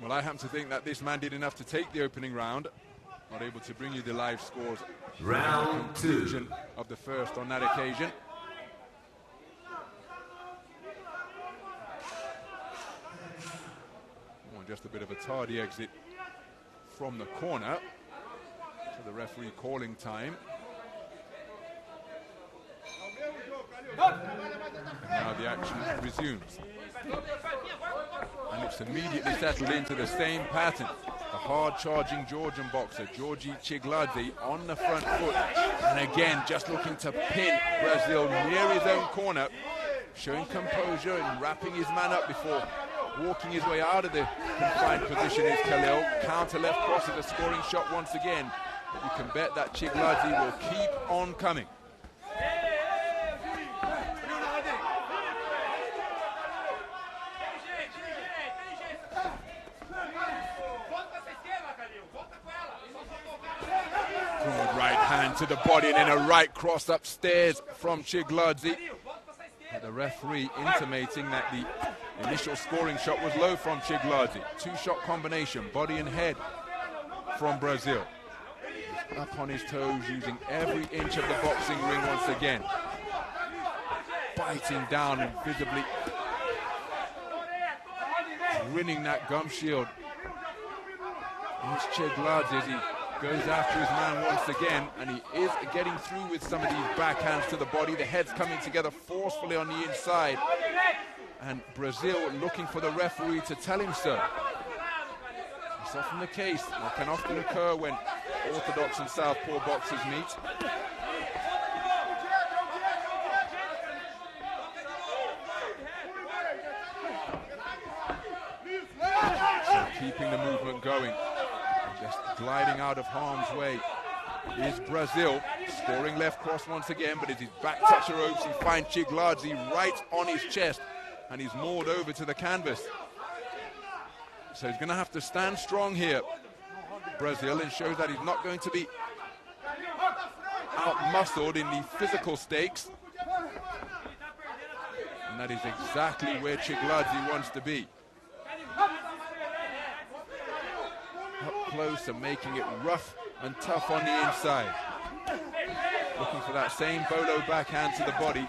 Well, I happen to think that this man did enough to take the opening round. Not able to bring you the live scores. Round 2 of the first on that occasion. Oh, just a bit of a tardy exit from the corner. So the referee calling time. And now the action resumes. And it's immediately settled into the same pattern. The hard-charging Georgian boxer, Georgi Chigladze, on the front foot. And again, just looking to pin Brazil near his own corner, showing composure and wrapping his man up before walking his way out of the confined position is Khalil. Counter left cross is a scoring shot once again. But you can bet that Chigladze will keep on coming. hand to the body and then a right cross upstairs from Chigladze. But the referee intimating that the initial scoring shot was low from Chigladze. Two-shot combination, body and head from Brazil. He's up on his toes, using every inch of the boxing ring once again. Biting down and visibly winning that gum shield. Here's Chigladze as he goes after his man once again, and he is getting through with some of these backhands to the body. The head's coming together forcefully on the inside, and Brazil looking for the referee to tell him so. It's often the case, it can often occur when orthodox and southpaw boxers meet. So keeping the movement going, just gliding out of harm's way is Brazil, scoring left cross once again, but as his back touch the ropes, he finds Chigladze right on his chest, and he's moored over to the canvas. So he's going to have to stand strong here, Brazil, and shows that he's not going to be out-muscled in the physical stakes. And that is exactly where Chigladze wants to be. Up close and making it rough and tough on the inside. Looking for that same bolo backhand to the body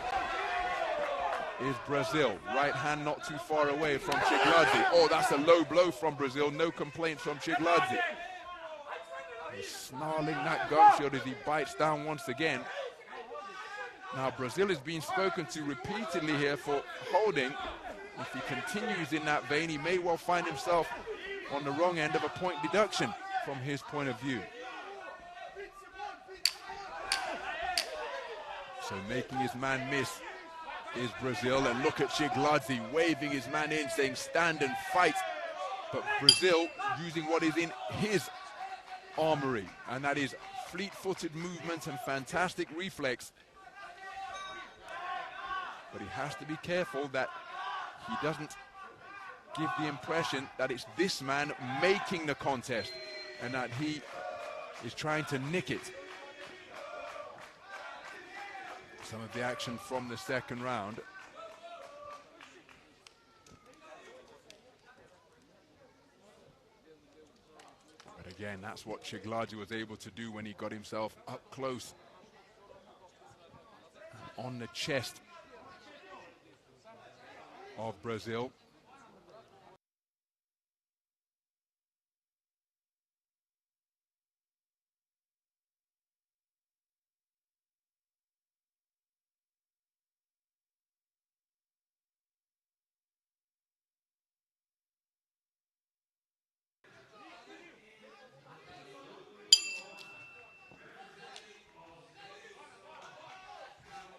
is Brazil. Right hand not too far away from Chigladze. Oh, that's a low blow from Brazil. No complaints from Chigladze. He's snarling that gum shield as he bites down once again. Now Brazil is being spoken to repeatedly here for holding. If he continues in that vein, he may well find himself on the wrong end of a point deduction from his point of view. So making his man miss is Brazil, and look at Chigladze waving his man in, saying stand and fight. But Brazil using what is in his armory, and that is fleet-footed movement and fantastic reflex. But he has to be careful that he doesn't give the impression that it's this man making the contest and that he is trying to nick it. Some of the action from the second round. But again, that's what Chigladze was able to do when he got himself up close on the chest of Brazil.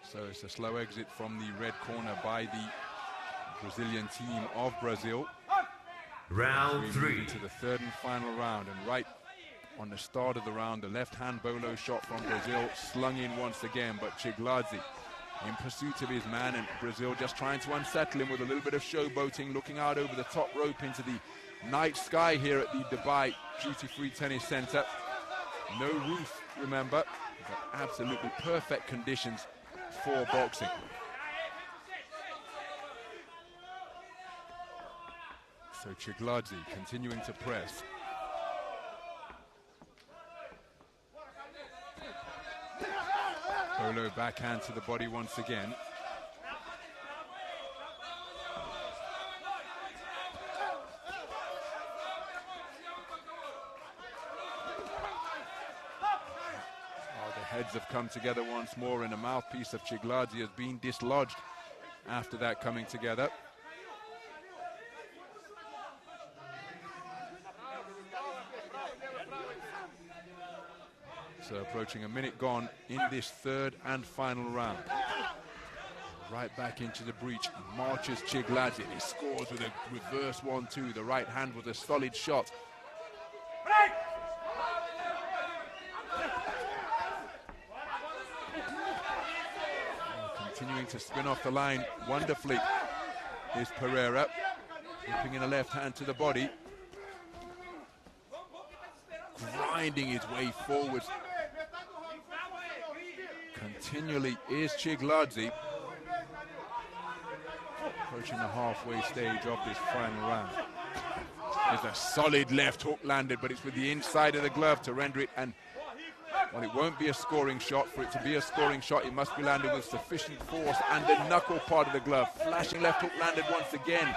So it's a slow exit from the red corner by the Brazilian team of Brazil. Round 3. To the third and final round, and right on the start of the round, the left-hand bolo shot from Brazil slung in once again, but Chigladze in pursuit of his man, and Brazil just trying to unsettle him with a little bit of showboating, looking out over the top rope into the night sky here at the Dubai Duty-Free Tennis Center. No roof, remember, but absolutely perfect conditions for boxing. So Chigladze continuing to press. Bolo backhand to the body once again. Heads have come together once more, and the mouthpiece of Chigladze has been dislodged after that coming together. So approaching a minute gone in this third and final round. Right back into the breach, marches Chigladze. He scores with a reverse 1-2. The right hand was a solid shot. Continuing to spin off the line wonderfully is Pereira, whipping in a left hand to the body, grinding his way forward. continually is Chigladze, approaching the halfway stage of this final round. There's a solid left hook landed, but it's with the inside of the glove to render it, and well, it won't be a scoring shot. For it to be a scoring shot, it must be landed with sufficient force and the knuckle part of the glove. Flashing left hook landed once again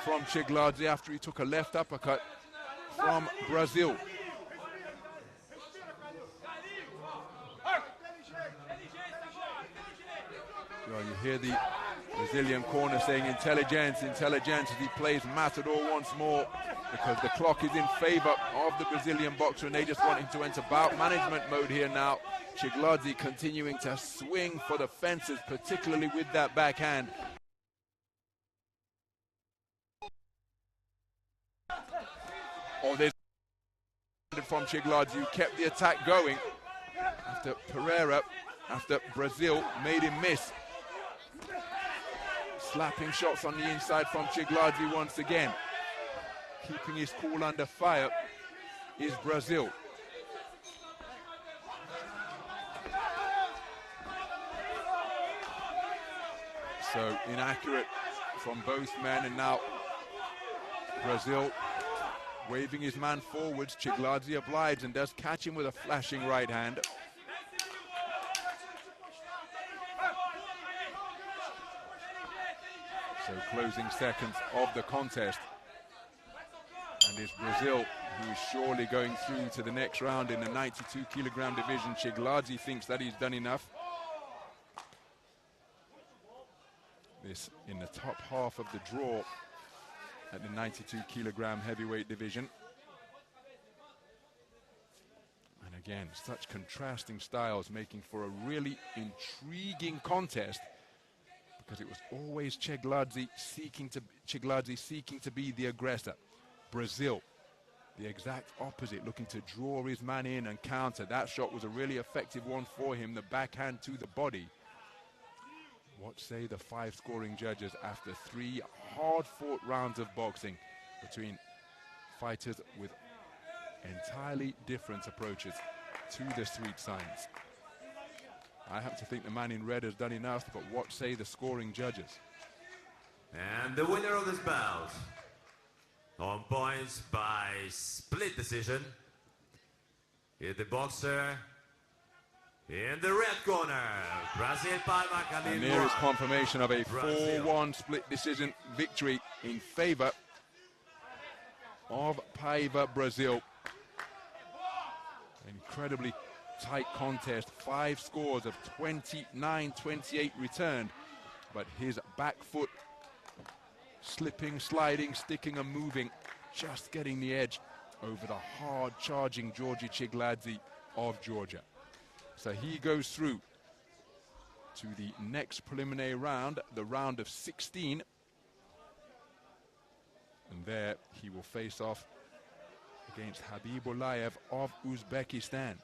from Chigladze after he took a left uppercut from Brazil. Well, you hear the Brazilian corner saying intelligence, intelligence, as he plays Matador once more, because the clock is in favor of the Brazilian boxer and they just want him to enter bout management mode here now. Chigladze continuing to swing for the fences, particularly with that backhand. Oh, there's from Chigladze, who kept the attack going after Brazil made him miss. Slapping shots on the inside from Chigladze once again. Keeping his cool under fire is Brazil. So inaccurate from both men, and now Brazil waving his man forwards. Chigladze obliges and does catch him with a flashing right hand. So closing seconds of the contest. And it's Brazil who is surely going through to the next round in the 92 kilogram division. Chigladze thinks that he's done enough. This in the top half of the draw at the 92 kilogram heavyweight division. And again, such contrasting styles, making for a really intriguing contest, because it was always Chigladze seeking to be the aggressor. Brazil, the exact opposite, looking to draw his man in and counter. That shot was a really effective one for him, the backhand to the body. What say the 5 scoring judges after 3 hard-fought rounds of boxing between fighters with entirely different approaches to the sweet science? I have to think the man in red has done enough, but what say the scoring judges? And the winner of this bout, on points by split decision, is the boxer in the red corner, Brazil Palma Khalil. And there is confirmation of a 4-1 split decision victory in favor of Paiva Brazil. Incredibly tight contest, 5 scores of 29-28 returned, but his back foot slipping, sliding, sticking and moving, just getting the edge over the hard charging Georgi Chigladze of Georgia. So he goes through to the next preliminary round, the round of 16. And there he will face off against Habibulayev of Uzbekistan.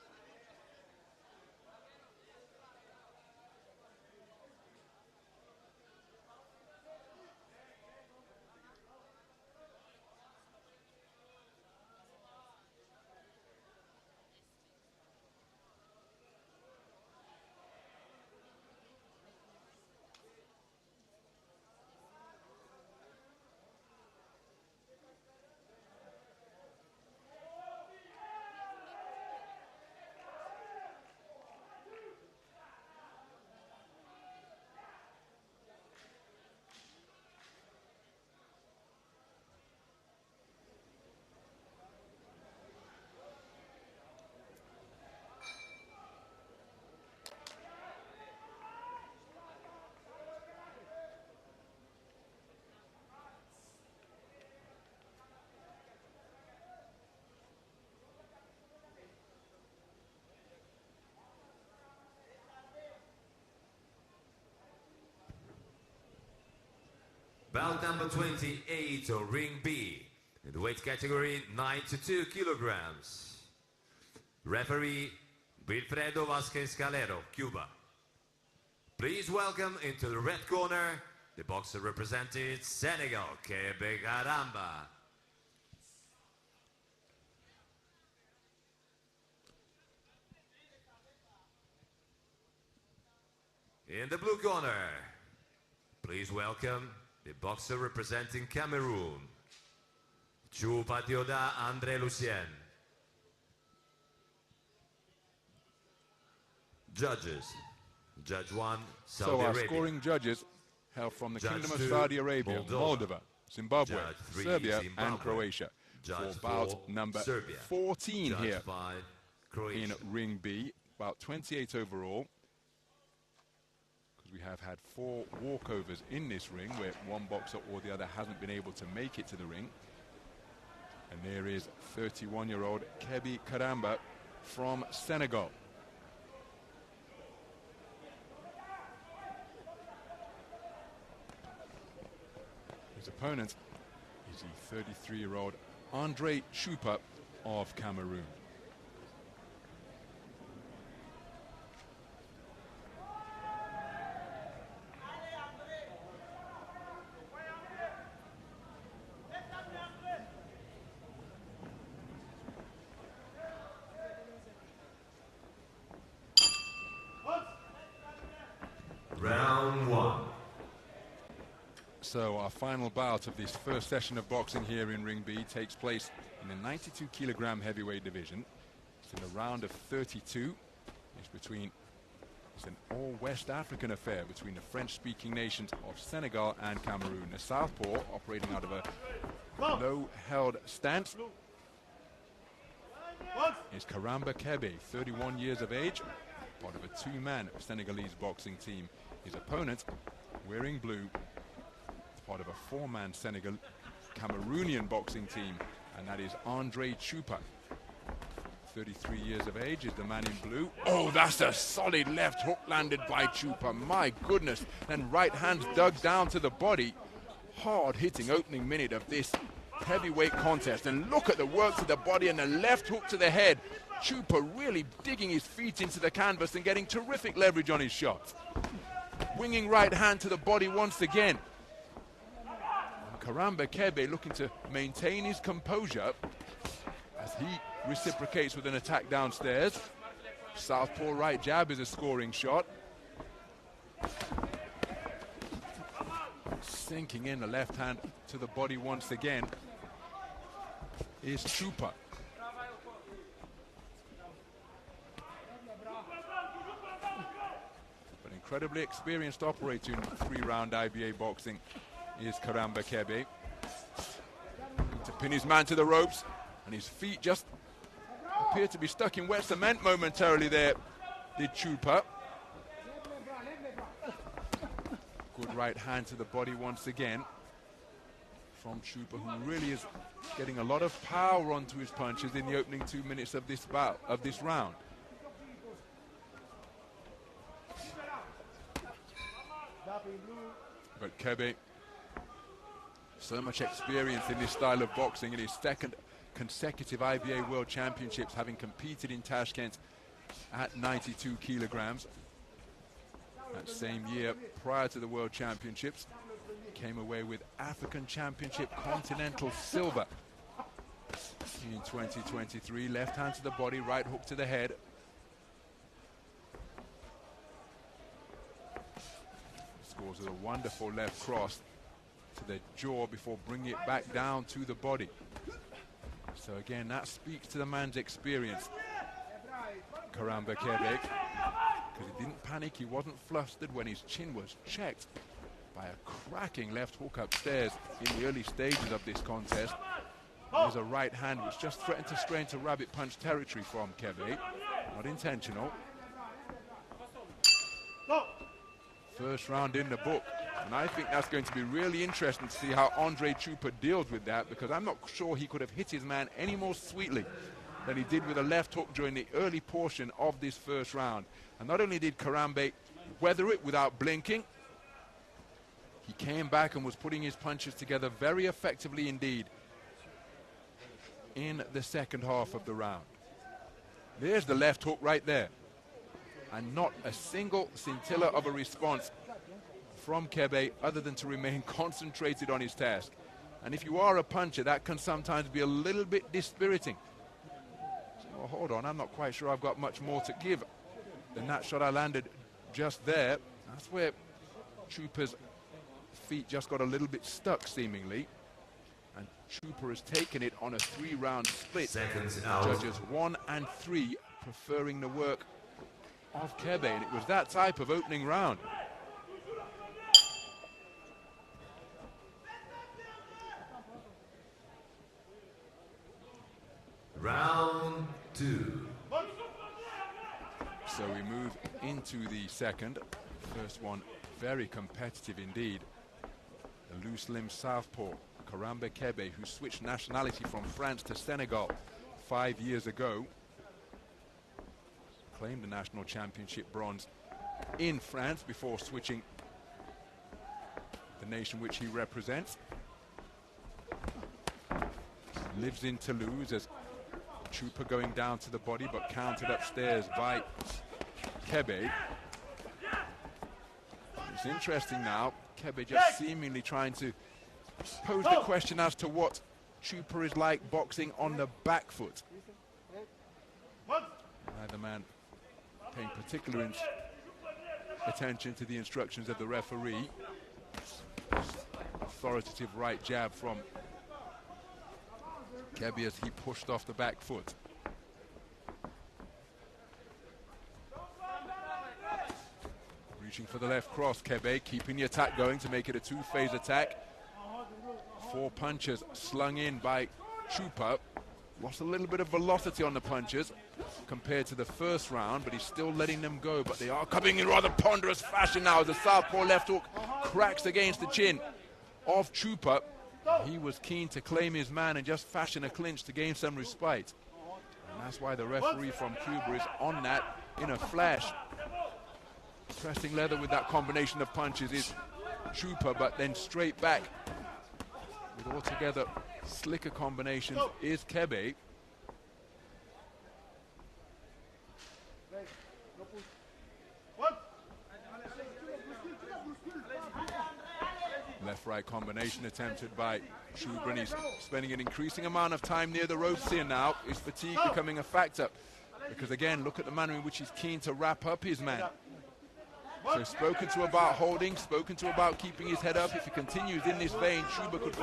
Bout number 28 on ring B, in the weight category 92 kilograms. Referee Wilfredo Vasquez Calero, Cuba. Please welcome into the red corner the boxer represented Senegal, Kebe Garamba. In the blue corner, please welcome the boxer representing Cameroon, Chupatioda Andre Lucien. Judges, Judge 1, Saudi So our Arabia. scoring judges hail from the Judge Kingdom of 2, Saudi Arabia, Moldova. Moldova, Zimbabwe, Judge 3, Serbia, Zimbabwe. and Croatia. Judge For bout 4, number Serbia. 14 Judge here 5, in Croatia. Ring B, about 28 overall. Because we have had 4 walkovers in this ring where one boxer or the other hasn't been able to make it to the ring. And there is 31-year-old Kebi Karamba from Senegal. His opponent is the 33-year-old Andre Chupa of Cameroon. Round 1. So our final bout of this first session of boxing here in Ring B takes place in the 92 kilogram heavyweight division. It's in the round of 32. It's an all West African affair between the French-speaking nations of Senegal and Cameroon. The southpaw operating out of a low-held stance is Karamba Kebe, 31 years of age, part of a 2-man Senegalese boxing team. His opponent, wearing blue, part of a 4-man Senegal Cameroonian boxing team, and that is Andre Chupa. 33 years of age is the man in blue. Oh, that's a solid left hook landed by Chupa. My goodness. Then right hands dug down to the body. Hard hitting opening minute of this heavyweight contest. And look at the work to the body and the left hook to the head. Chupa really digging his feet into the canvas and getting terrific leverage on his shot. Winging right hand to the body once again. Karamba Kebe looking to maintain his composure as he reciprocates with an attack downstairs. Southpaw right jab is a scoring shot. Sinking in the left hand to the body once again is Chupa. But incredibly experienced operator in 3-round IBA boxing is Karamba Kebe. To pin his man to the ropes, and his feet just appear to be stuck in wet cement momentarily there, did Chupa. Good right hand to the body once again from Chupa, who really is getting a lot of power onto his punches in the opening 2 minutes of this bout, of this round. But Kebe, so much experience in this style of boxing, in his second consecutive IBA World Championships, having competed in Tashkent at 92 kilograms. That same year, prior to the World Championships, came away with African Championship Continental Silver in 2023. Left hand to the body, right hook to the head. Scores with a wonderful left cross to the jaw before bringing it back down to the body. So again, that speaks to the man's experience, Karamba Kebe, because he didn't panic, he wasn't flustered when his chin was checked by a cracking left hook upstairs in the early stages of this contest. There's a right hand which just threatened to stray into rabbit punch territory from Kebe, not intentional. First round in the book, and I think that's going to be really interesting to see how Andre Chupa deals with that, because I'm not sure he could have hit his man any more sweetly than he did with a left hook during the early portion of this first round. And not only did Karamba weather it without blinking, he came back and was putting his punches together very effectively indeed in the second half of the round. There's the left hook right there. And not a single scintilla of a response from Kebe other than to remain concentrated on his task. And if you are a puncher, that can sometimes be a little bit dispiriting. So, hold on, I'm not quite sure I've got much more to give than that shot I landed just there. That's where Chupa's feet just got a little bit stuck, seemingly. And Chupa has taken it on a 3-round split. Seconds out. Judges 1 and 3 preferring the work of Kebe, and it was that type of opening round. Round 2. So we move into the second. First one very competitive indeed. The loose limb southpaw, Karamba Kebe, who switched nationality from France to Senegal 5 years ago. Claimed the national championship bronze in France before switching the nation which he represents. Lives in Toulouse as Chupa going down to the body, but countered upstairs by Kebe. It's interesting now, Kebe just seemingly trying to pose the question as to what Chupa is like boxing on the back foot. Neither man paying particular attention to the instructions of the referee. Authoritative right jab from Kebe as he pushed off the back foot. Reaching for the left cross, Kebe keeping the attack going to make it a 2-phase attack. 4 punches slung in by Chupa. Lost a little bit of velocity on the punches compared to the first round, but he's still letting them go. But they are coming in rather ponderous fashion now as the southpaw left hook cracks against the chin of Chupa. He was keen to claim his man and just fashion a clinch to gain some respite. And that's why the referee from Cuba is on that in a flash. Pressing leather with that combination of punches is Chupa, but then straight back with altogether slicker combinations is Kebe. Left-right combination attempted by Chuba, and he's spending an increasing amount of time near the ropes here now. Is fatigue becoming a factor? Because again, look at the manner in which he's keen to wrap up his man. So spoken to about holding, spoken to about keeping his head up. If he continues in this vein, Chuba could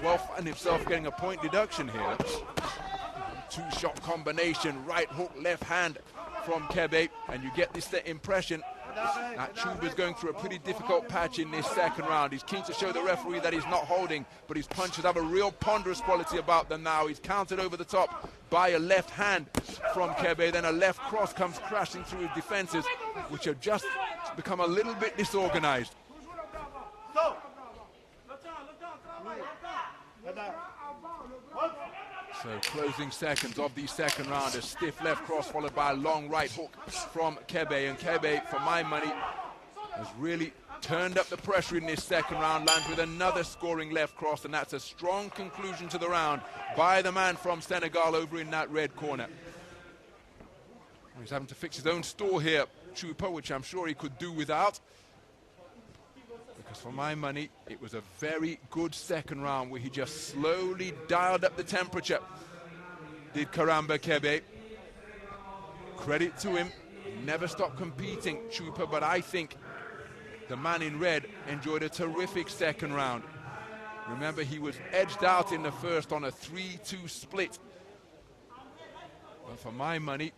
well find himself getting a point deduction here. 2-shot combination, right hook, left hand from Kebe, and you get this impression that Chuba's going through a pretty difficult patch in this second round. He's keen to show the referee that he's not holding, but his punches have a real ponderous quality about them now. He's countered over the top by a left hand from Kebe, then a left cross comes crashing through his defenses, which have just become a little bit disorganized. So closing seconds of the second round, a stiff left cross followed by a long right hook from Kebe, and Kebe, for my money, has really turned up the pressure in this second round, lands with another scoring left cross, and that's a strong conclusion to the round by the man from Senegal over in that red corner. He's having to fix his own stall here, Chupa, which I'm sure he could do without. Because for my money, it was a very good second round where he just slowly dialed up the temperature. Did Karamba Kebe. Credit to him. Never stopped competing, Chupa, but I think the man in red enjoyed a terrific second round. Remember, he was edged out in the first on a 3-2 split. But for my money,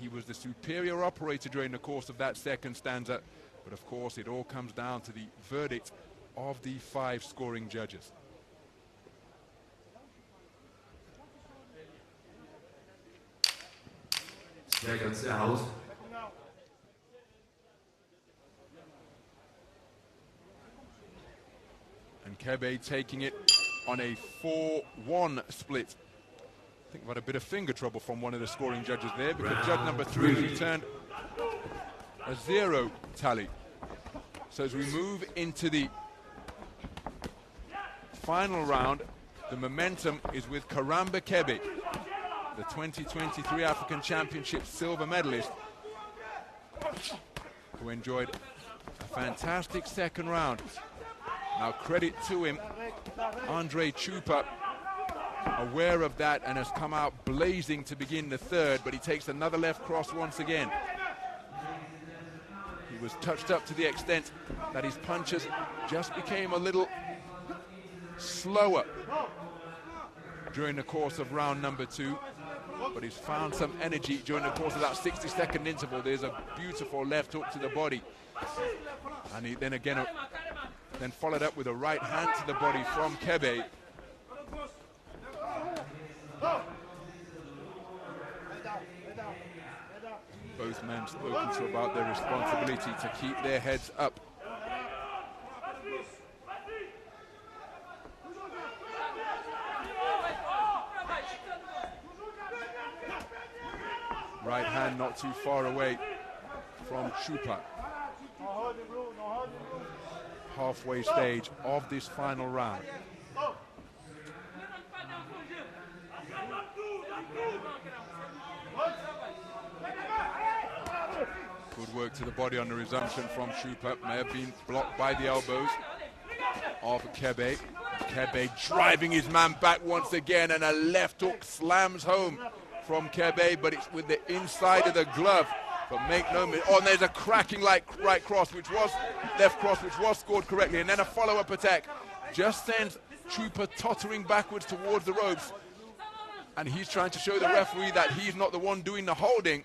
he was the superior operator during the course of that second stanza. But of course, it all comes down to the verdict of the 5 scoring judges. Seconds out. And Kebe taking it on a 4-1 split. I think we've had a bit of finger trouble from one of the scoring judges there, because judge number 3 returned a 0 tally. So as we move into the final round, the momentum is with Karamba Kebe, the 2023 African Championship silver medalist, who enjoyed a fantastic second round. Now credit to him, Andre Chupa, aware of that and has come out blazing to begin the third, but he takes another left cross once again. He was touched up to the extent that his punches just became a little slower during the course of round number 2. But he's found some energy during the course of that 60-second interval. There's a beautiful left hook to the body. And he then again, then followed up with a right hand to the body from Kebe. Both men spoken to about their responsibility to keep their heads up. Right hand not too far away from Chupa. Halfway stage of this final round. Good work to the body on the resumption from Chupa. May have been blocked by the elbows of Kebe. Kebe driving his man back once again, and a left hook slams home from Kebe, but it's with the inside of the glove. But make no mistake. Oh, and there's a cracking right cross, which was left cross, which was scored correctly, and then a follow-up attack just sends Chupa tottering backwards towards the ropes, and he's trying to show the referee that he's not the one doing the holding.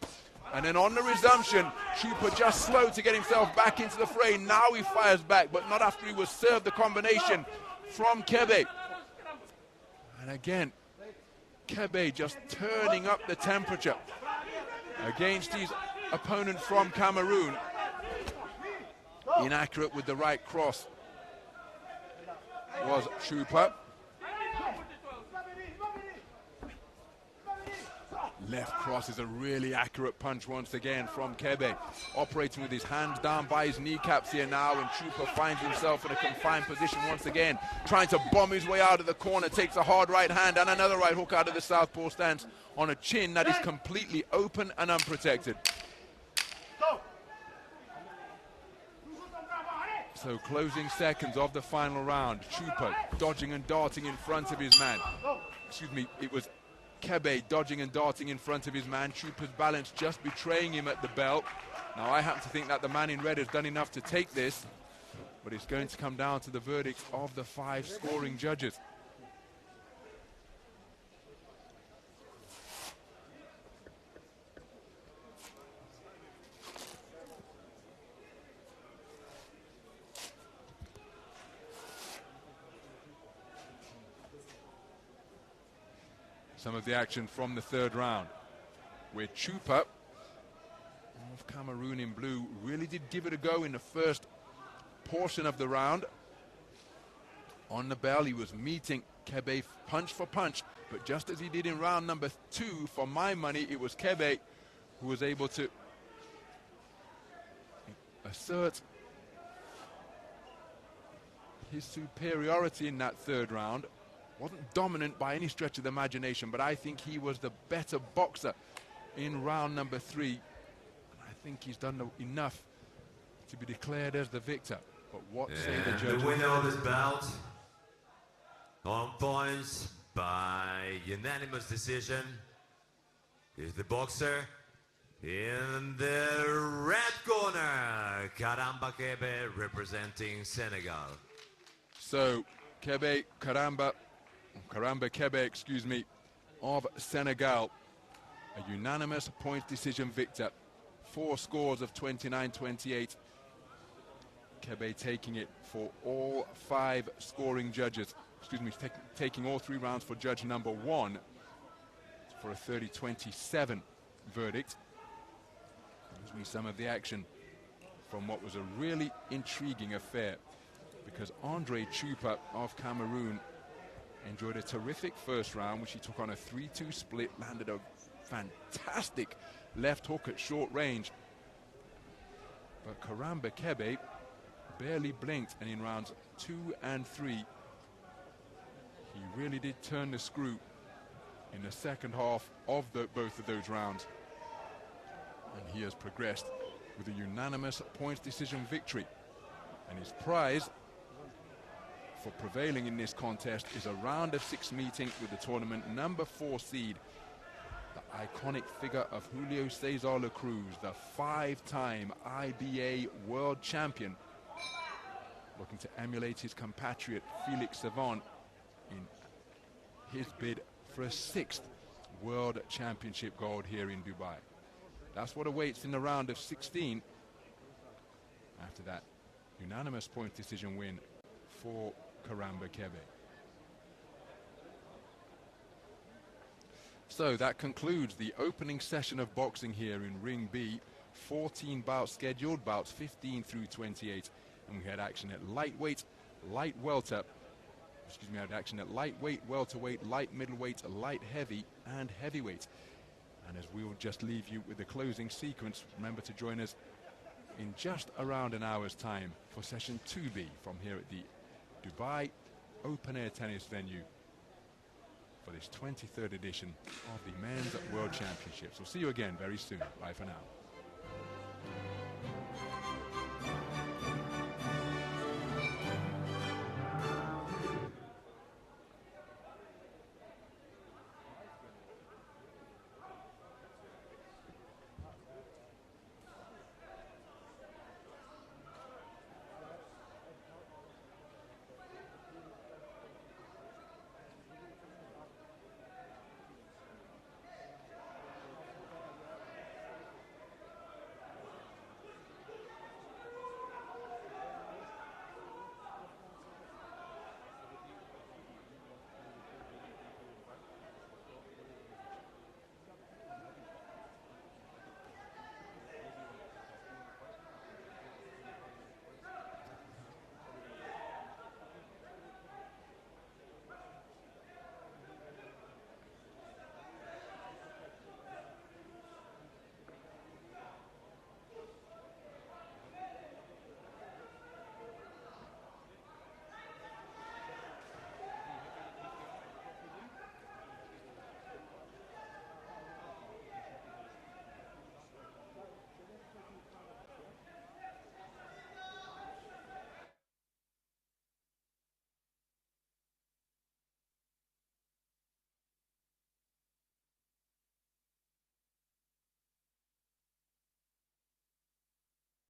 And then on the resumption, Chupa just slow to get himself back into the fray. Now he fires back, but not after he was served the combination from Kebe. And again, Kebe just turning up the temperature against his opponent from Cameroon. Inaccurate with the right cross was Chupa. Left cross is a really accurate punch once again from Kebe. Operating with his hands down by his kneecaps here now, and Chupa finds himself in a confined position once again, trying to bomb his way out of the corner. Takes a hard right hand and another right hook out of the southpaw stance on a chin that is completely open and unprotected. So closing seconds of the final round. Chupa dodging and darting in front of his man. Excuse me, it was Kebe dodging and darting in front of his man. Chupa's balance just betraying him at the belt. Now I happen to think that the man in red has done enough to take this, but it's going to come down to the verdict of the 5 scoring judges. Some of the action from the 3rd round, where Chupa of Cameroon in blue really did give it a go in the first portion of the round. On the bell, he was meeting Kebe punch for punch, but just as he did in round number 2, for my money, it was Kebe who was able to assert his superiority in that 3rd round. Wasn't dominant by any stretch of the imagination, but I think he was the better boxer in round number 3. And I think he's done enough to be declared as the victor. But what say the judges? The winner of this bout, on points by unanimous decision, is the boxer in the red corner, Karamba Kebe, representing Senegal. So, Karamba Kebe, excuse me, of Senegal, a unanimous points decision victor. 4 scores of 29-28. Kebe taking it for all 5 scoring judges. Excuse me, taking all 3 rounds for judge number 1 for a 30-27 verdict. Gives me some of the action from what was a really intriguing affair, because Andre Chupa of Cameroon enjoyed a terrific first round, which he took on a 3-2 split, landed a fantastic left hook at short range. But Karamba Kebe barely blinked, and in rounds 2 and 3, he really did turn the screw in the second half of both of those rounds. And he has progressed with a unanimous points decision victory. And his prize for prevailing in this contest is a round of 6 meeting with the tournament number 4 seed, the iconic figure of Julio Cesar La Cruz, the 5-time IBA world champion, looking to emulate his compatriot Felix Savant in his bid for a 6th world championship gold here in Dubai. That's what awaits in the round of 16. After that unanimous point decision win for Karamba Kebe. So that concludes the opening session of boxing here in Ring B. 14 bouts scheduled, bouts 15 through 28. And we had action at lightweight, light welter, we had action at lightweight, welterweight, light middleweight, light heavy, and heavyweight. And as we will just leave you with the closing sequence, remember to join us in just around an hour's time for session 2B from here at the Dubai Open Air Tennis venue for this 23rd edition of the Men's World Championships. We'll see you again very soon. Bye for now.